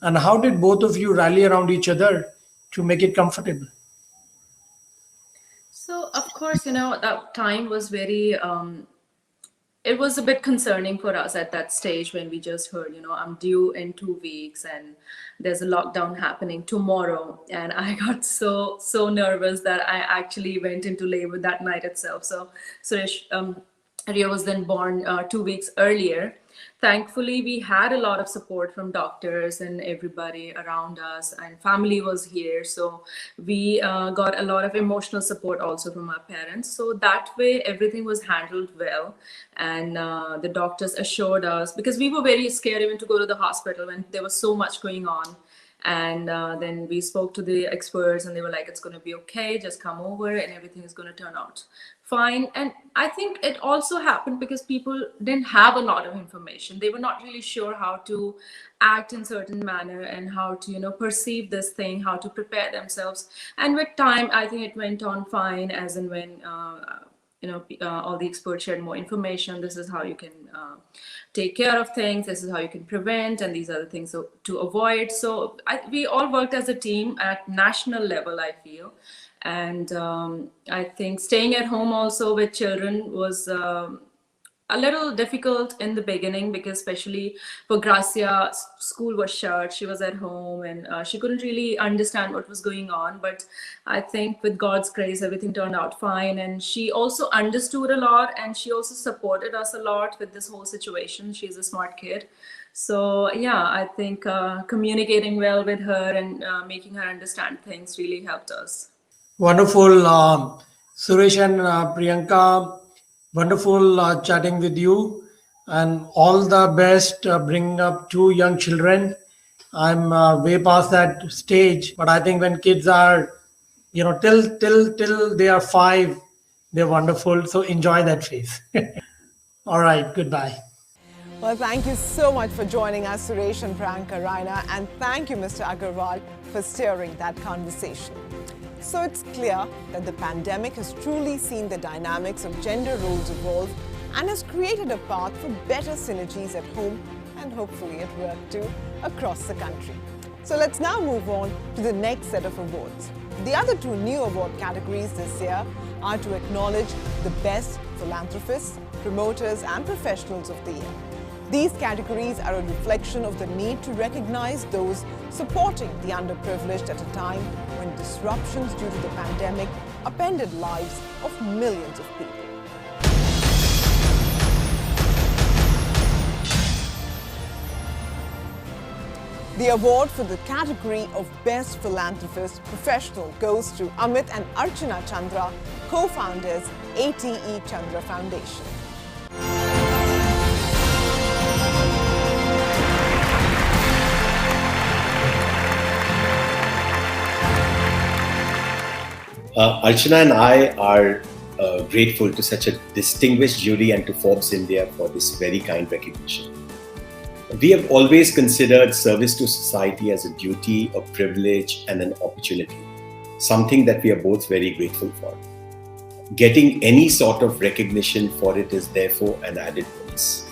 Speaker 1: And how did both of you rally around each other to make it comfortable?
Speaker 5: So, of course, that time was it was a bit concerning for us at that stage when we just heard, I'm due in 2 weeks and there's a lockdown happening tomorrow. And I got so nervous that I actually went into labor that night itself. So Suresh, Rio was then born 2 weeks earlier. thankfully, we had a lot of support from doctors and everybody around us, and family was here. So we got a lot of emotional support also from our parents. So that way, everything was handled well. And the doctors assured us, because we were very scared even to go to the hospital when there was so much going on. And then we spoke to the experts and they were like, it's going to be okay, just come over and everything is going to turn out fine. And I think it also happened because people didn't have a lot of information. They were not really sure how to act in certain manner and how to, perceive this thing, how to prepare themselves. And with time, I think it went on fine, as in when all the experts shared more information. This is how you can take care of things. This is how you can prevent, and these are the things to avoid. So we all worked as a team at national level, I feel. And I think staying at home also with children was a little difficult in the beginning, because especially for Gracia, school was shut, she was at home, and she couldn't really understand what was going on. But I think with God's grace, everything turned out fine. And she also understood a lot, and she also supported us a lot with this whole situation. She's a smart kid. So yeah, I think communicating well with her and making her understand things really helped us.
Speaker 1: Wonderful. Suresh and Priyanka, wonderful chatting with you, and all the best bringing up two young children. I'm way past that stage, but I think when kids are, till they are 5, they're wonderful. So enjoy that phase. All right. Goodbye.
Speaker 2: Well, thank you so much for joining us, Suresh and Priyanka, Raina, and thank you, Mr. Agarwal, for steering that conversation. So it's clear that the pandemic has truly seen the dynamics of gender roles evolve and has created a path for better synergies at home and hopefully at work too across the country. So let's now move on to the next set of awards. The other 2 new award categories this year are to acknowledge the best philanthropists, promoters and professionals of the year. These categories are a reflection of the need to recognize those supporting the underprivileged at a time when disruptions due to the pandemic upended lives of millions of people. The award for the category of Best Philanthropist Professional goes to Amit and Archana Chandra, co-founders, ATE Chandra Foundation.
Speaker 6: Archana and I are grateful to such a distinguished jury and to Forbes India for this very kind recognition. We have always considered service to society as a duty, a privilege, and an opportunity, something that we are both very grateful for. Getting any sort of recognition for it is therefore an added bonus.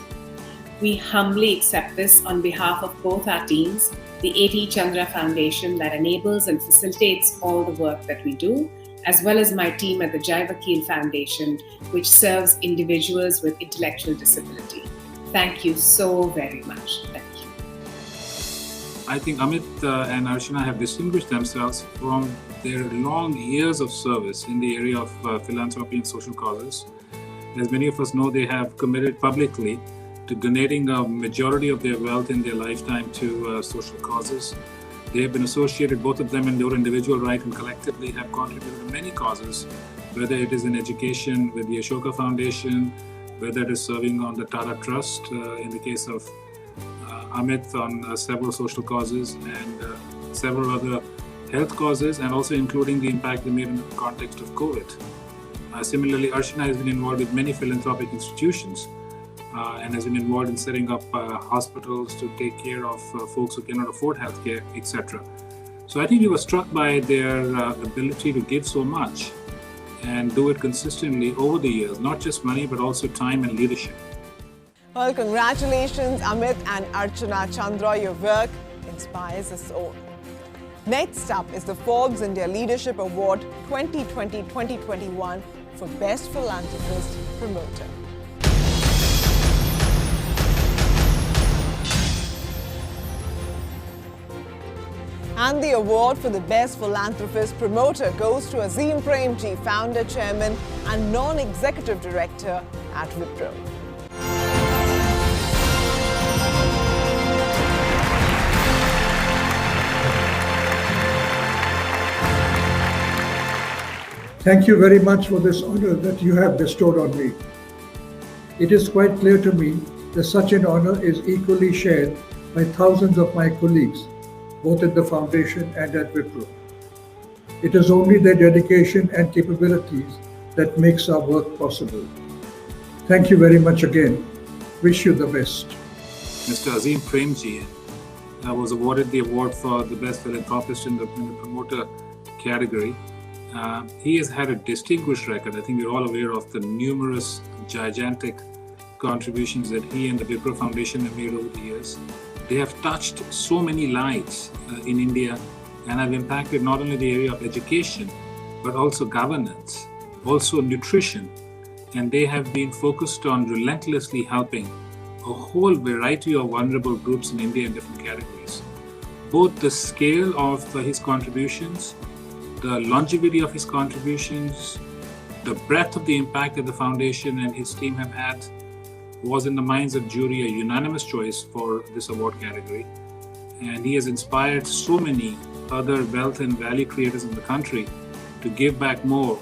Speaker 7: We humbly accept this on behalf of both our teams, the AT Chandra Foundation that enables and facilitates all the work that we do, as well as my team at the Jai Vakil Foundation, which serves individuals with intellectual disability. Thank you so very much. Thank you.
Speaker 8: I think Amit and Archana have distinguished themselves from their long years of service in the area of philanthropy and social causes. As many of us know, they have committed publicly to donating a majority of their wealth in their lifetime to social causes. They have been associated, both of them in their individual right and collectively have contributed to many causes, whether it is in education with the Ashoka Foundation, whether it is serving on the Tata Trust, in the case of Amit on several social causes and several other health causes, and also including the impact they made in the context of COVID. Similarly, Archana has been involved with many philanthropic institutions and has been involved in setting up hospitals to take care of folks who cannot afford healthcare, etc. So I think we were struck by their ability to give so much and do it consistently over the years, not just money, but also time and leadership.
Speaker 2: Well, congratulations, Amit and Archana Chandra. Your work inspires us all. Next up is the Forbes India Leadership Award 2020-2021 for Best Philanthropist Promoter. And the award for the Best Philanthropist Promoter goes to Azim Premji, Founder, Chairman and Non-Executive Director at Wipro.
Speaker 9: Thank you very much for this honor that you have bestowed on me. It is quite clear to me that such an honor is equally shared by thousands of my colleagues, both at the foundation and at Wipro. It is only their dedication and capabilities that makes our work possible. Thank you very much again. Wish you the best.
Speaker 8: Mr. Azim Premji was awarded the award for the best philanthropist in the promoter category. He has had a distinguished record. I think we're all aware of the numerous gigantic contributions that he and the Wipro Foundation have made over the years. They have touched so many lives in India and have impacted not only the area of education, but also governance, also nutrition. And they have been focused on relentlessly helping a whole variety of vulnerable groups in India in different categories. Both the scale of his contributions, the longevity of his contributions, the breadth of the impact that the foundation and his team have had was in the minds of jury a unanimous choice for this award category. And he has inspired so many other wealth and value creators in the country to give back more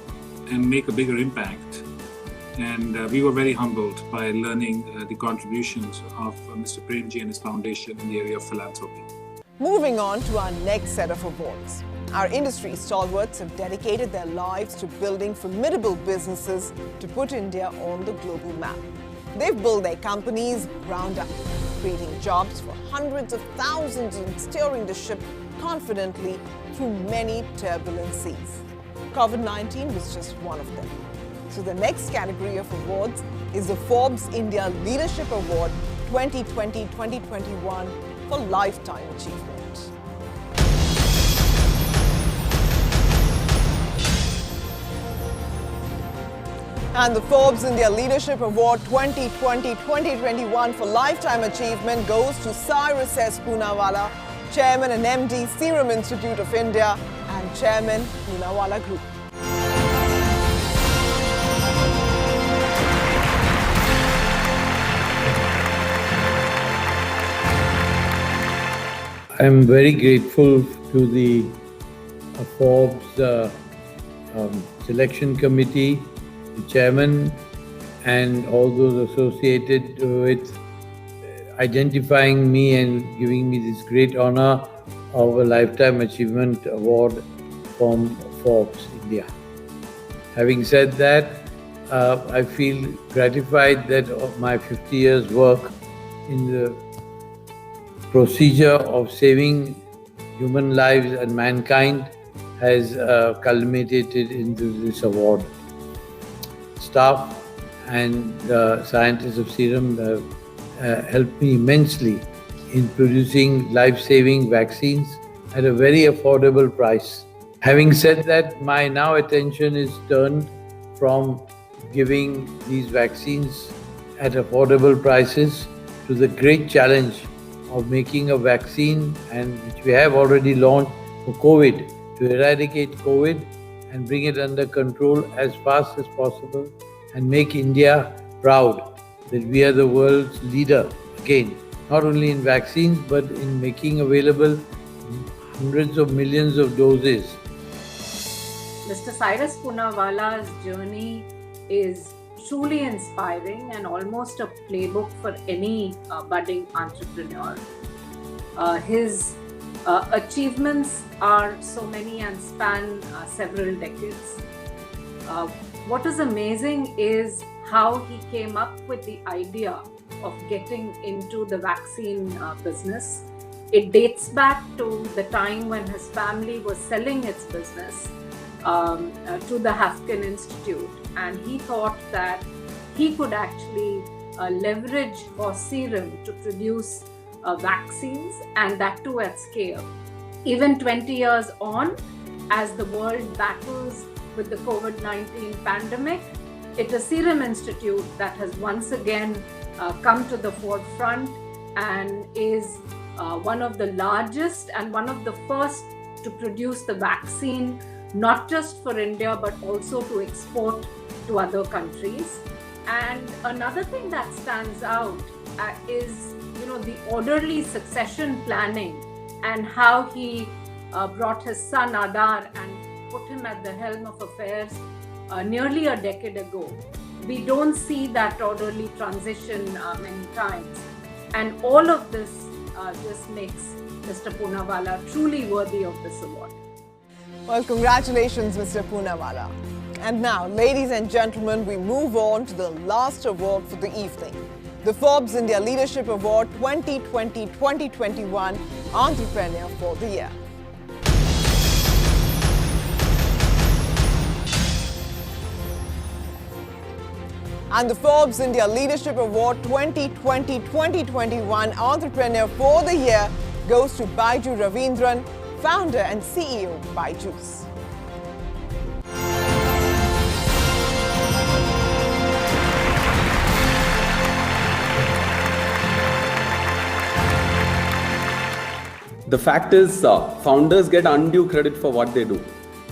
Speaker 8: and make a bigger impact. And we were very humbled by learning the contributions of Mr. Premji and his foundation in the area of philanthropy.
Speaker 2: Moving on to our next set of awards. Our industry stalwarts have dedicated their lives to building formidable businesses to put India on the global map. They've built their companies ground up, creating jobs for hundreds of thousands and steering the ship confidently through many turbulent seas. COVID-19 was just one of them. So the next category of awards is the Forbes India Leadership Award 2020-2021 for Lifetime Achievement. And the Forbes India Leadership Award 2020-2021 for Lifetime Achievement goes to Cyrus S. Poonawalla, Chairman and MD, Serum Institute of India, and Chairman, Poonawalla Group.
Speaker 10: I'm very grateful to the Forbes selection committee, the chairman, and all those associated with identifying me and giving me this great honor of a Lifetime Achievement Award from Forbes India. Having said that, I feel gratified that my 50 years work in the procedure of saving human lives and mankind has culminated into this award. Staff and scientists of Serum have helped me immensely in producing life-saving vaccines at a very affordable price. Having said that, my now attention is turned from giving these vaccines at affordable prices to the great challenge of making a vaccine, and which we have already launched for COVID, to eradicate COVID and bring it under control as fast as possible and make India proud that we are the world's leader again, not only in vaccines but in making available hundreds of millions of doses.
Speaker 21: Mr. Cyrus Poonawalla's journey is truly inspiring and almost a playbook for any budding entrepreneur. His achievements are so many and span several decades. What is amazing is how he came up with the idea of getting into the vaccine business. It dates back to the time when his family was selling its business to the Hafkin Institute, and he thought that he could actually leverage for Serum to produce vaccines, and that too at scale. Even 20 years on, as the world battles with the COVID-19 pandemic, it is Serum Institute that has once again come to the forefront and is one of the largest and one of the first to produce the vaccine, not just for India, but also to export to other countries. And another thing that stands out is, the orderly succession planning and how he brought his son Adar and put him capitalism at the helm of affairs nearly a decade ago. We don't see that orderly transition many times. And all of this just makes Mr. Poonawalla truly worthy of this award.
Speaker 2: Well, congratulations, Mr. Poonawalla. And now, ladies and gentlemen, we move on to the last award for the evening. The Forbes India Leadership Award 2020-2021 Entrepreneur for the Year. And the Forbes India Leadership Award 2020-2021 Entrepreneur for the Year goes to Baiju Ravindran, founder and CEO Byju's.
Speaker 11: The fact is, founders get undue credit for what they do.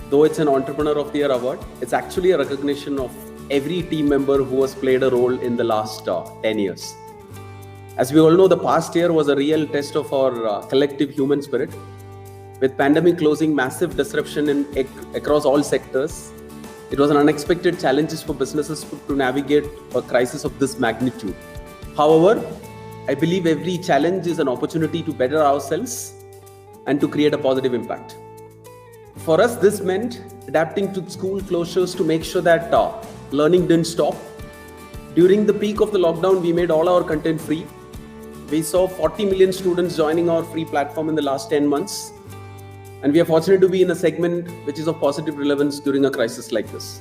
Speaker 11: Though it's an Entrepreneur of the Year award, it's actually a recognition of every team member who has played a role in the last 10 years. As we all know, the past year was a real test of our collective human spirit. With pandemic closing massive disruption across all sectors, it was an unexpected challenge for businesses to navigate a crisis of this magnitude. However, I believe every challenge is an opportunity to better ourselves and to create a positive impact. For us, this meant adapting to school closures to make sure that learning didn't stop. During the peak of the lockdown, we made all our content free. We saw 40 million students joining our free platform in the last 10 months. And we are fortunate to be in a segment which is of positive relevance during a crisis like this.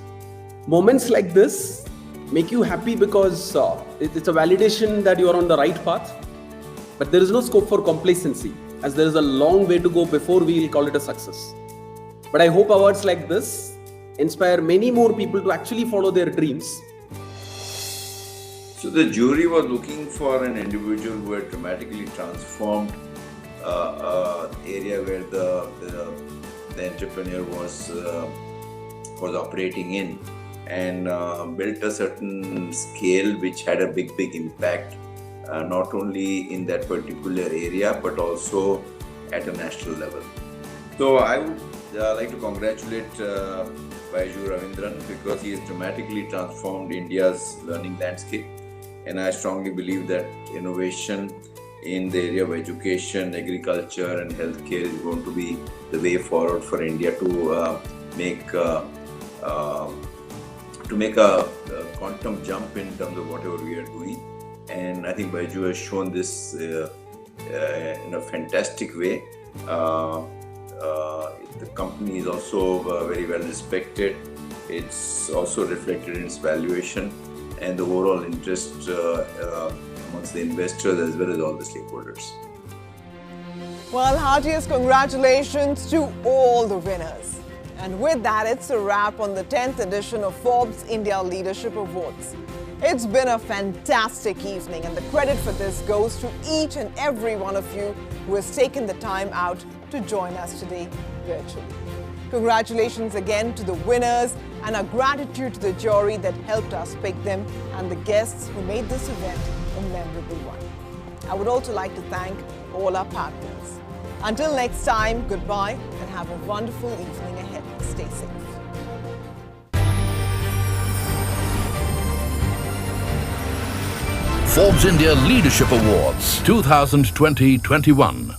Speaker 11: Moments like this make you happy because it's a validation that you are on the right path. But there is no scope for complacency, as there is a long way to go before we will call it a success. But I hope awards like this inspire many more people to actually follow their dreams.
Speaker 12: So the jury was looking for an individual who had dramatically transformed area where the entrepreneur was operating in, and built a certain scale which had a big impact, not only in that particular area but also at a national level. So I would like to congratulate Baiju Ravindran, because he has dramatically transformed India's learning landscape, and I strongly believe that innovation in the area of education, agriculture and healthcare is going to be the way forward for India to make a quantum jump in terms of whatever we are doing. And I think Baiju has shown this in a fantastic way. The company is also very well respected. It's also reflected in its valuation and the overall interest amongst the investors as well as all the stakeholders.
Speaker 2: Well, heartiest congratulations to all the winners. And with that, it's a wrap on the 10th edition of Forbes India Leadership Awards. It's been a fantastic evening, and the credit for this goes to each and every one of you who has taken the time out to join us today virtually. Congratulations again to the winners, and our gratitude to the jury that helped us pick them and the guests who made this event a memorable one. I would also like to thank all our partners. Until next time, goodbye and have a wonderful evening ahead. Stay safe.
Speaker 13: Forbes India Leadership Awards 2020-21.